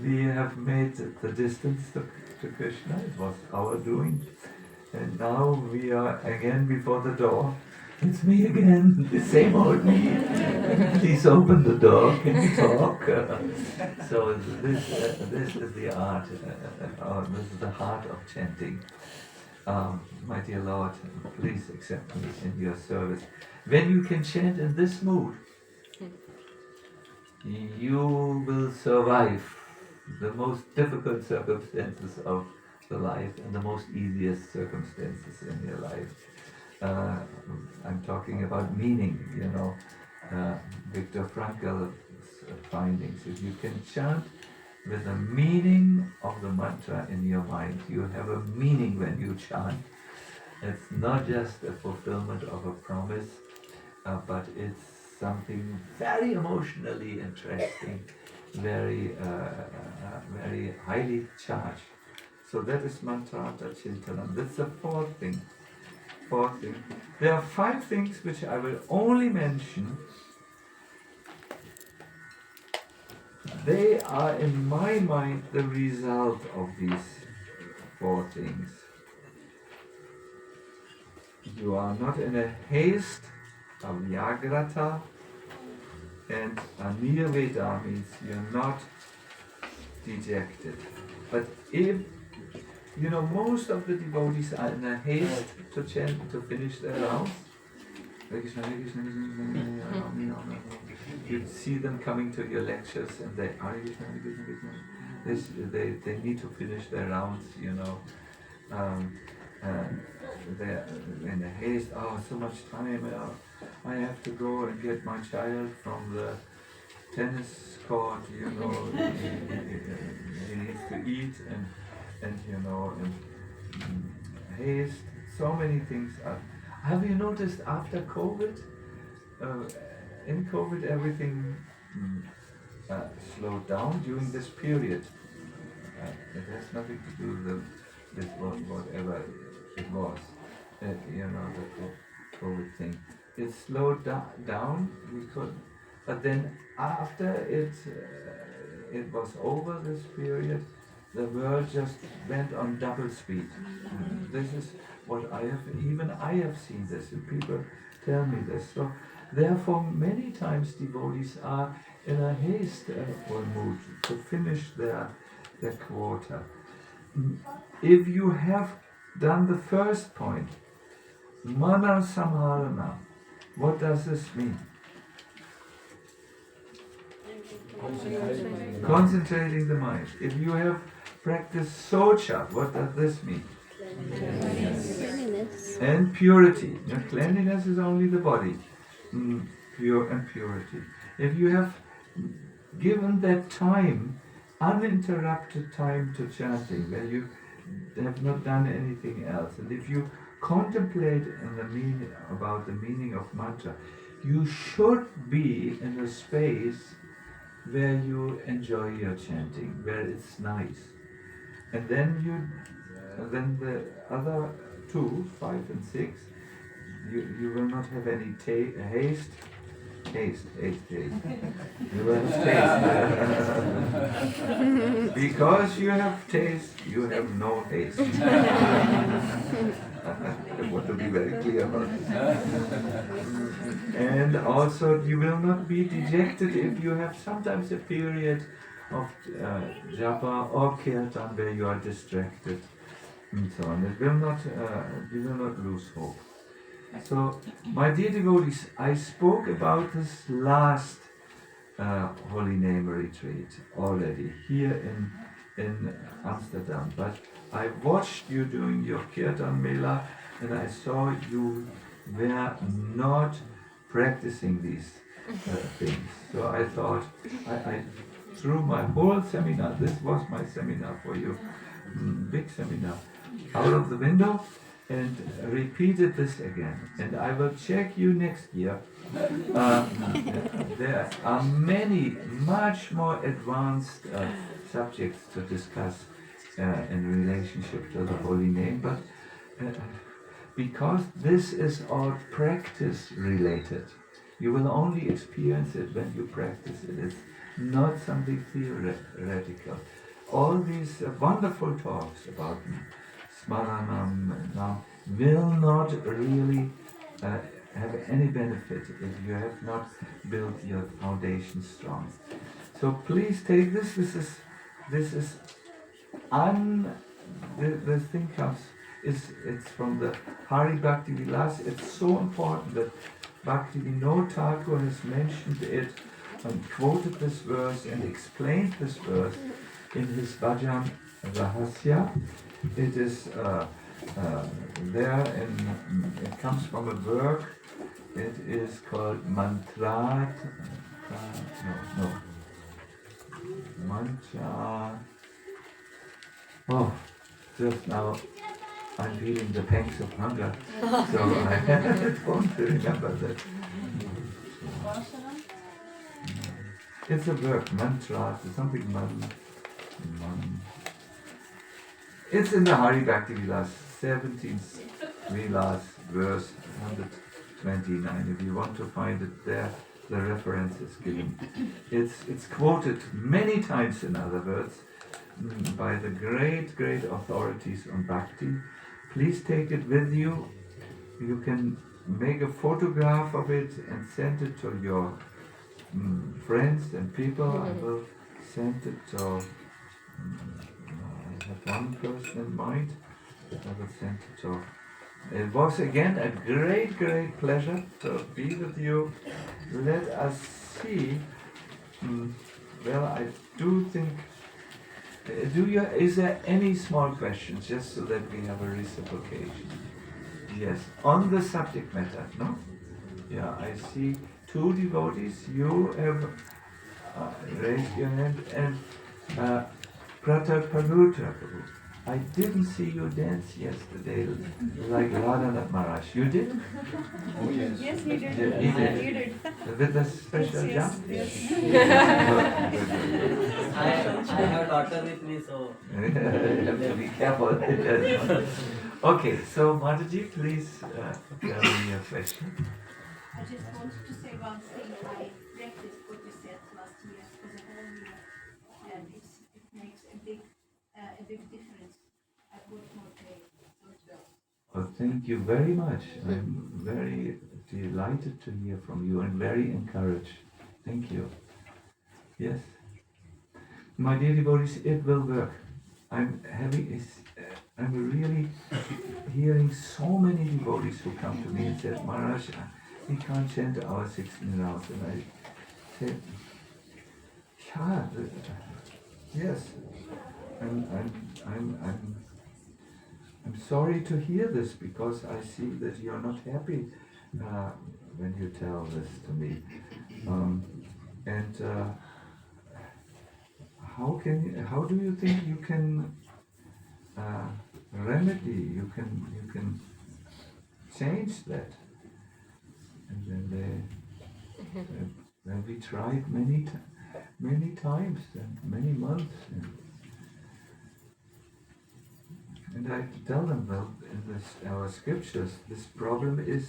we have made the distance to Krishna. It was our doing, and now we are again before the door. It's me again, the same old me. Please open the door. Can you talk? So this is the art, this is the heart of chanting. My dear Lord, please accept me in your service. When you can chant in this mood, you will survive the most difficult circumstances of the life and the most easiest circumstances in your life. I'm talking about meaning, Viktor Frankl's findings. If you can chant with the meaning of the mantra in your mind, you have a meaning when you chant. It's not just a fulfillment of a promise, but it's something very emotionally interesting, very highly charged. So that is mantrata chintanam. That's the fourth thing. There are 5 things which I will only mention. They are in my mind the result of these 4 things. You are not in a haste, avyagrata, and anirveda means you're not dejected. But if most of the devotees are in a haste to chant, to finish their rounds. You see them coming to your lectures, and they need to finish their rounds. They're in a haste. Oh, so much time! I have to go and get my child from the tennis court. He needs to eat, and haste. So many things are. Have you noticed after COVID? In COVID, everything slowed down during this period. It has nothing to do with whatever it was. The COVID thing. It slowed down. We could, but then after it was over this period, the world just went on double speed. This is what I have seen this, and people tell me this. So therefore, many times devotees are in a haste or mood to finish their quota. If you have done the first point, mana samharana, what does this mean? Concentrating the mind. If you have practiced socha, what does this mean? Cleanliness. And purity. Now, cleanliness is only the body. Pure and purity. If you have given that time, uninterrupted time to chanting, where you have not done anything else, and if you contemplate about the meaning of mantra, you should be in a space where you enjoy your chanting, where it's nice. And then the other 2, 5 and 6, you will not have any haste. You will have taste. Because you have taste, you have no haste. I want to be very clear about it. And also, you will not be dejected if you have sometimes a period of japa or kirtan where you are distracted and so on. You will not lose hope. So, my dear devotees, I spoke about this last Holy Name retreat already here in Amsterdam, but I watched you doing your Kirtan Mela and I saw you were not practicing these things. So I thought, I threw my whole seminar, this was my seminar for you, big seminar, out of the window and repeated this again. And I will check you next year. There are many, much more advanced subjects to discuss in relationship to the Holy Name, but because this is all practice related, you will only experience it when you practice it. It's not something theoretical. All these wonderful talks about Smaranam now will not really have any benefit if you have not built your foundation strong. So please take this. This thing comes. It's from the Hari Bhakti Vilas. It's so important that Bhakti Vinod Thakur has mentioned it and quoted this verse and explained this verse in his Bhajan Rahasya. It is there, and it comes from a work. It is called Mantrat. Mantra. Oh, just now I'm feeling the pangs of hunger, so I don't remember that. It's a work, mantra, something man. It's in the Hari Bhakti Vilas, 17th Vilas, verse 129. If you want to find it there, the reference is given. It's quoted many times, in other words, by the great authorities on Bhakti. Please take it with you. You can make a photograph of it and send it to your friends and people. I will send it to... I have one person in mind. I will send it to... It was again a great pleasure to be with you. Let us see. Well, I do think... is there any small questions, just so that we have a reciprocation? Yes, on the subject matter, no? Yeah, I see 2 devotees. You have raised your hand, and Pratapanuta. I didn't see you dance yesterday like Radha Maharaj. You did? Oh yes. Yes, he did. Yeah, he did. You did. With a special Yes, jump? yes. I have daughter with me, so You have to be careful. Okay, so Mataji, please tell me your question. I just wanted to say one thing. I practiced what you said last year for the whole year, and it makes a big difference. I got more pain, so it well. Well, thank you very much. I'm very delighted to hear from you and very encouraged. Thank you. Yes. My dear devotees, it will work. I'm really hearing so many devotees who come to me and said, Maharaj, we can't chant our 16 rounds. And I said, yeah, yes. I'm sorry to hear this because I see that you're not happy when you tell this to me. How do you think you can remedy? You can change that. And then we tried many times and many months. And I tell them, well, in our scriptures, this problem is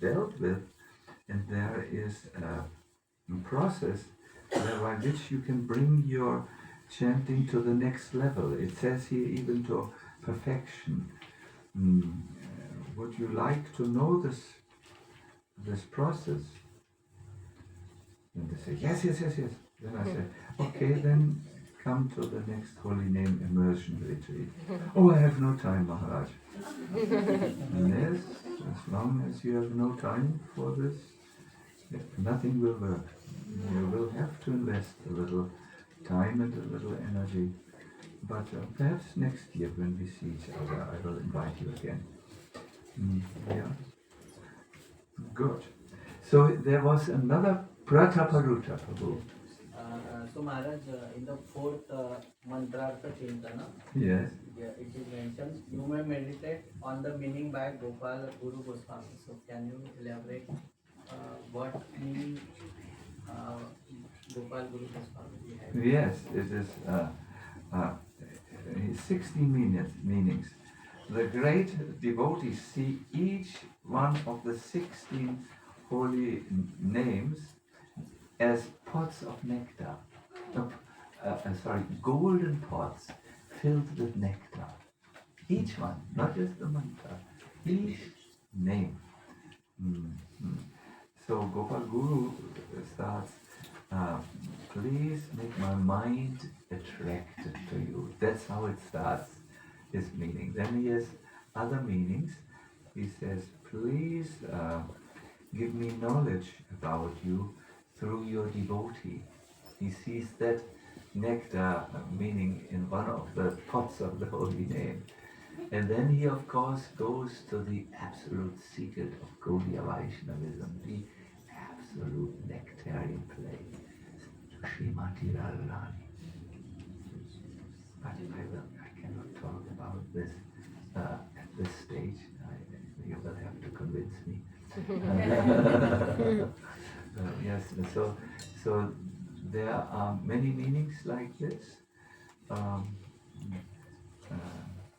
dealt with, and there is a process by which you can bring your chanting to the next level. It says here even to perfection. Would you like to know this process? And they say, yes. Then I say, okay, then come to the next holy name immersion retreat. Oh, I have no time, Maharaj. And yes, as long as you have no time for this, nothing will work. You will have to invest a little time and a little energy. But perhaps next year when we see each other, I will invite you again. Yeah. Good. So there was another Prataparuta Prabhu. so Maharaj, in the fourth mantrartha chintana, Yes. yeah, it is mentioned, you may meditate on the meaning by Gopal Guru Goswami. So can you elaborate what meaning Gopal Guru Goswami had? Yes, it is 16 meanings. The great devotees see each one of the 16 holy names as pots of nectar. Golden pots filled with nectar. Each one, not just the mantra, each name. So Gopal Guru starts, please make my mind attracted to you. That's how it starts, his meaning. Then he has other meanings. He says, please give me knowledge about you through your devotee. He sees that nectar meaning in one of the pots of the holy name. And then he of course goes to the absolute secret of Gaudiya Vaishnavism, the absolute nectarian play, Srimati Radharani. But I cannot talk about this at this stage. You will have to convince me. Yes, so there are many meanings like this.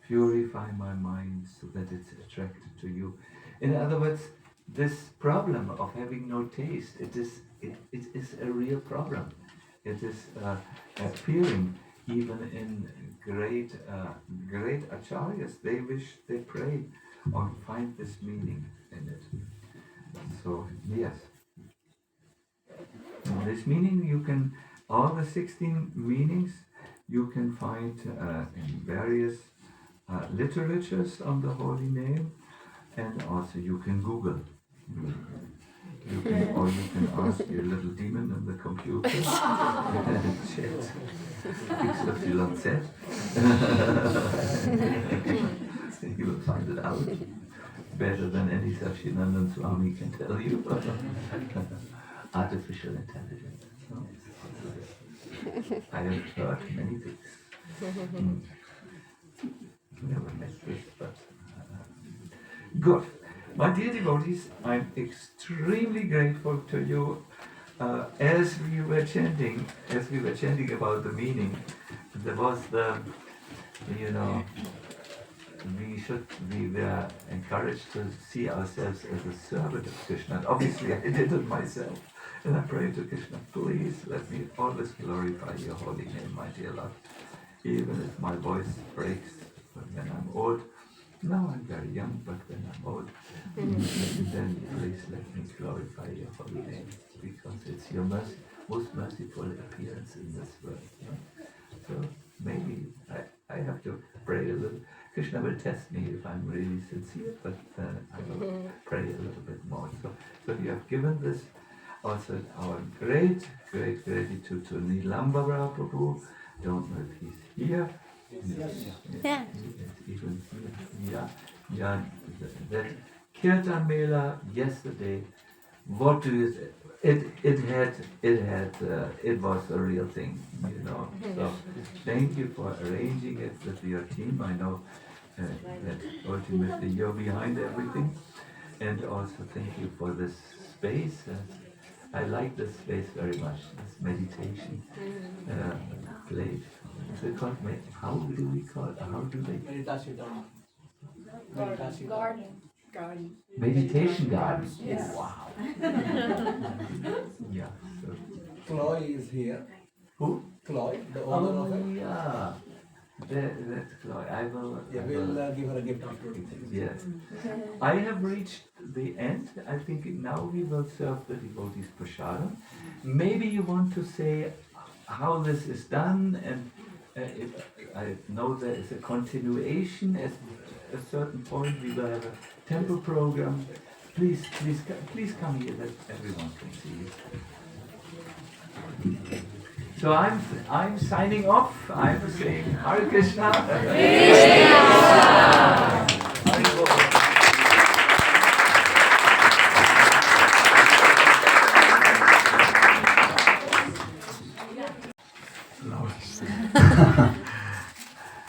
Purify my mind so that it's attracted to you. In other words, this problem of having no taste, it is a real problem. It is appearing even in great acharyas. They pray or find this meaning in it. So yes, this meaning you can, all the 16 meanings you can find in various literatures on the holy name, and also you can Google. You can ask your little demon in the computer and chat. You will find it out better than any Sacinandana Swami can tell you. Artificial intelligence. No? I have heard many things. never met this, but good. My dear devotees, I'm extremely grateful to you. As we were chanting about the meaning, there was we were encouraged to see ourselves as a servant of Krishna. And obviously, I did it myself. And I pray to Krishna, please let me always glorify your holy name, my dear Lord. Even if my voice breaks when I'm old. Now I'm very young, but when I'm old, then please let me glorify your holy name, because it's your most merciful appearance in this world. So maybe I have to pray a little. Krishna will test me if I'm really sincere, but I will pray a little bit more. So you have given this. Also, our great gratitude to Nilamba Prabhu. Don't know if he's here. Yeah. Even here. Yeah. That Kirtan Mela yesterday. What do you say? It was a real thing, So thank you for arranging it with your team. I know that ultimately you're behind everything, and also thank you for this space. I like this space very much. This meditation place. Is it called? How do we call it? How do they? Meditation Garden. Meditation garden. Yes. Wow. Yeah. So. Chloe is here. Who? Chloe, the owner of it. Yeah. That's Chloe. I will. Yeah, we'll give her a gift afterwards. Yes. I have reached the end. I think now we will serve the devotees prasadam. Maybe you want to say how this is done, and I know there is a continuation. At a certain point, we will have a temple program. Please come here that everyone can see you. So I'm signing off. I'm saying Hare Krishna.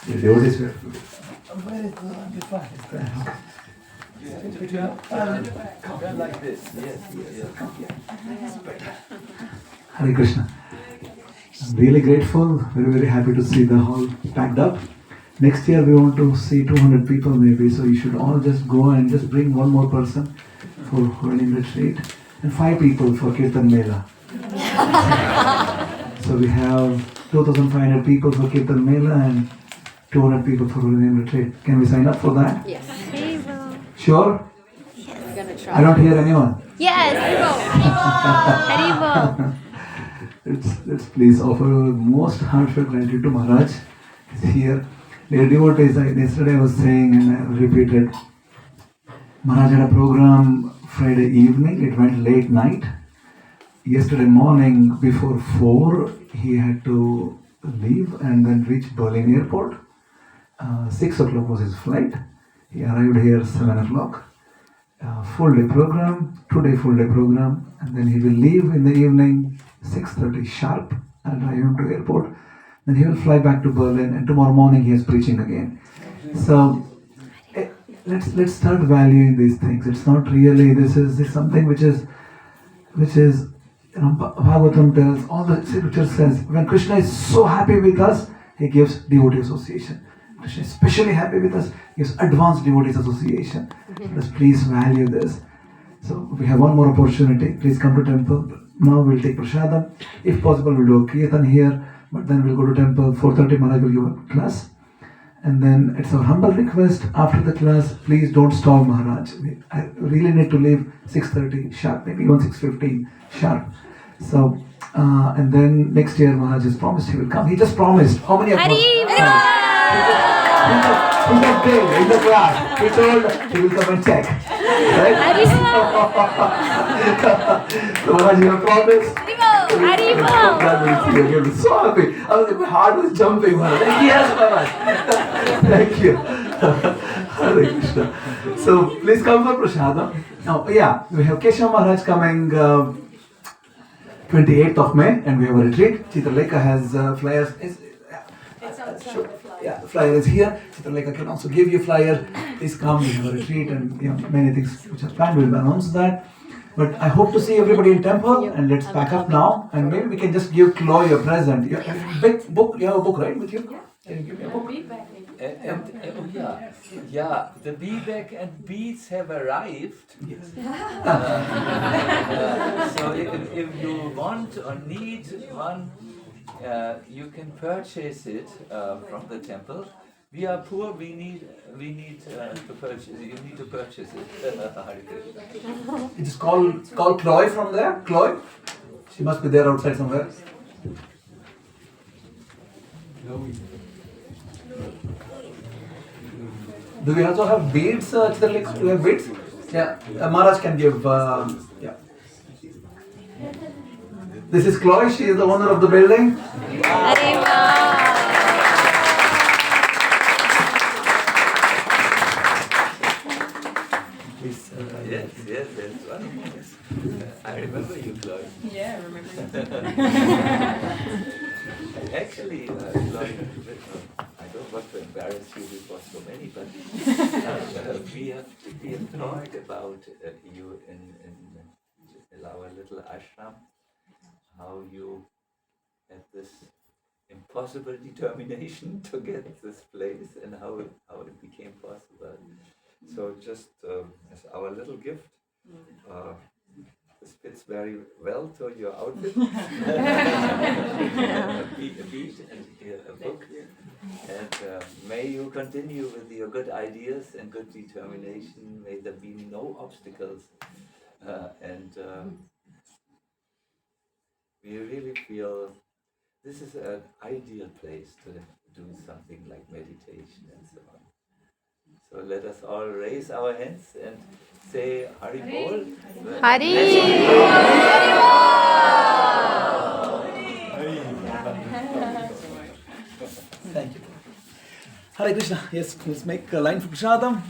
The devotees were Where is the amplifier? Come like this. Yes. Hare Krishna. I'm really grateful, very happy to see the hall packed up. Next year we want to see 200 people maybe, so you should all just go and just bring one more person for Holi retreat and 5 people for Kirtan Mela. So we have 2,500 people for Kirtan Mela and 200 people for Holi retreat. Can we sign up for that? Yes. We will. Sure? We're gonna try. I don't hear anyone. Yes. Haribo. Let's please offer most heartfelt gratitude to Maharaj. He's here. Dear devotees, yesterday I was saying and I repeated, Maharaj had a program Friday evening. It went late night. Yesterday morning before 4, he had to leave and then reach Berlin airport. 6 o'clock was his flight. He arrived here 7 o'clock. Full day program, today full day program, and then he will leave in the evening 6:30 sharp and drive him to airport. Then he will fly back to Berlin, and tomorrow morning he is preaching again. So let's start valuing these things. It's not really this is something which is Bhagavatam tells, all the scripture says, when Krishna is so happy with us, he gives devotee association. Krishna is especially happy with us, he gives advanced devotees association. Let's please value this. So we have one more opportunity. Please come to temple. Now we'll take prasadam. If possible, we'll do a kirtan here, but then we'll go to temple. 4:30 Maharaj will give a class. And then it's our humble request, after the class, please don't stall Maharaj. I really need to leave 6:30 sharp, maybe even 6:15 sharp. So, and then next year Maharaj has promised he will come. He just promised. How many of us? He's not there in the class. He told he will come and check. Right? So Maharaj, you have promised. I'm so happy. My heart was jumping, Maharaj. Yes, Maharaj. Thank you. Hare Krishna. So please come for prasadam. Now, we have Keshav Maharaj coming 28th of May, and we have a retreat. Chitralekha has flyers. It's outside the fly. Yeah, flyer is here. Chitralekha can also give you flyer. Please come, we have a retreat and many things which are planned. We'll announce that. But I hope to see everybody in temple, and let's pack up now. And maybe we can just give Chloe a present. You have a big book. You have a book, right, with you? Can you give me a book? Yeah, the bee bag and beads have arrived. Yes. So if you want or need one, you can purchase it from the temple. We are poor. We need to purchase. You need to purchase it. Hare Krishna. It is call Chloe from there. Chloe, she must be there outside somewhere. Do we also have beads? Chitralekha? Do we have beads? Yeah, Maharaj can give. Yeah. This is Chloe. She is the owner of the building. Please. Yes, that's one. I remember you, Chloe. Yeah, I remember. Actually, Chloe, I don't want to embarrass you before so many, but we have thought about you in our little ashram, how you had this impossible determination to get this place and how it became possible. So just as our little gift, this fits very well to your outfit. A bead and a book. And may you continue with your good ideas and good determination. May there be no obstacles. And we really feel this is an ideal place to do something like meditation and so on. So let us all raise our hands and say Hari Bol. Hari. Thank you. Hare Krishna. Yes, let's make a line for Prashadam.